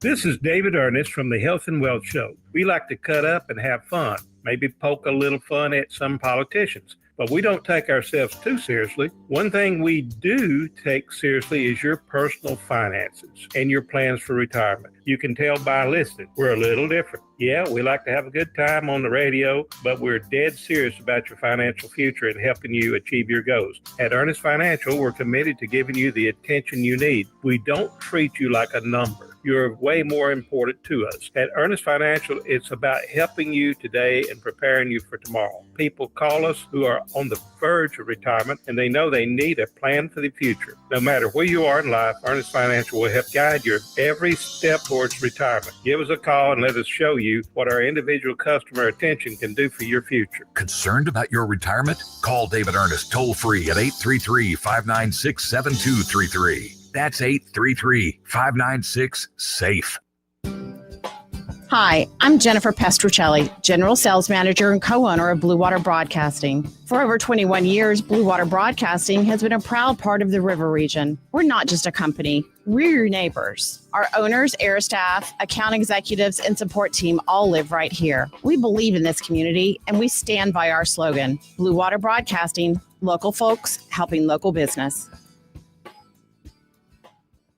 This is David Ernest from the Health and Wealth Show. We like to cut up and have fun, maybe poke a little fun at some politicians. But we don't take ourselves too seriously. One thing we do take seriously is your personal finances and your plans for retirement. You can tell by listening, we're a little different. Yeah, we like to have a good time on the radio, but we're dead serious about your financial future and helping you achieve your goals. At Ernest Financial, we're committed to giving you the attention you need. We don't treat you like a number. You're way more important to us. At Ernest Financial, it's about helping you today and preparing you for tomorrow. People call us who are on the verge of retirement, and they know they need a plan for the future. No matter where you are in life, Ernest Financial will help guide your every step towards retirement. Give us a call and let us show you what our individual customer attention can do for your future. Concerned about your retirement? Call David Ernest toll-free at 833-596-7233. That's 833-596-SAFE. Hi, I'm Jennifer Pestruccelli, General Sales Manager and co-owner of Blue Water Broadcasting. For over 21 years, Blue Water Broadcasting has been a proud part of the River region. We're not just a company, we're your neighbors. Our owners, air staff, account executives, and support team all live right here. We believe in this community, and we stand by our slogan, Blue Water Broadcasting, local folks helping local business.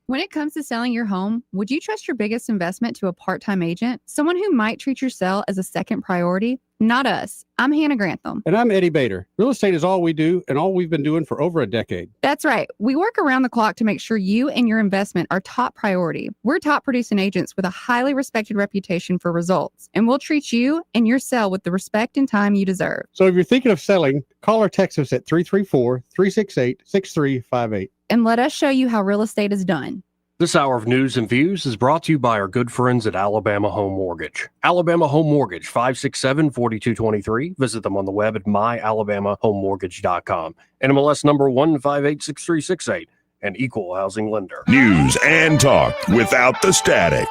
When it comes to selling your home, would you trust your biggest investment to a part-time agent? Someone who might treat your sale as a second priority? Not us. I'm Hannah Grantham. And I'm Eddie Bader. Real estate is all we do and all we've been doing for over a decade. That's right. We work around the clock to make sure you and your investment are top priority. We're top producing agents with a highly respected reputation for results, and we'll treat you and your sale with the respect and time you deserve. So if you're thinking of selling, call or text us at 334-368-6358. And let us show you how real estate is done. This hour of news and views is brought to you by our good friends at Alabama Home Mortgage. Alabama Home Mortgage, 567-4223. Visit them on the web at myalabamahomemortgage.com. NMLS number 1586368, an equal housing lender. News and talk without the static.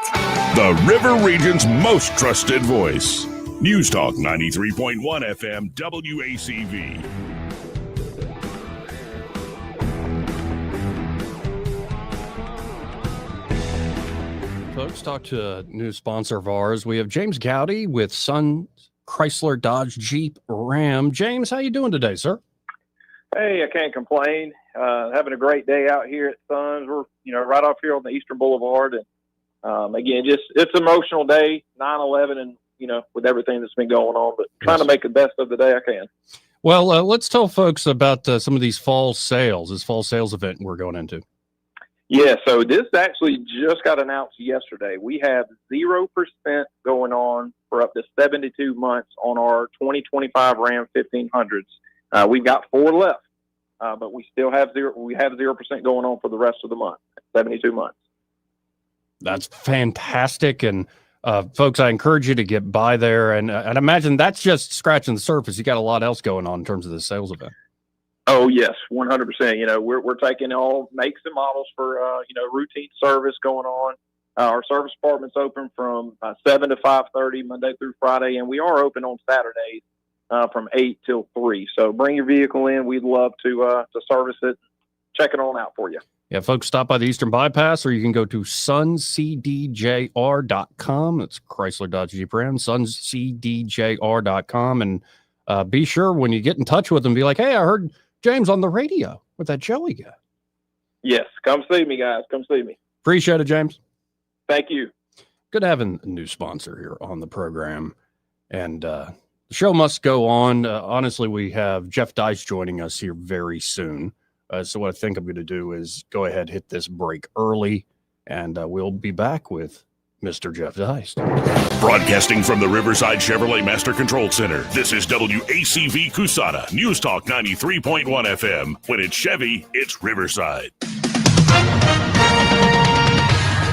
The River Region's most trusted voice. News Talk 93.1 FM WACV. Folks, talk to a new sponsor of ours. We have James Gowdy with Sun Chrysler Dodge Jeep Ram. James, how you doing today, sir? Hey, I can't complain. Having a great day out here at Suns. We're, right off here on the Eastern Boulevard. And again, it's an emotional day, 9/11, and, with everything that's been going on, but trying to make the best of the day I can. Well, let's tell folks about some of these fall sales, this fall sales event we're going into. Yeah, so this actually just got announced yesterday. We have 0% going on for up to 72 months on our 2025 Ram 1500s. We've got 4 left, but we still have 0% going on for the rest of the month, 72 months. That's fantastic. And folks, I encourage you to get by there. And imagine that's just scratching the surface. You got a lot else going on in terms of the sales event. Oh, yes, 100%. We're taking all makes and models for, routine service going on. Our service department's open from 7 to 5:30 Monday through Friday, and we are open on Saturdays from 8 till 3. So bring your vehicle in. We'd love to service it, check it on out for you. Yeah, folks, stop by the Eastern Bypass, or you can go to suncdjr.com. It's Chrysler Dodge Jeep Ram, suncdjr.com. And be sure when you get in touch with them, be like, hey, I heard James on the radio with that Joey guy. Yes, come see me, guys. Come see me. Appreciate it, James. Thank you. Good having a new sponsor here on the program. And the show must go on. Honestly, we have Jeff Dice joining us here very soon. So what I think I'm going to do is go ahead, hit this break early, and we'll be back with Mr. Jeff Dice. Broadcasting from the Riverside Chevrolet Master Control Center, this is WACV Cusana, News Talk 93.1 FM. When it's Chevy, it's Riverside.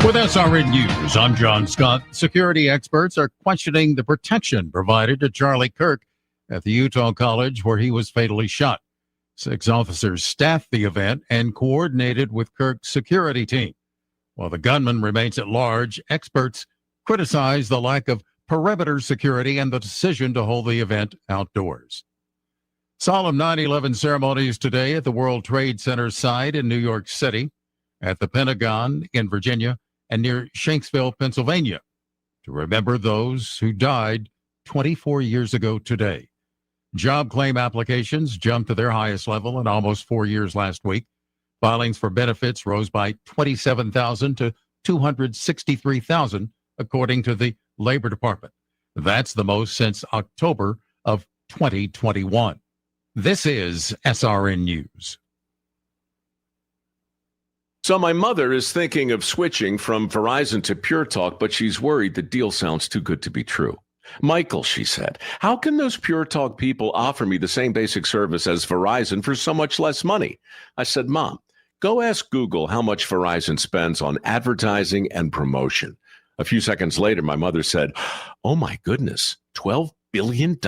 With SRN News, I'm John Scott. Security experts are questioning the protection provided to Charlie Kirk at the Utah College where he was fatally shot. 6 officers staffed the event and coordinated with Kirk's security team. While the gunman remains at large, experts criticize the lack of perimeter security and the decision to hold the event outdoors. Solemn 9/11 ceremonies today at the World Trade Center site in New York City, at the Pentagon in Virginia, and near Shanksville, Pennsylvania, to remember those who died 24 years ago today. Job claim applications jumped to their highest level in almost 4 years last week. Filings for benefits rose by 27,000 to 263,000, according to the Labor Department. That's the most since October of 2021. This is SRN News. So my mother is thinking of switching from Verizon to Pure Talk, but she's worried the deal sounds too good to be true. Michael, she said, how can those Pure Talk people offer me the same basic service as Verizon for so much less money? I said, Mom, go ask Google how much Verizon spends on advertising and promotion. A few seconds later, my mother said, oh my goodness, $12 billion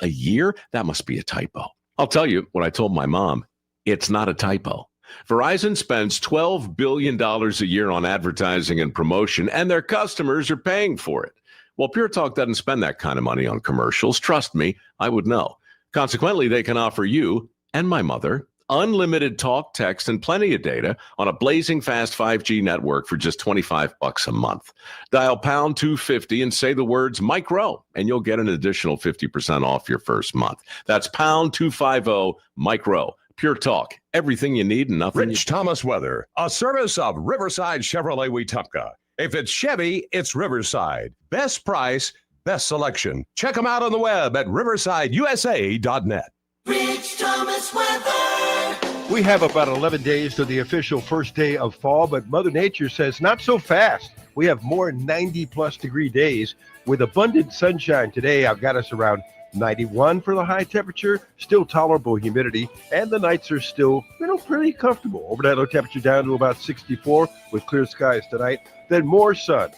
a year? That must be a typo. I'll tell you what I told my mom. It's not a typo. Verizon spends $12 billion a year on advertising and promotion, and their customers are paying for it. Well, Pure Talk doesn't spend that kind of money on commercials. Trust me, I would know. Consequently, they can offer you and my mother unlimited talk, text, and plenty of data on a blazing fast 5G network for just $25 a month. Dial pound 250 and say the words micro, and you'll get an additional 50% off your first month. That's pound 250 micro. Pure Talk, everything you need and nothing. Rich Thomas Weather, a service of Riverside Chevrolet Wetumpka. If it's Chevy, it's Riverside. Best price, best selection. Check them out on the web at riversideusa.net. Rich Thomas Weather. We have about 11 days to the official first day of fall, but Mother Nature says not so fast. We have more 90-plus degree days with abundant sunshine today. I've got us around 91 for the high temperature, still tolerable humidity, and the nights are still, pretty comfortable. Overnight low temperature down to about 64 with clear skies tonight. Then more sun.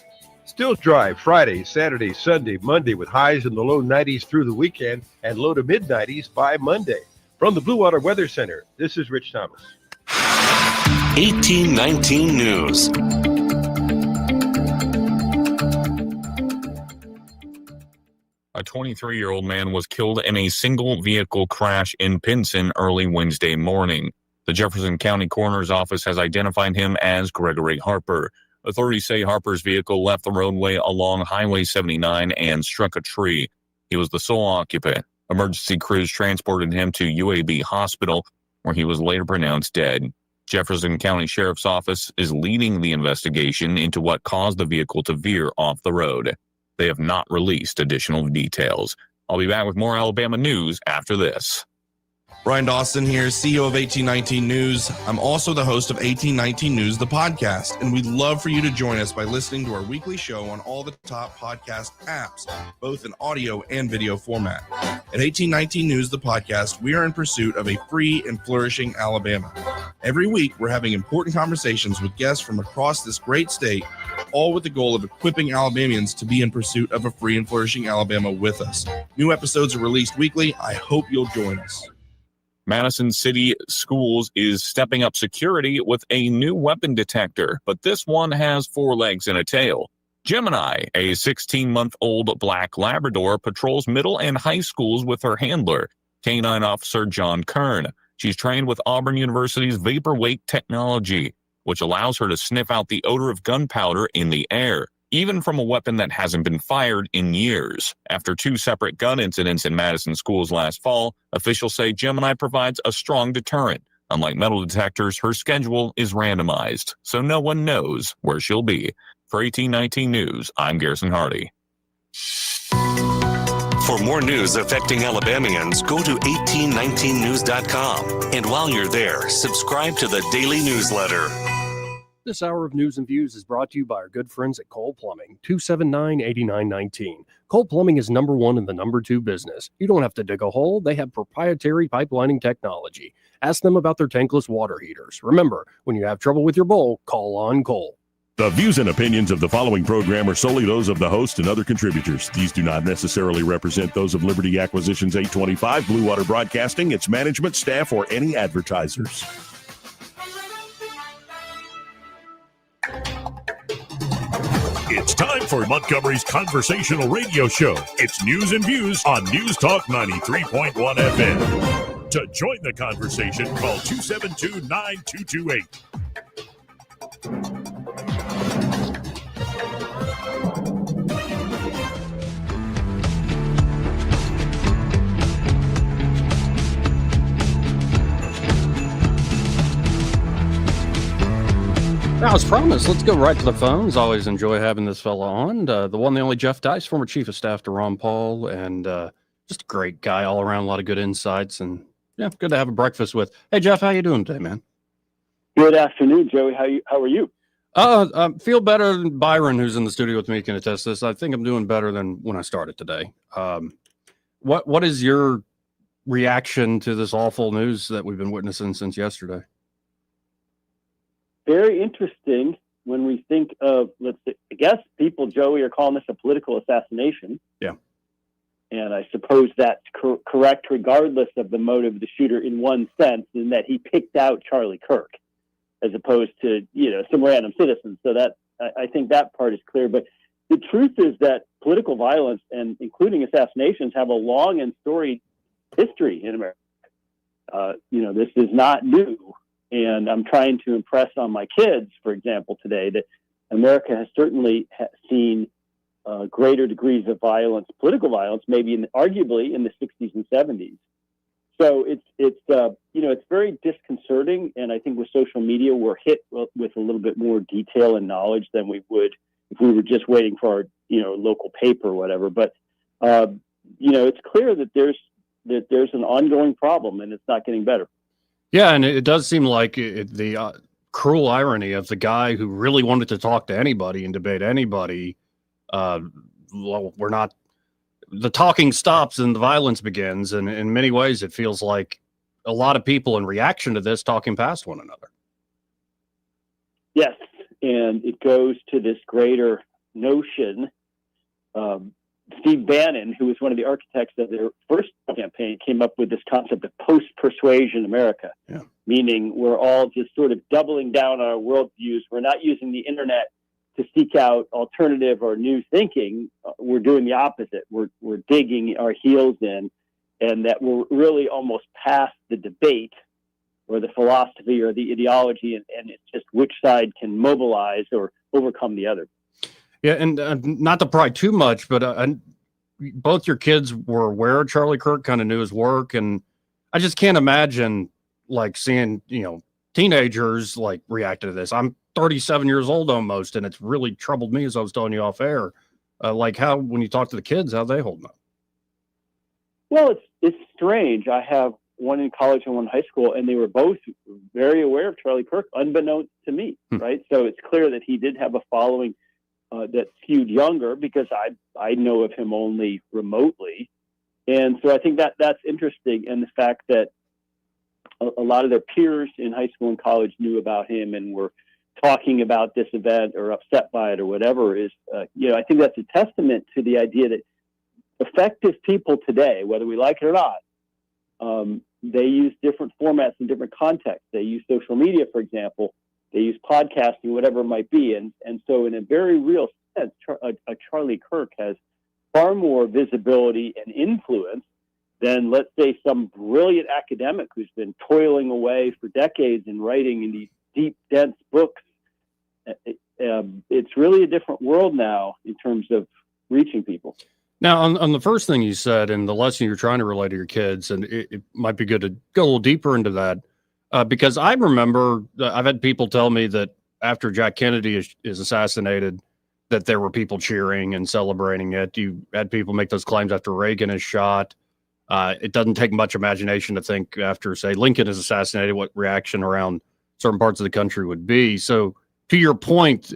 Still dry Friday, Saturday, Sunday, Monday with highs in the low 90s through the weekend and low to mid 90s by Monday. From the Blue Water Weather Center, this is Rich Thomas. 1819 News. A 23-year-old man was killed in a single vehicle crash in Pinson early Wednesday morning. The Jefferson County Coroner's Office has identified him as Gregory Harper. Authorities say Harper's vehicle left the roadway along Highway 79 and struck a tree. He was the sole occupant. Emergency crews transported him to UAB Hospital, where he was later pronounced dead. Jefferson County Sheriff's Office is leading the investigation into what caused the vehicle to veer off the road. They have not released additional details. I'll be back with more Alabama news after this. Brian Dawson here, CEO of 1819 News. I'm also the host of 1819 News, the podcast, and we'd love for you to join us by listening to our weekly show on all the top podcast apps, both in audio and video format. At 1819 News, the podcast, we are in pursuit of a free and flourishing Alabama. Every week, we're having important conversations with guests from across this great state, all with the goal of equipping Alabamians to be in pursuit of a free and flourishing Alabama with us. New episodes are released weekly. I hope you'll join us. Madison City Schools is stepping up security with a new weapon detector, but this one has 4 legs and a tail. Gemini, a 16-month-old black Labrador, patrols middle and high schools with her handler, K-9 Officer John Kern. She's trained with Auburn University's Vaporwake technology. which allows her to sniff out the odor of gunpowder in the air, even from a weapon that hasn't been fired in years. After 2 separate gun incidents in Madison schools last fall, officials say Gemini provides a strong deterrent. Unlike metal detectors, her schedule is randomized, so no one knows where she'll be. For 1819 News, I'm Garrison Hardy. For more news affecting Alabamians, go to 1819news.com. And while you're there, subscribe to the daily newsletter. This hour of News and Views is brought to you by our good friends at Cole Plumbing, 279-8919. Cole Plumbing is number 1 in the number 2 business. You don't have to dig a hole. They have proprietary pipelining technology. Ask them about their tankless water heaters. Remember, when you have trouble with your bowl, call on Cole. The views and opinions of the following program are solely those of the host and other contributors. These do not necessarily represent those of Liberty Acquisitions 825, Blue Water Broadcasting, its management, staff, or any advertisers. It's time for Montgomery's conversational radio show. It's News and Views on News Talk 93.1 FM. To join the conversation, call 272-9228. Now, as promised, let's go right to the phones. Always enjoy having this fella on. The one, the only Jeff Dice, former chief of staff to Ron Paul, and just a great guy all around, a lot of good insights, and yeah, good to have a breakfast with. Hey, Jeff, how you doing today, man? Good afternoon, Joey. How are you? I feel better than Byron, who's in the studio with me, can attest this. I think I'm doing better than when I started today. What is your reaction to this awful news that we've been witnessing since yesterday? Very interesting when we think of, let's say, I guess people, Joey, are calling this a political assassination. Yeah. And I suppose that's correct, regardless of the motive of the shooter, in one sense, in that he picked out Charlie Kirk as opposed to, some random citizen. So that I think that part is clear. But the truth is that political violence, and including assassinations, have a long and storied history in America. This is not new. And I'm trying to impress on my kids, for example, today, that America has certainly seen greater degrees of violence, political violence, maybe arguably in the 60s and 70s. So it's very disconcerting. And I think with social media, we're hit with a little bit more detail and knowledge than we would if we were just waiting for our, local paper or whatever. But, it's clear that there's an ongoing problem and it's not getting better. Yeah, and it does seem like the cruel irony of the guy who really wanted to talk to anybody and debate anybody. We're not. The talking stops and the violence begins, and in many ways, it feels like a lot of people, in reaction to this, talking past one another. Yes, and it goes to this greater notion. Steve Bannon, who was one of the architects of their first campaign, came up with this concept of post-persuasion America, meaning we're all just sort of doubling down on our worldviews. We're not using the internet to seek out alternative or new thinking. We're doing the opposite. We're digging our heels in, and that we're really almost past the debate or the philosophy or the ideology, and it's just which side can mobilize or overcome the other. Yeah, and not to pry too much, but both your kids were aware of Charlie Kirk, kind of knew his work, and I just can't imagine seeing teenagers react to this. I'm 37 years old almost, and it's really troubled me, as I was telling you off air. How when you talk to the kids, how they holding up? Well, it's strange. I have one in college and one in high school, and they were both very aware of Charlie Kirk, unbeknownst to me. Right, so it's clear that he did have a following that skewed younger, because I know of him only remotely. And so I think that's interesting. And the fact that a lot of their peers in high school and college knew about him and were talking about this event or upset by it or whatever is, I think that's a testament to the idea that effective people today, whether we like it or not, they use different formats in different contexts. They use social media, for example. They use podcasting, whatever it might be. And so in a very real sense, a Charlie Kirk has far more visibility and influence than, let's say, some brilliant academic who's been toiling away for decades and writing in these deep, dense books. It's really a different world now in terms of reaching people. Now, on the first thing you said and the lesson you're trying to relay to your kids, and it might be good to go a little deeper into that, because I remember I've had people tell me that after Jack Kennedy is assassinated, that there were people cheering and celebrating it. You had people make those claims after Reagan is shot. It doesn't take much imagination to think after, say, Lincoln is assassinated, what reaction around certain parts of the country would be. So to your point,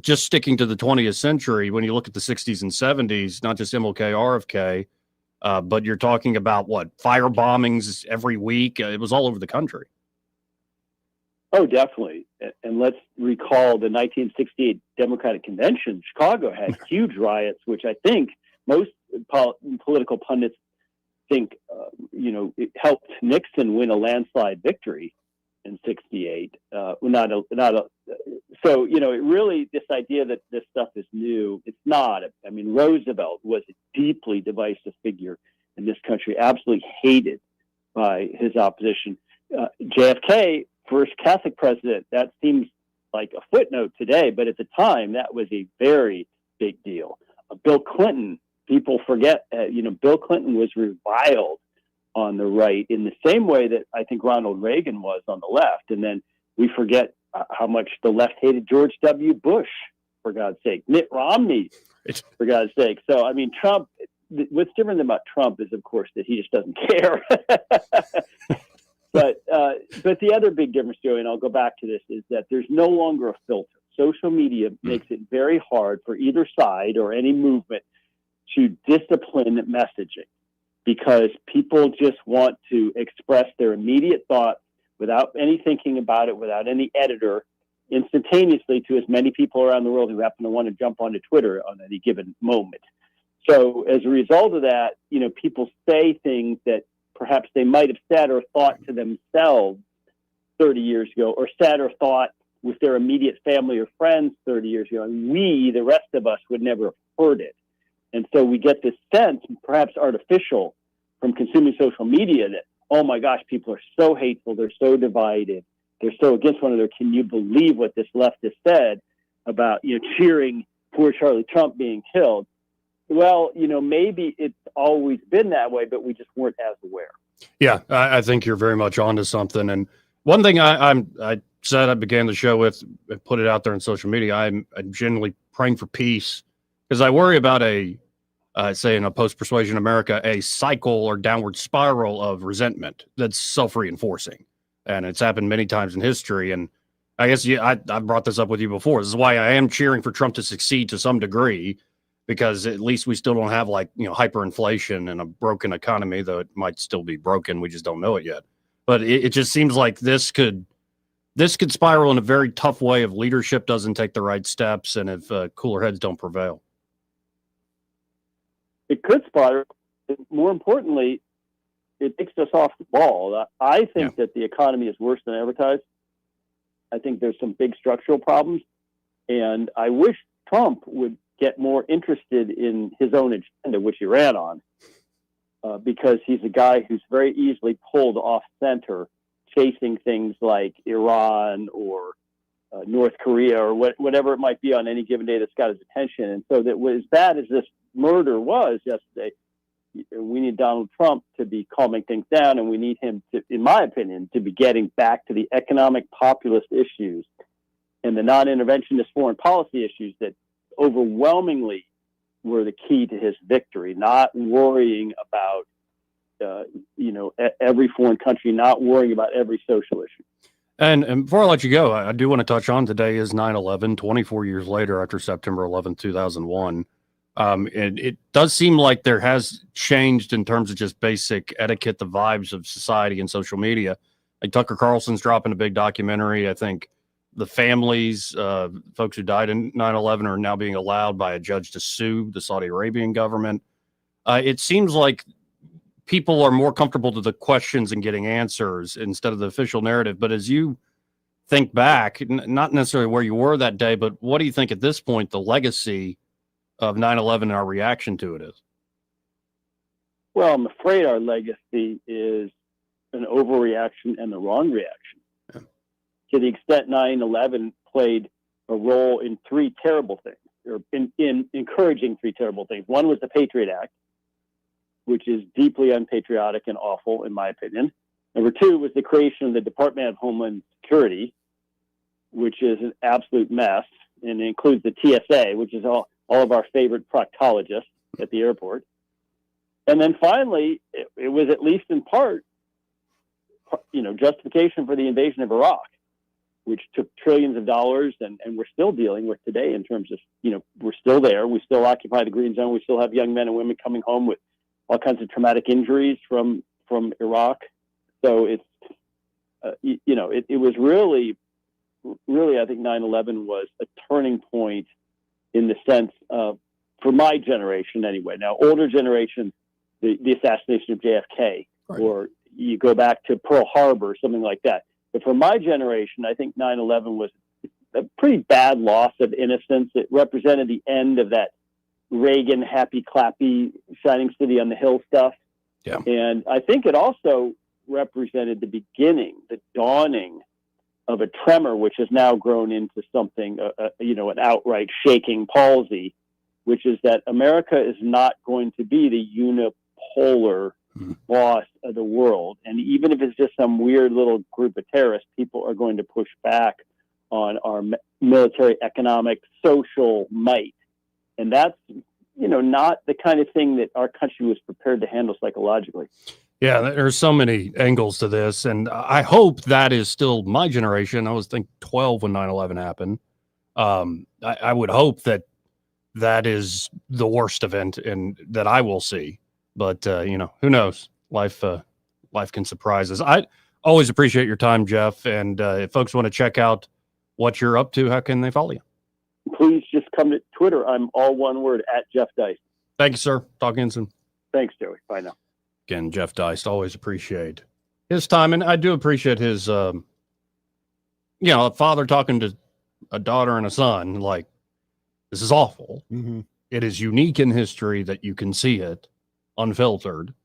just sticking to the 20th century, when you look at the 60s and 70s, not just MLK, RFK, but you're talking about fire bombings every week. It was all over the country. Oh, definitely. And let's recall the 1968 Democratic Convention. Chicago had huge riots, which I think most political pundits think, it helped Nixon win a landslide victory in 68. So, it really, this idea that this stuff is new, it's not. I mean, Roosevelt was a deeply divisive figure in this country, absolutely hated by his opposition. JFK, first Catholic president, that seems like a footnote today, but at the time, that was a very big deal. Bill Clinton, people forget, Bill Clinton was reviled on the right in the same way that I think Ronald Reagan was on the left. And then we forget how much the left hated George W. Bush, for God's sake, Mitt Romney, for God's sake. So, I mean, Trump, what's different about Trump is, of course, that he just doesn't care. But the other big difference, Joey, and I'll go back to this, is that there's no longer a filter. Social media makes it very hard for either side or any movement to discipline messaging, because people just want to express their immediate thoughts without any thinking about it, without any editor, instantaneously to as many people around the world who happen to want to jump onto Twitter on any given moment. So as a result of that, people say things that perhaps they might have said or thought to themselves 30 years ago, or said or thought with their immediate family or friends 30 years ago. And we, the rest of us, would never have heard it. And so we get this sense, perhaps artificial, from consuming social media that, oh my gosh, people are so hateful, they're so divided, they're so against one another. Can you believe what this leftist said about, cheering poor Charlie Trump being killed? Well, maybe it's always been that way, but we just weren't as aware. Yeah, I think you're very much onto something. And one thing I said, I began the show with, put it out there on social media, I'm genuinely praying for peace, because I worry about say in a post-persuasion America, a cycle or downward spiral of resentment that's self-reinforcing. And it's happened many times in history. And I guess I've brought this up with you before. This is why I am cheering for Trump to succeed to some degree, because at least we still don't have hyperinflation and a broken economy, though it might still be broken. We just don't know it yet. But it just seems like this could spiral in a very tough way if leadership doesn't take the right steps and if cooler heads don't prevail. It could spiral. More importantly, it takes us off the ball. I think that the economy is worse than advertised. I think there's some big structural problems. And I wish Trump would get more interested in his own agenda, which he ran on, because he's a guy who's very easily pulled off center, chasing things like Iran or North Korea or whatever it might be on any given day that's got his attention. And so that as bad as this murder was yesterday, we need Donald Trump to be calming things down, and we need him to, in my opinion, to be getting back to the economic populist issues and the non-interventionist foreign policy issues that overwhelmingly were the key to his victory, not worrying about every foreign country, not worrying about every social issue. And before I let you go, I do want to touch on today is 9/11, 24 years later after September 11, 2001. And it does seem like there has changed in terms of just basic etiquette, the vibes of society and social media. Like Tucker Carlson's dropping a big documentary. I think the families, folks who died in 9/11 are now being allowed by a judge to sue the Saudi Arabian government. It seems like people are more comfortable to the questions and getting answers instead of the official narrative. But as you think back, not necessarily where you were that day, but what do you think at this point the legacy of 9/11 and our reaction to it is? Well, I'm afraid our legacy is an overreaction and the wrong reaction. to the extent 9/11 played a role in three terrible things, or in encouraging three terrible things. One was the Patriot Act, which is deeply unpatriotic and awful, in my opinion. Number two was the creation of the Department of Homeland Security, which is an absolute mess, and it includes the TSA, which is all of our favorite proctologists at the airport. And then finally, it was at least in part, justification for the invasion of Iraq, which took trillions of dollars, and we're still dealing with today in terms of, we're still there. We still occupy the green zone. We still have young men and women coming home with all kinds of traumatic injuries from Iraq. So it's, it was really, I think 9/11 was a turning point in the sense of, for my generation anyway. Now, older generations, the assassination of JFK, right, or you go back to Pearl Harbor, something like that. But for my generation, I think 9/11 was a pretty bad loss of innocence. It represented the end of that Reagan happy clappy shining city on the hill stuff. Yeah. And I think it also represented the beginning, the dawning of a tremor, which has now grown into something, an outright shaking palsy, which is that America is not going to be the unipolar boss of the world. And even if it's just some weird little group of terrorists, people are going to push back on our military, economic, social might. And that's, not the kind of thing that our country was prepared to handle psychologically. Yeah, there's so many angles to this, and I hope that is still my generation. I was 12 when 9/11 happened. I would hope that is the worst event and that I will see. But who knows? Life can surprise us. I always appreciate your time, Jeff. And if folks want to check out what you're up to, how can they follow you? Please just come to Twitter. I'm all one word, @JeffDiced. Thank you, sir. Talk again soon. Thanks, Joey. Bye now. Again, Jeff Diced, always appreciate his time. And I do appreciate his, a father talking to a daughter and a son, like, this is awful. Mm-hmm. It is unique in history that you can see it unfiltered.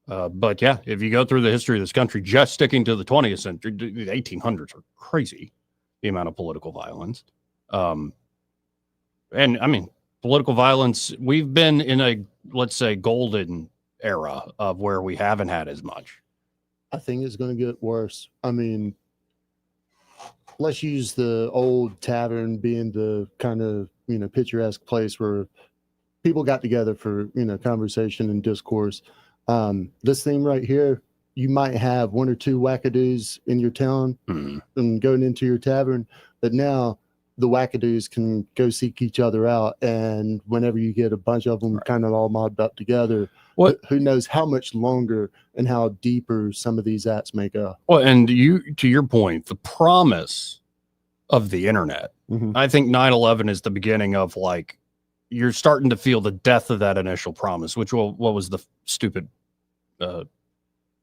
But yeah, if you go through the history of this country, just sticking to the 20th century, the 1800s are crazy, the amount of political violence. And I mean, political violence, we've been in a, let's say, golden era of where we haven't had as much. I think it's going to get worse. I mean, let's use the old tavern being the kind of, picturesque place where people got together for, conversation and discourse. This thing right here, you might have one or two wackadoos in your town and going into your tavern, but now the wackadoos can go seek each other out. And whenever you get a bunch of them kind of all mobbed up together, who knows how much longer and how deeper some of these acts may go. Well, and to your point, the promise of the internet, I think 9/11 is the beginning of, like, you're starting to feel the death of that initial promise, which what was the stupid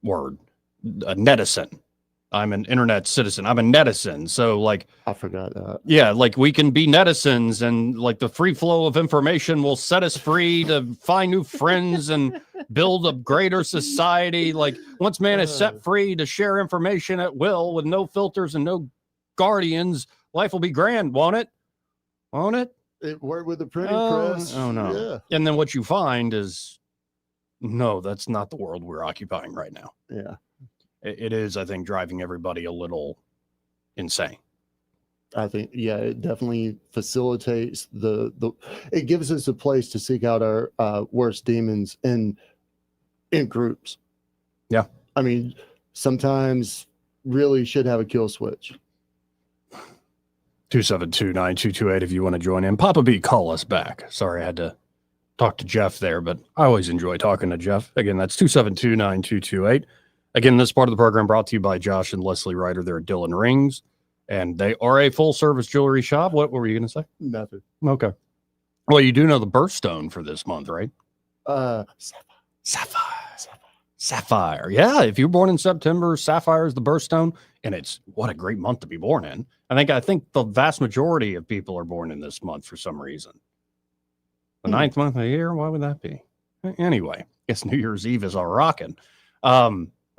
word? A netizen. I'm an internet citizen. I'm a netizen. So, like, I forgot that. Yeah, like, we can be netizens, and like the free flow of information will set us free to find new friends and build a greater society. Like, once man is set free to share information at will with no filters and no guardians, life will be grand, won't it? Won't it? It worked with the printing press. Oh no. Yeah. And then what you find is, no, that's not the world we're occupying right now. Yeah. It is, I think, driving everybody a little insane. I think, yeah, it definitely facilitates it gives us a place to seek out our worst demons in groups. Yeah. I mean, sometimes really should have a kill switch. 272-9228 if you want to join in. Papa B, call us back. Sorry, I had to talk to Jeff there, but I always enjoy talking to Jeff. Again, that's 272-9228. Again, this part of the program brought to you by Josh and Leslie Ryder. They're at Dillon Rings, and they are a full-service jewelry shop. What were you going to say? Nothing. Okay. Well, you do know the birthstone for this month, right? Sapphire. Yeah, if you're born in September, Sapphire is the birthstone, and it's what a great month to be born in. I think the vast majority of people are born in this month for some reason. The ninth month of the year, why would that be? Anyway, I guess New Year's Eve is all rocking.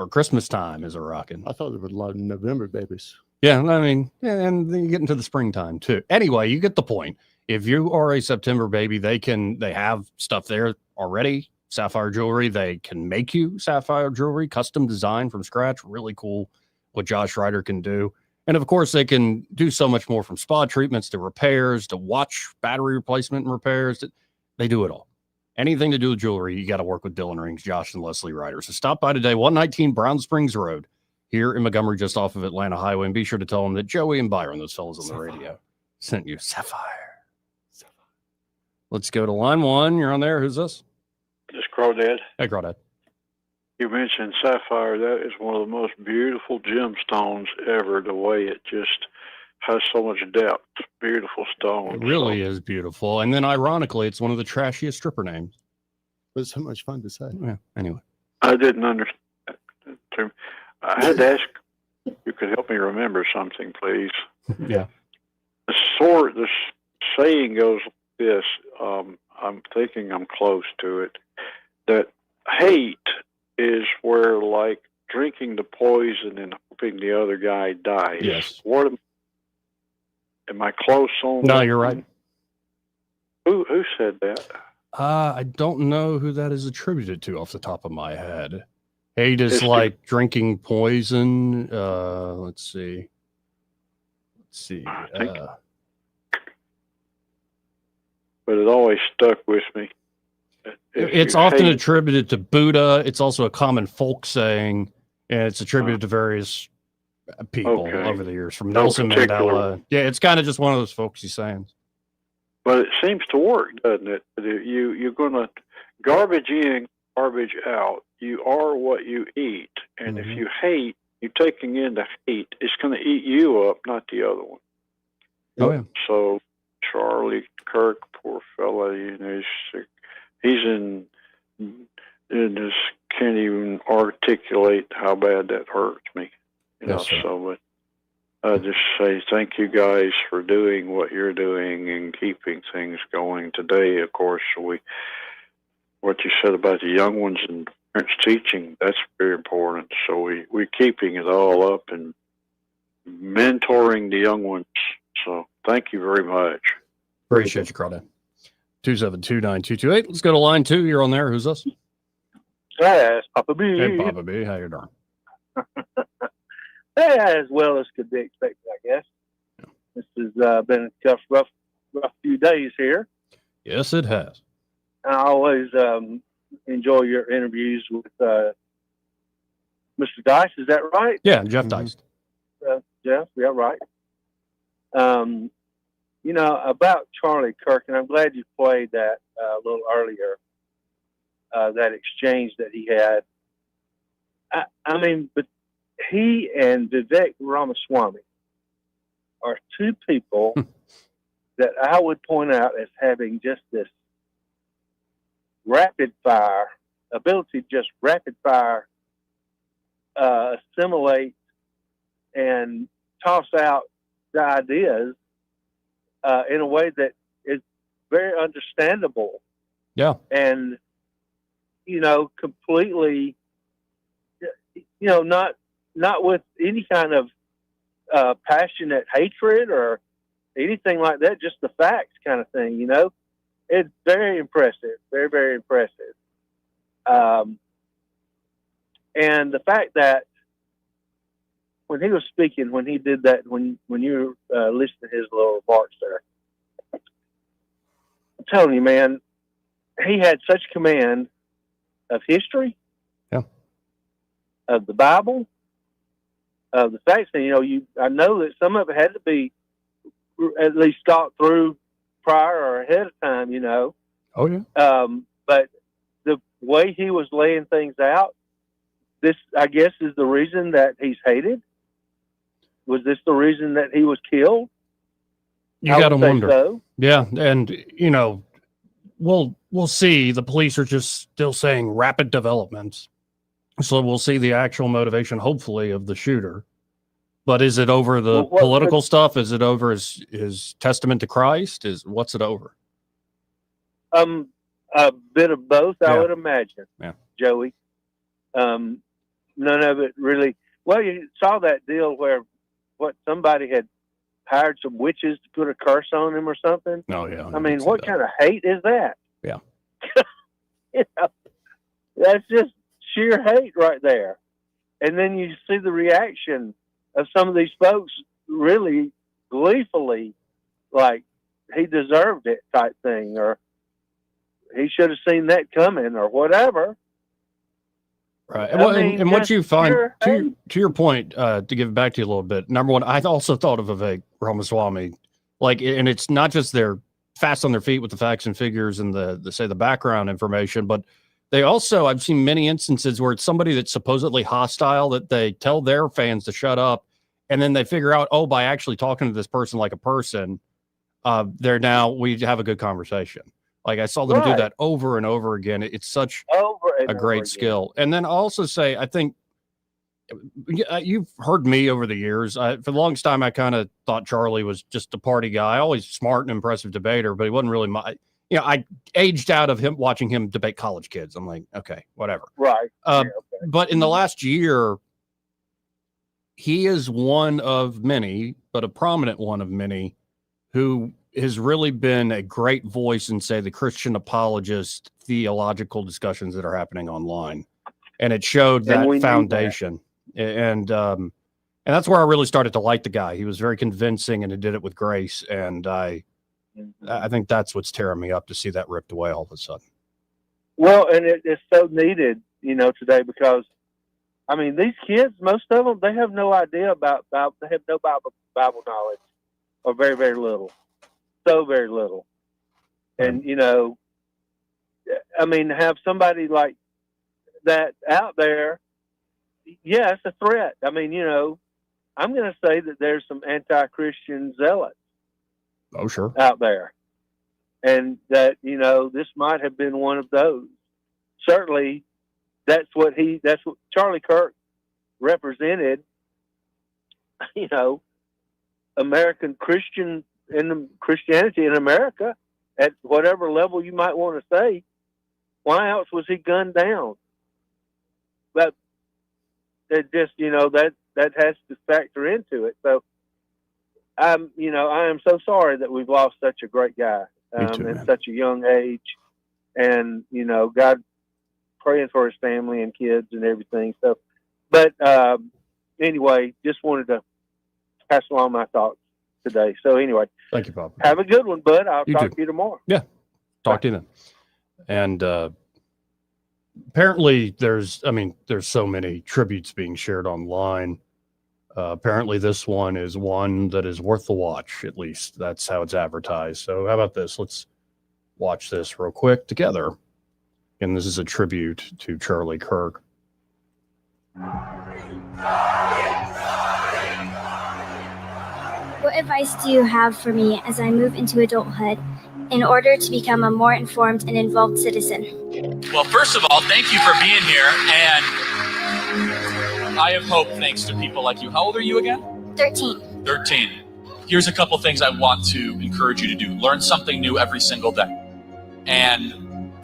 Or Christmas time is a rocking. I thought there were a lot of November babies. Yeah, I mean, and then you get into the springtime too. Anyway, you get the point. If you are a September baby, they have stuff there already. Sapphire jewelry. They can make you sapphire jewelry, custom design from scratch. Really cool what Josh Ryder can do. And of course, they can do so much more, from spa treatments to repairs to watch battery replacement and repairs. They do it all. Anything to do with jewelry, you got to work with Dylan Rings, Josh, and Leslie Ryder. So stop by today, 119 Brown Springs Road here in Montgomery, just off of Atlanta Highway. And be sure to tell them that Joey and Byron, those fellas on the radio, sent you Sapphire. Let's go to line one. You're on there. Who's this? This Crawdad. Hey, Crawdad. You mentioned sapphire. That is one of the most beautiful gemstones ever. The way it just has so much depth. Beautiful stone. It really is beautiful. And then, ironically, it's one of the trashiest stripper names. But it's so much fun to say. Yeah. Anyway, I didn't understand. I had to ask if you could help me remember something, please. Yeah. The saying goes like this. I'm thinking I'm close to it. That hate is where, like, drinking the poison and hoping the other guy dies. Yes. Am I close on no, that? you're right. Who said that? I don't know who that is attributed to off the top of my head. Hate is It's like drinking poison. Let's see. But it always stuck with me. It's often attributed to Buddha. It's also a common folk saying, and it's attributed to various people over the years, from Nelson Mandela. Yeah, it's kind of just one of those folksy sayings. But it seems to work, doesn't it? You're going to garbage in, garbage out. You are what you eat. And if you hate, you're taking in the hate, it's going to eat you up, not the other one. Oh, yeah. So Charlie Kirk, poor fella, he's in this, can't even articulate how bad that hurts me. But I just say thank you guys for doing what you're doing and keeping things going. Today, of course, what you said about the young ones and parents teaching, that's very important. So we're keeping it all up and mentoring the young ones. So thank you very much. Appreciate you, Crawdad. 2729228. Let's go to line two. You're on there. Who's this? Yes, Papa B. Hey, Papa B. How you doing? As well as could be expected, I guess. Yeah. This has been a tough, rough few days here. Yes, it has. I always enjoy your interviews with Mr. Dice. Is that right? Yeah, Jeff Dice. Jeff, yeah, right. About Charlie Kirk, and I'm glad you played that a little earlier, that exchange that he had. I mean, but he and Vivek Ramaswamy are two people that I would point out as having just this rapid fire ability, just rapid fire, assimilate and toss out the ideas in a way that is very understandable. Yeah. And, completely, not with any kind of passionate hatred or anything like that, just the facts kind of thing, It's very impressive, very, very impressive. And the fact that when he was speaking, when he did that, when you listened to his little remarks there, I'm telling you, man, he had such command of history, of the Bible, of the facts. And, I know that some of it had to be at least thought through prior or ahead of time, Oh, yeah. But the way he was laying things out, this, I guess, is the reason that he's hated. Was this the reason that he was killed? You got to wonder. So. Yeah, and we'll see. The police are just still saying rapid developments, so we'll see the actual motivation, hopefully, of the shooter. But is it over the political stuff? Is it over his testament to Christ? What's it over? A bit of both, I would imagine. Yeah, Joey. None of it really. Well, you saw that deal where what somebody had hired some witches to put a curse on him or something. Oh yeah. I mean, what kind of hate is that? Yeah. You know, that's just sheer hate right there. And then you see the reaction of some of these folks really gleefully, like he deserved it type thing, or he should have seen that coming, or whatever. Right. And what you find, to your point, to give it back to you a little bit, number one, I also thought of Vivek Ramaswamy, and it's not just they're fast on their feet with the facts and figures and the background information, but they also, I've seen many instances where it's somebody that's supposedly hostile that they tell their fans to shut up, and then they figure out, by actually talking to this person like a person, we have a good conversation. Like I saw them do that over and over again. It's such a great skill. And then I'll also say, I think you've heard me over the years. For the longest time, I kind of thought Charlie was just a party guy, always smart and impressive debater, but he wasn't really I aged out of him watching him debate college kids. I'm like, okay, whatever. Right. But in the last year, he is one of many, but a prominent one of many, who has really been a great voice in, say, the Christian apologist theological discussions that are happening online. And it showed that foundation. And that's where I really started to like the guy. He was very convincing and he did it with grace. And I think that's what's tearing me up to see that ripped away all of a sudden. Well, and it's so needed, today, because I mean, these kids, most of them, they have no idea about they have no Bible knowledge, or very, very little. So very little. And, I mean, have somebody like that out there, yeah, it's a threat. I mean, I'm going to say that there's some anti-Christian zealots. Oh, sure. Out there. And that, this might have been one of those. Certainly, that's what Charlie Kirk represented, American Christianity in America at whatever level you might want to say. Why else was he gunned down? But it just, that has to factor into it. So I am so sorry that we've lost such a great guy at such a young age. And, God, praying for his family and kids and everything. So, but anyway, just wanted to pass along my thoughts today. So anyway, thank you, Bob. Have a good one, bud. I'll talk to you tomorrow. Yeah. Talk to you then. And apparently there's so many tributes being shared online. Apparently this one is one that is worth the watch. At least that's how it's advertised. So how about this? Let's watch this real quick together. And this is a tribute to Charlie Kirk. What advice do you have for me as I move into adulthood in order to become a more informed and involved citizen? Well, first of all, thank you for being here. And I have hope thanks to people like you. How old are you again? 13. 13. Here's a couple things I want to encourage you to do. Learn something new every single day. And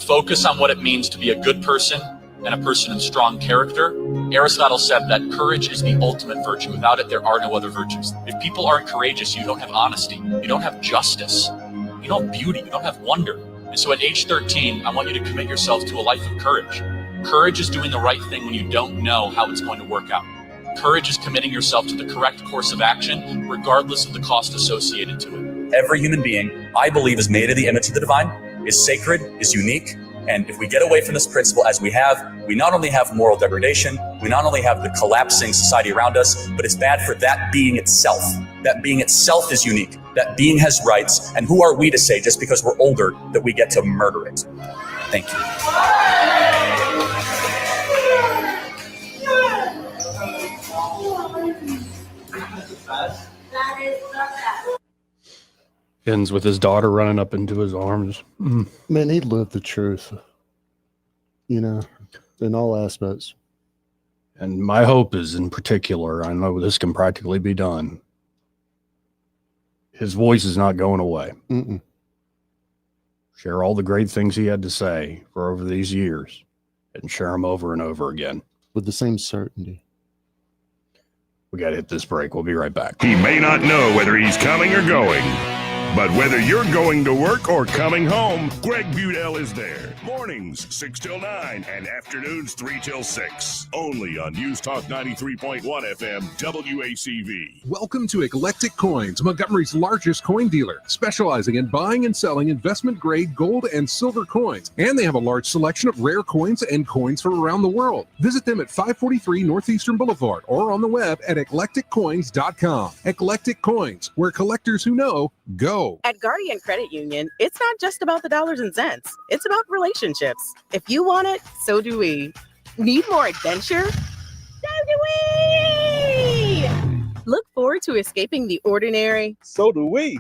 focus on what it means to be a good person and a person of strong character. Aristotle said that courage is the ultimate virtue. Without it, there are no other virtues. If people aren't courageous, you don't have honesty. You don't have justice. You don't have beauty. You don't have wonder. And so at age 13, I want you to commit yourself to a life of courage. Courage is doing the right thing when you don't know how it's going to work out. Courage is committing yourself to the correct course of action, regardless of the cost associated to it. Every human being, I believe, is made in the image of the divine, is sacred, is unique. And if we get away from this principle as we have, we not only have moral degradation, we not only have the collapsing society around us, but it's bad for that being itself. That being itself is unique. That being has rights. And who are we to say, just because we're older, that we get to murder it? Thank you. Ends with his daughter running up into his arms. Man, he lived the truth, in all aspects. And my hope is, in particular, I know this can practically be done. His voice is not going away. Mm-mm. Share all the great things he had to say for over these years and share them over and over again. With the same certainty. We got to hit this break. We'll be right back. He may not know whether he's coming or going, but whether you're going to work or coming home, Greg Budell is there. Mornings 6 till 9 and afternoons 3 till 6. Only on News Talk 93.1 FM WACV. Welcome to Eclectic Coins, Montgomery's largest coin dealer, specializing in buying and selling investment-grade gold and silver coins. And they have a large selection of rare coins and coins from around the world. Visit them at 543 Northeastern Boulevard or on the web at eclecticcoins.com. Eclectic Coins, where collectors who know go. At Guardian Credit Union, it's not just about the dollars and cents. It's about relationships. If you want it, so do we. Need more adventure? So do we! Look forward to escaping the ordinary? So do we.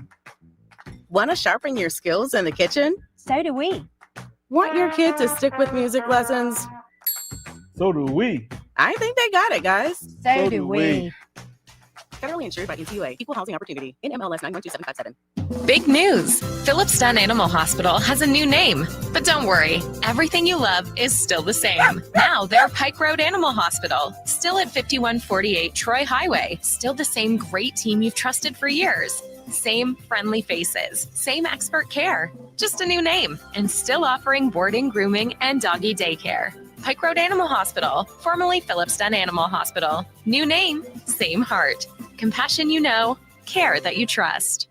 Want to sharpen your skills in the kitchen? So do we. Want your kid to stick with music lessons? So do we. I think they got it, guys. So do we. Federally insured by NCUA. Equal Housing Opportunity. NMLS 912757. Big news! Phillips Dunn Animal Hospital has a new name. But don't worry, everything you love is still the same. Now they're Pike Road Animal Hospital, still at 5148 Troy Highway. Still the same great team you've trusted for years. Same friendly faces, same expert care, just a new name, and still offering boarding, grooming, and doggy daycare. Pike Road Animal Hospital, formerly Phillips Dunn Animal Hospital. New name, same heart. Compassion you know, care that you trust.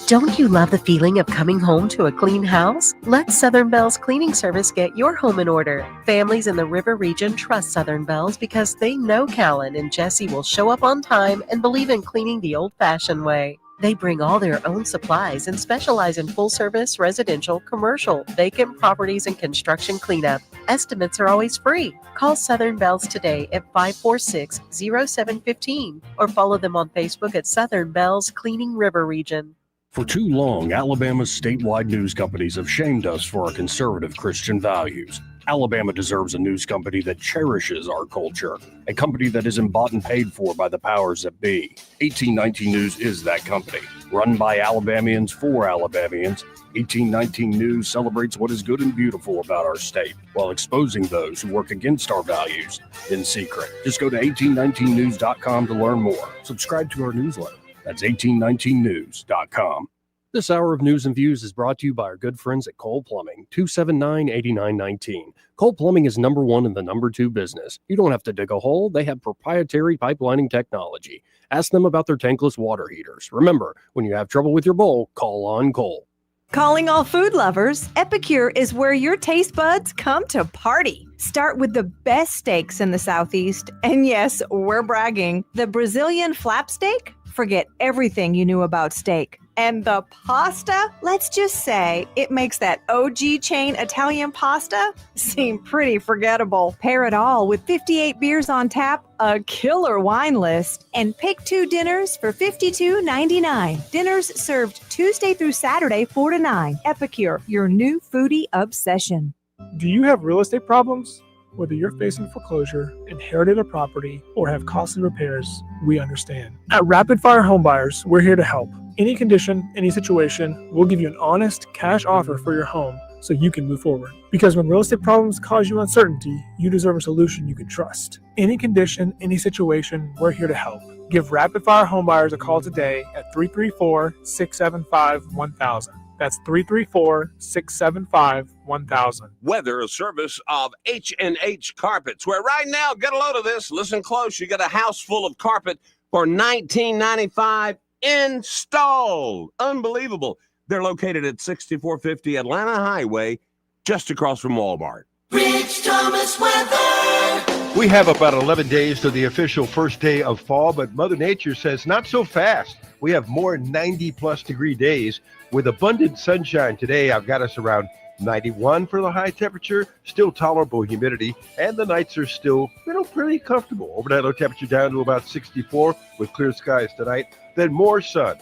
Don't you love the feeling of coming home to a clean house? Let Southern Bell's Cleaning Service get your home in order. Families in the River region trust Southern Bell's because they know Callan and Jesse will show up on time and believe in cleaning the old-fashioned way. They bring all their own supplies and specialize in full-service, residential, commercial, vacant properties, and construction cleanup. Estimates are always free. Call Southern Bells today at 546-0715 or follow them on Facebook at Southern Bells Cleaning River Region. For too long, Alabama's statewide news companies have shamed us for our conservative Christian values. Alabama deserves a news company that cherishes our culture, a company that isn't bought and paid for by the powers that be. 1819 News is that company. Run by Alabamians for Alabamians, 1819 News celebrates what is good and beautiful about our state, while exposing those who work against our values in secret. Just go to 1819news.com to learn more. Subscribe to our newsletter. That's 1819news.com. This hour of News and Views is brought to you by our good friends at Cole Plumbing, 279-8919. Cole Plumbing is number one in the number two business. You don't have to dig a hole. They have proprietary pipelining technology. Ask them about their tankless water heaters. Remember, when you have trouble with your bowl, call on Cole. Calling all food lovers, Epicure is where your taste buds come to party. Start with the best steaks in the Southeast. And yes, we're bragging. The Brazilian flap steak? Forget everything you knew about steak. And the pasta, let's just say it makes that OG chain Italian pasta seem pretty forgettable. Pair it all with 58 beers on tap, a killer wine list, and pick 2 dinners for $52.99. Dinners served Tuesday through Saturday, 4 to 9. Epicure, your new foodie obsession. Do you have real estate problems? Whether you're facing foreclosure, inherited a property, or have costly repairs, we understand. At Rapid Fire Home Buyers, we're here to help. Any condition, any situation, we'll give you an honest cash offer for your home so you can move forward. Because when real estate problems cause you uncertainty, you deserve a solution you can trust. Any condition, any situation, we're here to help. Give Rapid Fire Home Buyers a call today at 334-675-1000. That's 334-675-1000. Weather, a service of H&H Carpets, where right now, get a load of this, listen close, you get a house full of carpet for $19.95 installed. Unbelievable. They're located at 6450 Atlanta Highway, just across from Walmart. Rich Thomas weather. We have about 11 days to the official first day of fall, but Mother Nature says not so fast. We have more 90-plus degree days with abundant sunshine today. I've got us around 91 for the high temperature, still tolerable humidity, and the nights are still, pretty comfortable. Overnight low temperature down to about 64 with clear skies tonight, then more sun.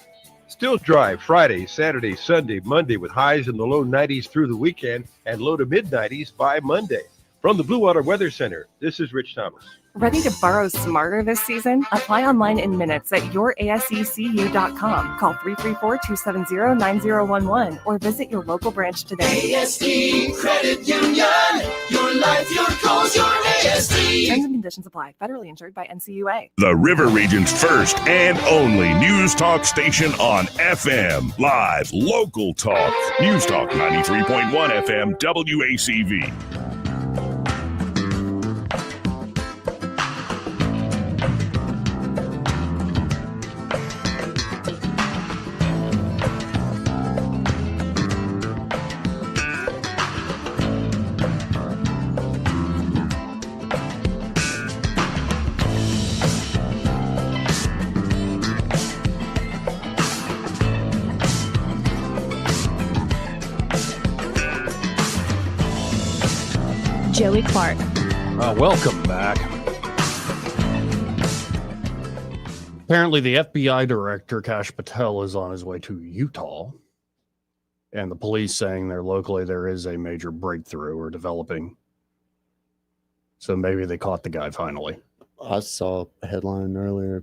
Still dry Friday, Saturday, Sunday, Monday with highs in the low 90s through the weekend and low to mid 90s by Monday. From the Blue Water Weather Center, this is Rich Thomas. Ready to borrow smarter this season? Apply online in minutes at yourasecu.com. Call 334-270-9011 or visit your local branch today. ASD Credit Union. Your life, your goals, your ASD. Terms and conditions apply. Federally insured by NCUA. The River Region's first and only news talk station on FM. Live, local talk. News Talk 93.1 FM WACV. Joey Clark. Welcome back. Apparently, the FBI director, Kash Patel, is on his way to Utah. And the police saying there locally there is a major breakthrough or developing. So maybe they caught the guy finally. I saw a headline earlier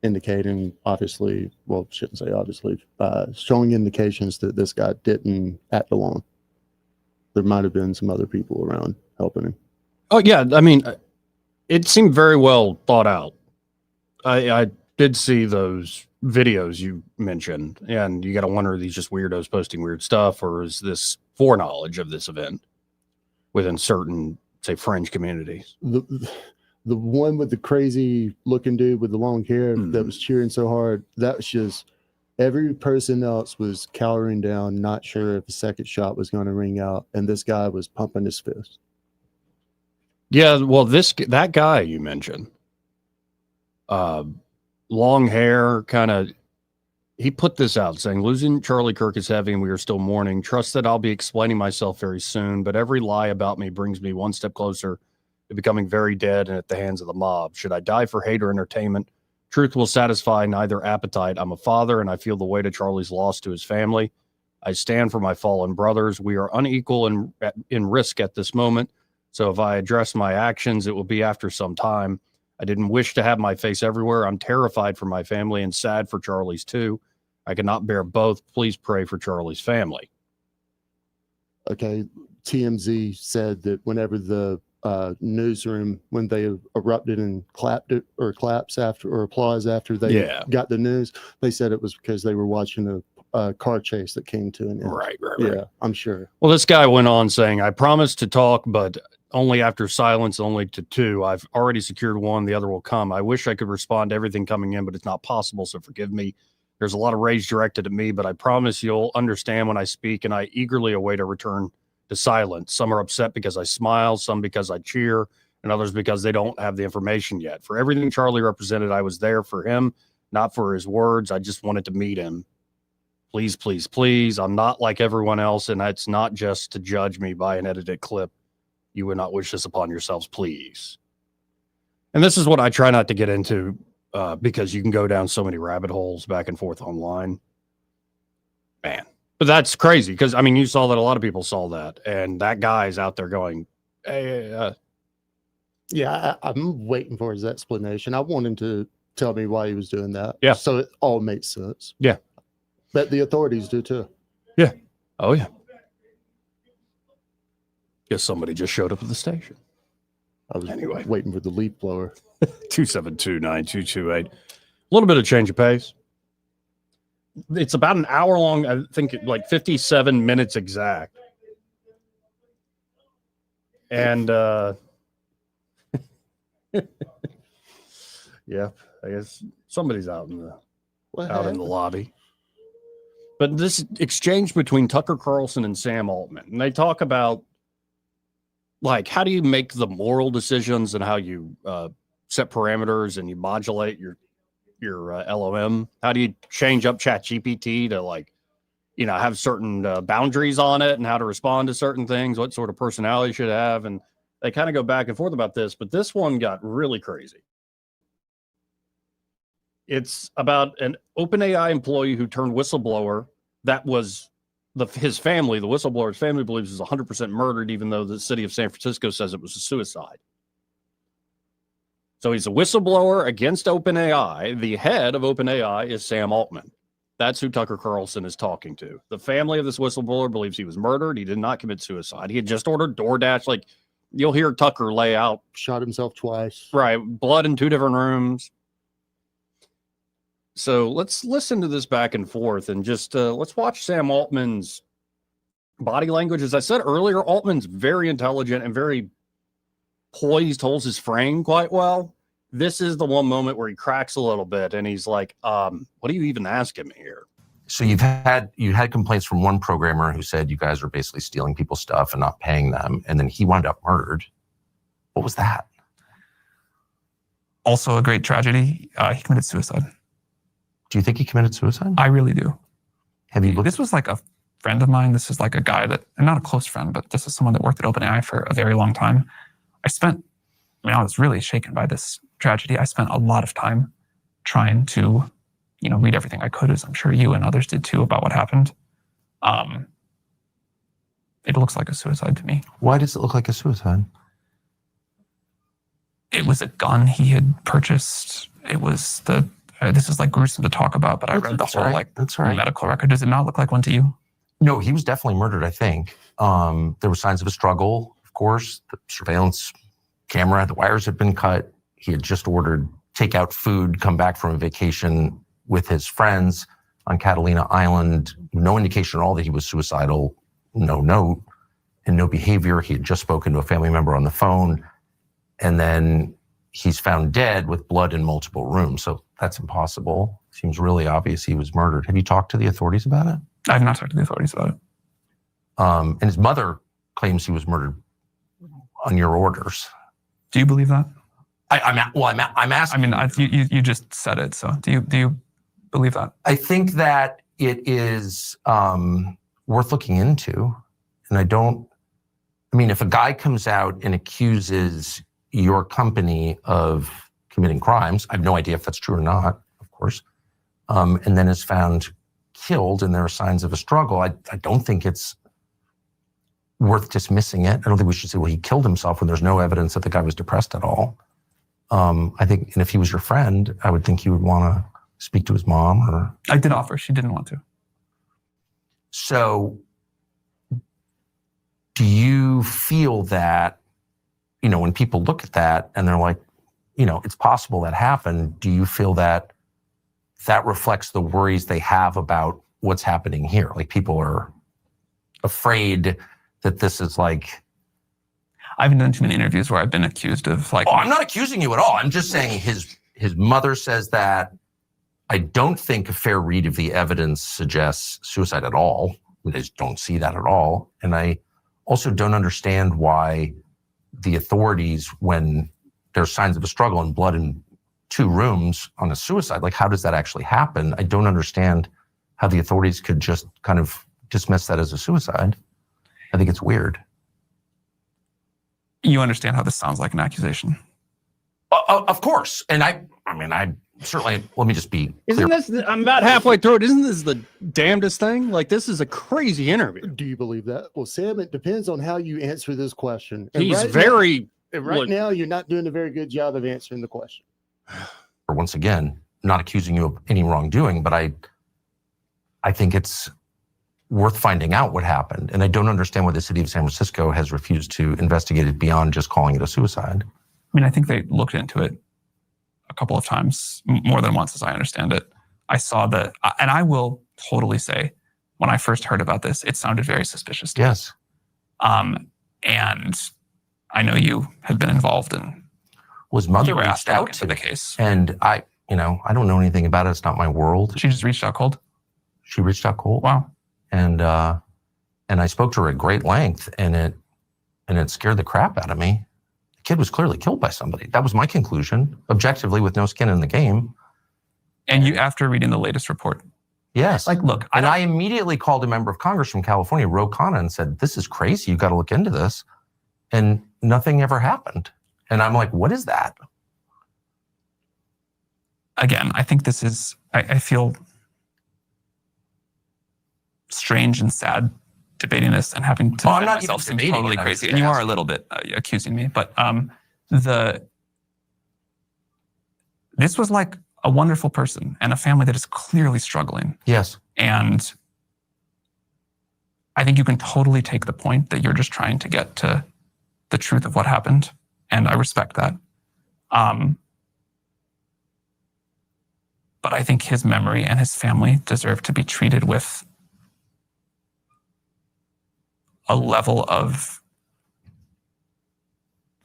indicating, obviously, well, shouldn't say obviously, showing indications that this guy didn't act alone. There might have been some other people around helping him. Oh, yeah. I mean, it seemed very well thought out. I did see those videos you mentioned, and you got to wonder, are these just weirdos posting weird stuff, or is this foreknowledge of this event within certain, say, fringe communities? The one with the crazy looking dude with the long hair that was cheering so hard, that was just... Every person else was cowering down, not sure if the second shot was going to ring out, and this guy was pumping his fist. Yeah, well, that guy you mentioned, long hair, kind of, he put this out saying, losing Charlie Kirk is heavy and we are still mourning. Trust that I'll be explaining myself very soon, but every lie about me brings me one step closer to becoming very dead and at the hands of the mob. Should I die for hate or entertainment? Truth will satisfy neither appetite. I'm a father, and I feel the weight of Charlie's loss to his family. I stand for my fallen brothers. We are unequal in risk at this moment, so if I address my actions, it will be after some time. I didn't wish to have my face everywhere. I'm terrified for my family and sad for Charlie's too. I cannot bear both. Please pray for Charlie's family. Okay, TMZ said that whenever the newsroom, when they erupted and claps after, or applause after they got the news, they said it was because they were watching a car chase that came to an end. Right. Yeah, I'm sure. Well, this guy went on saying, I promised to talk, but only after silence, only to two. I've already secured one. The other will come. I wish I could respond to everything coming in, but it's not possible. So forgive me. There's a lot of rage directed at me, but I promise you'll understand when I speak, and I eagerly await a return to silence. Some are upset because I smile, some because I cheer, and others because they don't have the information yet. For everything Charlie represented, I was there for him, not for his words. I just wanted to meet him. Please, please, please. I'm not like everyone else, and it's not just to judge me by an edited clip. You would not wish this upon yourselves, please. And this is what I try not to get into because you can go down so many rabbit holes back and forth online. Man. But that's crazy because, I mean, you saw that a lot of people saw that, and that guy's out there going, hey, yeah, I'm waiting for his explanation. I want him to tell me why he was doing that. Yeah. So it all makes sense. Yeah. But the authorities do too. Yeah. Oh, yeah. Guess somebody just showed up at the station. I was waiting for the leaf blower. 272-9228. A little bit of change of pace. It's about an hour long. I think like 57 minutes exact. And yeah, I guess somebody's out in the lobby. But this exchange between Tucker Carlson and Sam Altman, and they talk about like how do you make the moral decisions and how you set parameters and you modulate your LOM. How do you change up ChatGPT to like, you know, have certain boundaries on it and how to respond to certain things, what sort of personality you should have. And they kind of go back and forth about this, but this one got really crazy. It's about an OpenAI employee who turned whistleblower. That was his family, the whistleblower's family believes is 100% murdered, even though the city of San Francisco says it was a suicide. So he's a whistleblower against OpenAI. The head of OpenAI is Sam Altman. That's who Tucker Carlson is talking to. The family of this whistleblower believes he was murdered. He did not commit suicide. He had just ordered DoorDash. Like, you'll hear Tucker lay out. Shot himself twice. Right. Blood in 2 different rooms. So let's listen to this back and forth and just let's watch Sam Altman's body language. As I said earlier, Altman's very intelligent and very poised, holds his frame quite well. This is the one moment where he cracks a little bit and he's like, what are you even asking me here? So you had complaints from one programmer who said you guys are basically stealing people's stuff and not paying them, and then he wound up murdered. What was that? Also a great tragedy. He committed suicide. Do you think he committed suicide? I really do. Have you looked? This was like a friend of mine. This is like a guy that, and not a close friend, but this is someone that worked at OpenAI for a very long time. I was really shaken by this tragedy. I spent a lot of time trying to, read everything I could, as I'm sure you and others did too, about what happened. It looks like a suicide to me. Why does it look like a suicide? It was a gun he had purchased. It was this is like gruesome to talk about, but I read the whole medical record. Does it not look like one to you? No, he was definitely murdered, I think. There were signs of a struggle, of course. The surveillance camera, the wires had been cut. He had just ordered takeout food, come back from a vacation with his friends on Catalina Island. No indication at all that he was suicidal. No note and no behavior. He had just spoken to a family member on the phone. And then he's found dead with blood in multiple rooms. So that's impossible. Seems really obvious he was murdered. Have you talked to the authorities about it? I have not talked to the authorities about it. And his mother claims he was murdered on your orders. Do you believe that? I'm asking. I mean, you just said it. So do you believe that? I think that it is worth looking into. And if a guy comes out and accuses your company of committing crimes, I have no idea if that's true or not, of course, and then is found killed and there are signs of a struggle, I don't think it's worth dismissing it. I don't think we should say, well, he killed himself when there's no evidence that the guy was depressed at all. I think, and if he was your friend, I would think you would want to speak to his mom or... I did offer. She didn't want to. So do you feel that, when people look at that and they're like, it's possible that happened, do you feel that that reflects the worries they have about what's happening here? Like people are afraid that this is like... I haven't done too many interviews where I've been accused of like... Oh, I'm not accusing you at all. I'm just saying his mother says that. I don't think a fair read of the evidence suggests suicide at all. I just don't see that at all. And I also don't understand why the authorities, when there's signs of a struggle and blood in 2 rooms on a suicide, like how does that actually happen? I don't understand how the authorities could just kind of dismiss that as a suicide. I think it's weird. You understand how this sounds like an accusation? Of course. And I certainly, let me just be clear. I'm about halfway through it. Isn't this the damnedest thing? Like, this is a crazy interview. Do you believe that? Well, Sam, it depends on how you answer this question. He's very... now, you're not doing a very good job of answering the question. Once again, not accusing you of any wrongdoing, but I think it's worth finding out what happened. And I don't understand why the city of San Francisco has refused to investigate it beyond just calling it a suicide. I mean, I think they looked into it a couple of times, more than once, as I understand it. I saw and I will totally say, when I first heard about this, it sounded very suspicious to me. Yes. And I know you have been involved in... Was mother you were asked reached out to the case. And I don't know anything about it. It's not my world. She just reached out cold? She reached out cold. Wow. And I spoke to her at great length, and it scared the crap out of me. The kid was clearly killed by somebody. That was my conclusion, objectively, with no skin in the game. And you, after reading the latest report? Yes. Like, look. I immediately called a member of Congress from California, Ro Khanna, and said, this is crazy. You got to look into this. And nothing ever happened. And I'm like, what is that? Again, I think this is, I feel strange and sad debating this and having to I'm not myself even seem totally crazy. And you are a little bit accusing me, but this was like a wonderful person and a family that is clearly struggling. Yes. And I think you can totally take the point that you're just trying to get to the truth of what happened. And I respect that. But I think his memory and his family deserve to be treated with a level of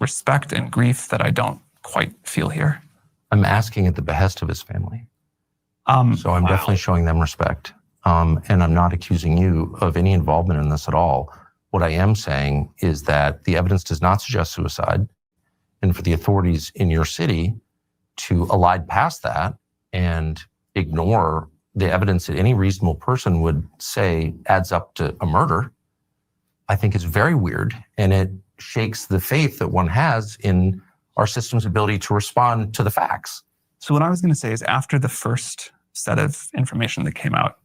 respect and grief that I don't quite feel here. I'm asking at the behest of his family. So I'm definitely showing them respect. And I'm not accusing you of any involvement in this at all. What I am saying is that the evidence does not suggest suicide. And for the authorities in your city to elide past that and ignore the evidence that any reasonable person would say adds up to a murder, I think is very weird. And it shakes the faith that one has in our system's ability to respond to the facts. So what I was going to say is after the first set of information that came out,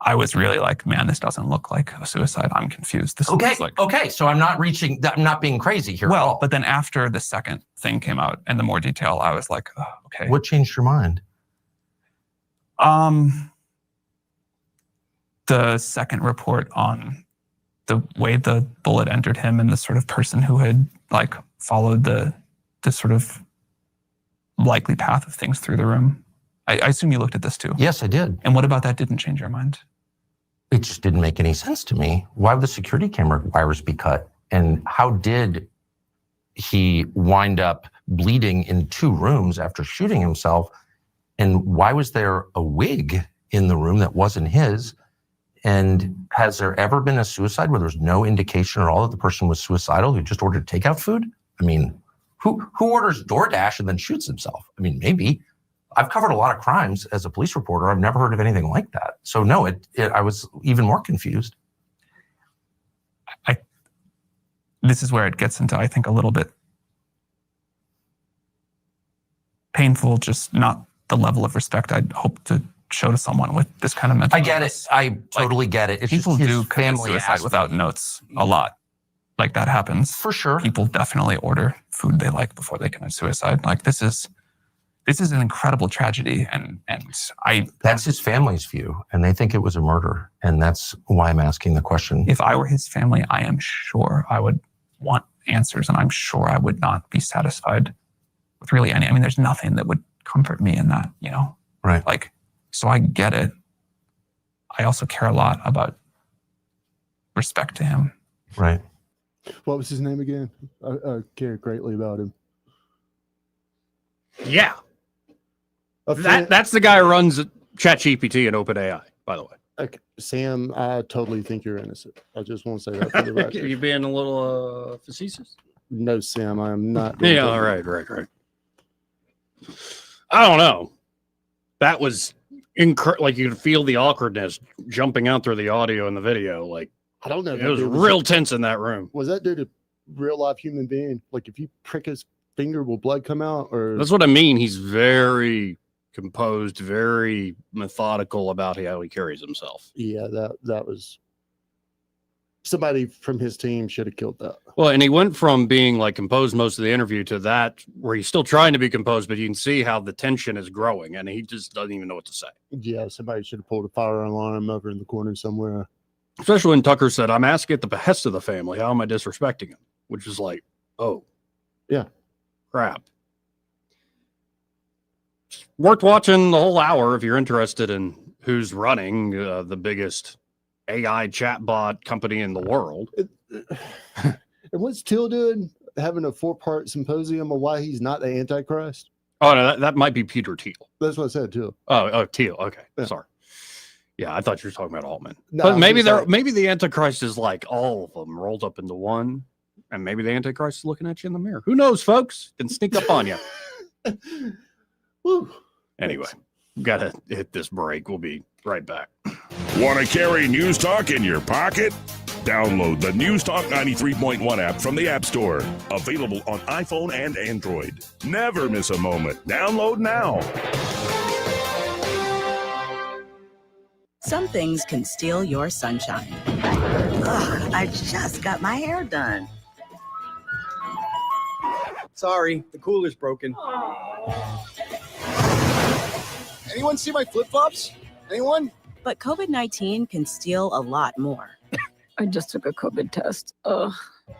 I was really like, man, this doesn't look like a suicide. I'm confused. This looks like... Okay. So I'm not being crazy here. Well, but then after the second thing came out and the more detail, I was like, oh, okay. What changed your mind? The second report on the way the bullet entered him and the sort of person who had like followed the sort of likely path of things through the room. I assume you looked at this too. Yes, I did. And what about that didn't change your mind? It just didn't make any sense to me. Why would the security camera wires be cut? And how did he wind up bleeding in 2 rooms after shooting himself? And why was there a wig in the room that wasn't his? And has there ever been a suicide where there's no indication at all that the person was suicidal who just ordered takeout food? I mean, who orders DoorDash and then shoots himself? I mean, maybe. I've covered a lot of crimes as a police reporter. I've never heard of anything like that. So no, I was even more confused. This is where it gets into, I think, a little bit painful, just not the level of respect I'd hope to show to someone with this kind of mental illness. I totally get it. It's people just do his commit family suicide without notes a lot. Like that happens. For sure. People definitely order food they like before they commit suicide. Like this is an incredible tragedy. And that's his family's view. And they think it was a murder. And that's why I'm asking the question. If I were his family, I am sure I would want answers. And I'm sure I would not be satisfied with really any. I mean, there's nothing that would comfort me in that, you know? Right. Like, so I get it. I also care a lot about respect to him. Right. What was his name again? I care greatly about him. Yeah. That's the guy who runs ChatGPT and OpenAI, by the way. Okay. Sam, I totally think you're innocent. I just want to say that for the record. You being a little facetious? No, Sam, I am not. Yeah, all right. I don't know. That was like you could feel the awkwardness jumping out through the audio and the video. Like, I don't know. It was real tense in that room. Was that dude a real life human being? Like, if you prick his finger, will blood come out? Or that's what I mean. He's very composed, very methodical about how he carries himself. Yeah, that was somebody from his team should have killed that. Well, and he went from being like composed most of the interview to that where he's still trying to be composed, but you can see how the tension is growing and he just doesn't even know what to say. Yeah, somebody should have pulled a fire alarm over in the corner somewhere. Especially when Tucker said, I'm asking at the behest of the family. How am I disrespecting him? Which is like, oh. Yeah. Crap. It's worth watching the whole hour if you're interested in who's running the biggest AI chatbot company in the world. And what's Till doing? Having a 4-part symposium on why he's not the Antichrist? Oh, no, that might be Peter Thiel. That's what I said, Till. Oh, Thiel. Okay. Yeah. Sorry. Yeah, I thought you were talking about Altman. No, but maybe like, maybe the Antichrist is like all of them rolled up into one, and maybe the Antichrist is looking at you in the mirror. Who knows, folks? Can sneak up on you. Woo. Anyway, gotta hit this break. We'll be right back. Want to carry News Talk in your pocket? Download the News Talk 93.1 app from the App Store. Available on iPhone and Android. Never miss a moment. Download now. Some things can steal your sunshine. Ugh, I just got my hair done. Sorry, the cooler's broken. Anyone see my flip-flops? Anyone? But COVID-19 can steal a lot more. I just took a COVID test. Ugh.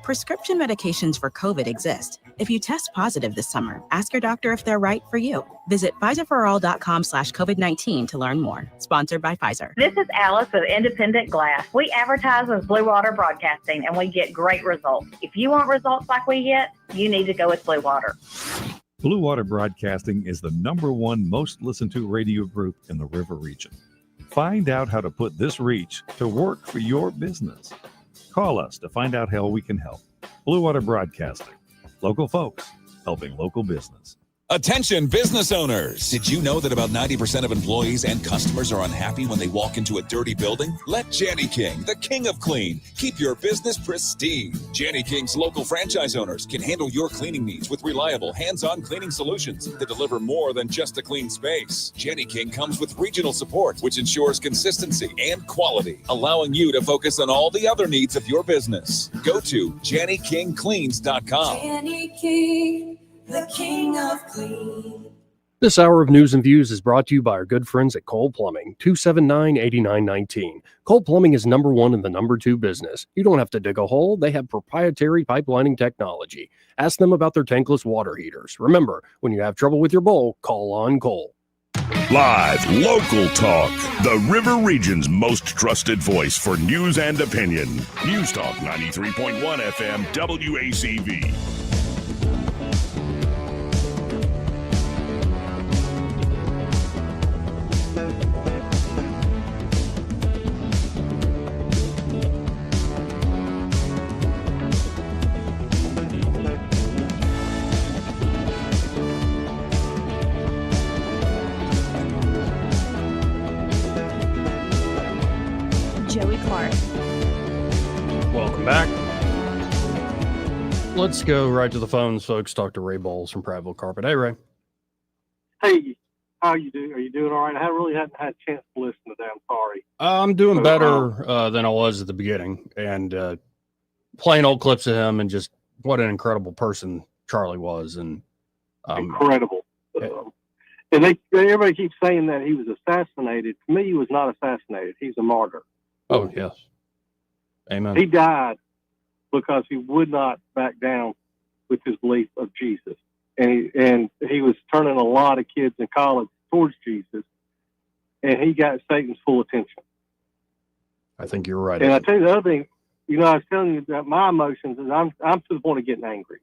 Prescription medications for COVID exist. If you test positive this summer, ask your doctor if they're right for you. Visit PfizerForAll.com/COVID-19 to learn more. Sponsored by Pfizer. This is Alice with Independent Glass. We advertise with Blue Water Broadcasting, and we get great results. If you want results like we get, you need to go with Blue Water. Blue Water Broadcasting is the #1 most listened to radio group in the River region. Find out how to put this reach to work for your business. Call us to find out how we can help. Blue Water Broadcasting. Local folks helping local business. Attention business owners. Did you know that about 90% of employees and customers are unhappy when they walk into a dirty building? Let Janny King, the king of clean, keep your business pristine. Janny King's local franchise owners can handle your cleaning needs with reliable, hands-on cleaning solutions that deliver more than just a clean space. Janny King comes with regional support, which ensures consistency and quality, allowing you to focus on all the other needs of your business. Go to JannyKingCleans.com. Janny King, the king of clean. This hour of news and views is brought to you by our good friends at Cole Plumbing, 279-8919. Cole Plumbing is #1 in the #2 business. You don't have to dig a hole. They have proprietary pipelining technology. Ask them about their tankless water heaters. Remember, when you have trouble with your bowl, call on Cole. Live local talk. The River Region's most trusted voice for news and opinion. News Talk 93.1 FM WACV. Joey Clark. Welcome back. Let's go right to the phones, folks. Talk to Ray Bowles from Prattville Carpet. Hey, Ray. Hey, how you do? Are you doing all right? I really hadn't had a chance to listen today. I'm sorry. I'm doing better than I was at the beginning, and playing old clips of him, and just what an incredible person Charlie was, and incredible. And everybody keeps saying that he was assassinated. To me, he was not assassinated. He's a martyr. Oh yes, amen. He died because he would not back down with his belief of Jesus, and he was turning a lot of kids in college towards Jesus, and he got Satan's full attention. I think you're right. And I tell you the other thing, I was telling you that my emotions is I'm to the point of getting angry,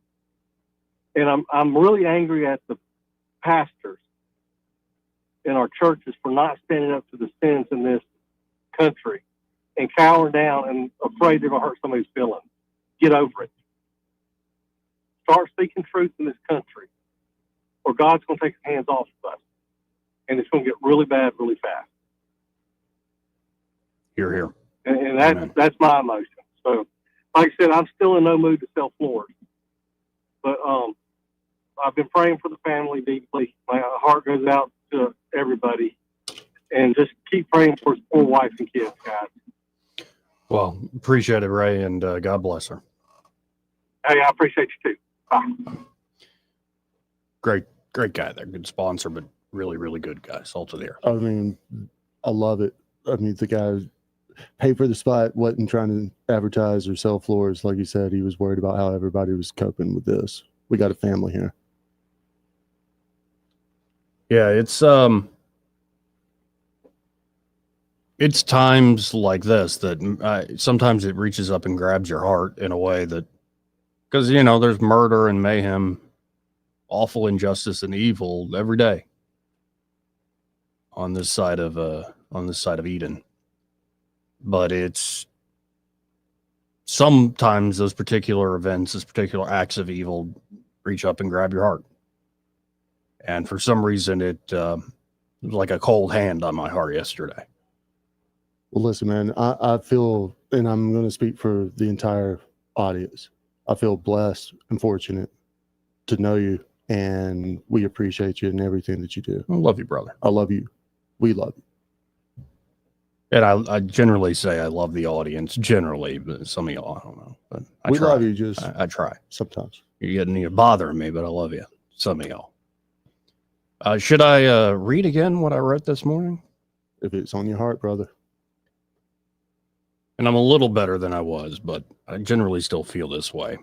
and I'm really angry at the pastors in our churches for not standing up to the sins in this country and cowering down and afraid they're going to hurt somebody's feelings. Get over it. Start speaking truth in this country, or God's going to take his hands off of us, and it's going to get really bad really fast. You're here. And that's my emotion. So, like I said, I'm still in no mood to sell floors. But I've been praying for the family deeply. My heart goes out to everybody. And just keep praying for his poor wife and kids, guys. Well, appreciate it, Ray, and God bless her. Hey, I appreciate you too. Bye. Great guy there. Good sponsor, but really, really good guy. Salt of the earth. I mean, I love it. I mean, the guy paid for the spot, wasn't trying to advertise or sell floors. Like you said, he was worried about how everybody was coping with this. We got a family here. Yeah, it's times like this that sometimes it reaches up and grabs your heart in a way that, because there's murder and mayhem, awful injustice and evil every day on this side of Eden. But it's sometimes those particular events, those particular acts of evil, reach up and grab your heart. And for some reason, it was like a cold hand on my heart yesterday. Well, listen, man, I feel, and I'm going to speak for the entire audience, I feel blessed and fortunate to know you, and we appreciate you and everything that you do. I love you, brother. I love you. We love you. And I generally say I love the audience, generally, but some of y'all, I don't know. But We love you, just I try. sometimes. You're bothering me, but I love you. Some of y'all. Should I read again what I wrote this morning? If it's on your heart, brother. And I'm a little better than I was, but I generally still feel this way.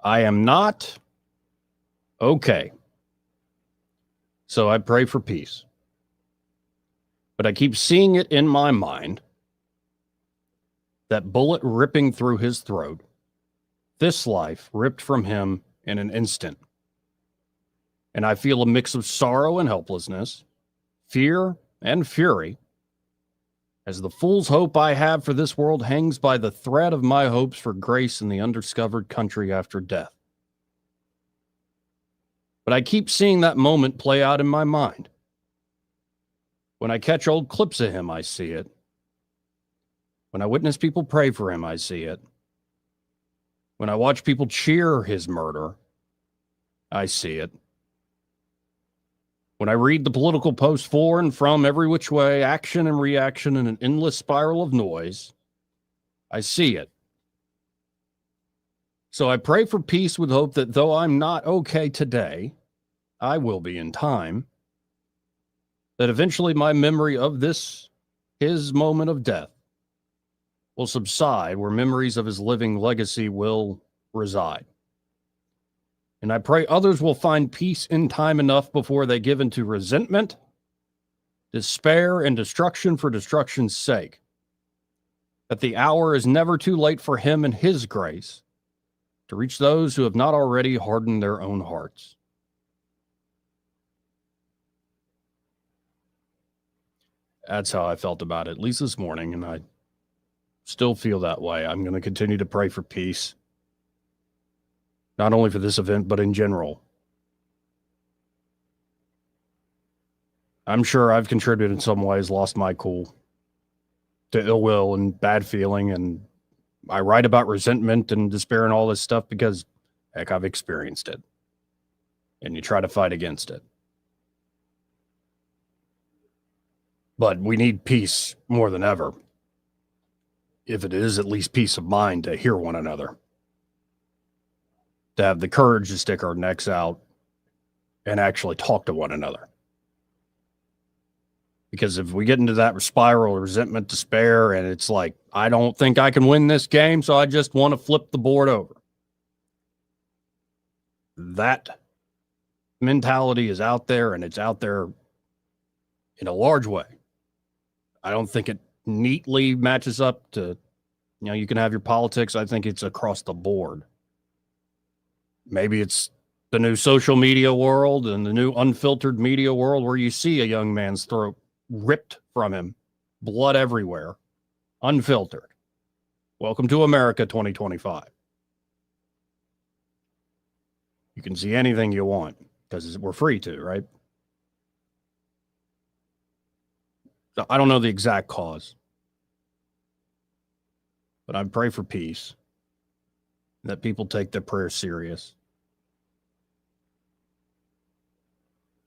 I am not okay. So I pray for peace. But I keep seeing it in my mind, that bullet ripping through his throat, this life ripped from him in an instant. And I feel a mix of sorrow and helplessness, fear and fury, as the fool's hope I have for this world hangs by the thread of my hopes for grace in the undiscovered country after death. But I keep seeing that moment play out in my mind. When I catch old clips of him, I see it. When I witness people pray for him, I see it. When I watch people cheer his murder, I see it. When I read the political posts for and from every which way, action and reaction in an endless spiral of noise, I see it. So I pray for peace with hope that though I'm not okay today, I will be in time, that eventually my memory of this, his moment of death, will subside where memories of his living legacy will reside. And I pray others will find peace in time enough before they give into resentment, despair, and destruction for destruction's sake. That the hour is never too late for him and his grace to reach those who have not already hardened their own hearts. That's how I felt about it, at least this morning, and I still feel that way. I'm going to continue to pray for peace. Not only for this event, but in general. I'm sure I've contributed in some ways, lost my cool to ill will and bad feeling. And I write about resentment and despair and all this stuff because, heck, I've experienced it. And you try to fight against it. But we need peace more than ever. If it is at least peace of mind to hear one another. To have the courage to stick our necks out and actually talk to one another. Because if we get into that spiral of resentment, despair, and it's like, I don't think I can win this game, so I just want to flip the board over. That mentality is out there, and it's out there in a large way. I don't think it neatly matches up to, you can have your politics. I think it's across the board. Maybe it's the new social media world and the new unfiltered media world where you see a young man's throat ripped from him, blood everywhere, unfiltered. Welcome to America 2025. You can see anything you want because we're free to, right? So I don't know the exact cause, but I pray for peace. That people take their prayers serious.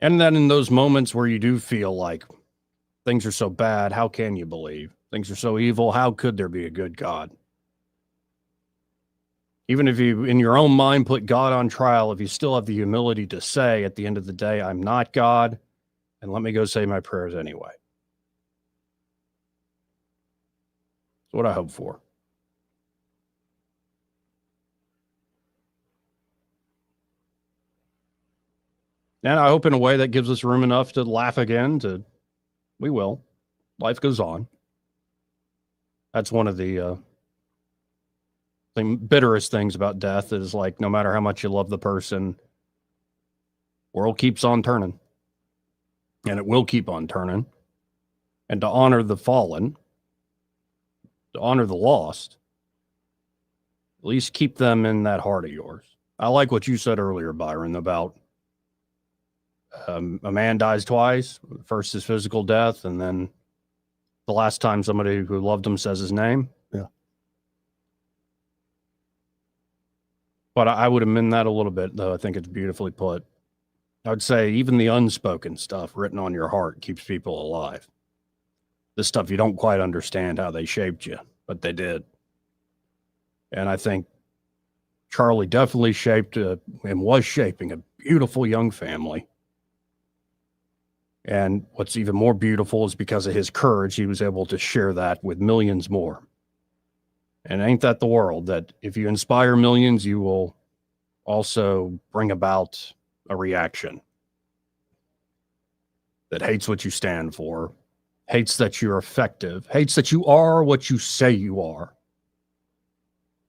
And then in those moments where you do feel like things are so bad, how can you believe? Things are so evil, how could there be a good God? Even if you, in your own mind, put God on trial, if you still have the humility to say at the end of the day, I'm not God, and let me go say my prayers anyway. That's what I hope for. And I hope in a way that gives us room enough to laugh again. We will. Life goes on. That's one of the bitterest things about death is like, no matter how much you love the person, world keeps on turning. And it will keep on turning. And to honor the fallen, to honor the lost, at least keep them in that heart of yours. I like what you said earlier, Byron, about a man dies twice. First is physical death, and then the last time somebody who loved him says his name. Yeah. But I would amend that a little bit, though. I think it's beautifully put. I would say even the unspoken stuff written on your heart keeps people alive. This stuff you don't quite understand how they shaped you, but they did. And I think Charlie definitely shaped and was shaping a beautiful young family And what's even more beautiful is because of his courage, he was able to share that with millions more. And ain't that the world, that if you inspire millions, you will also bring about a reaction that hates what you stand for, hates that you're effective, hates that you are what you say you are,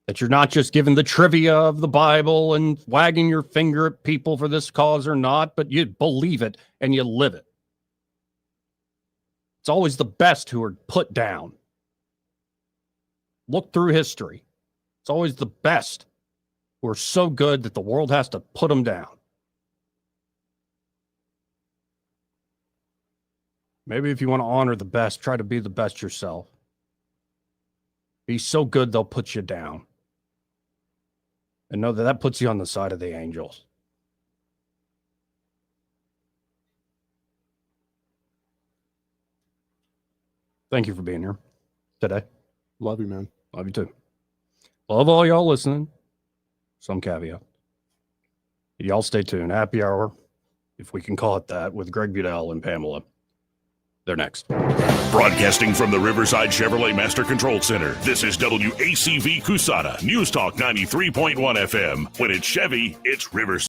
that you're not just giving the trivia of the Bible and wagging your finger at people for this cause or not, but you believe it and you live it. It's always the best who are put down. Look through history. It's always the best who are so good that the world has to put them down. Maybe if you want to honor the best, try to be the best yourself. Be so good they'll put you down. And know that that puts you on the side of the angels. Thank you for being here today. Love you, man. Love you too. Love all y'all listening. Some caveat. Y'all stay tuned. Happy hour, if we can call it that, with Greg Budell and Pamela. They're next. Broadcasting from the Riverside Chevrolet Master Control Center, this is WACV Cusada, News Talk 93.1 FM. When it's Chevy, it's Riverside.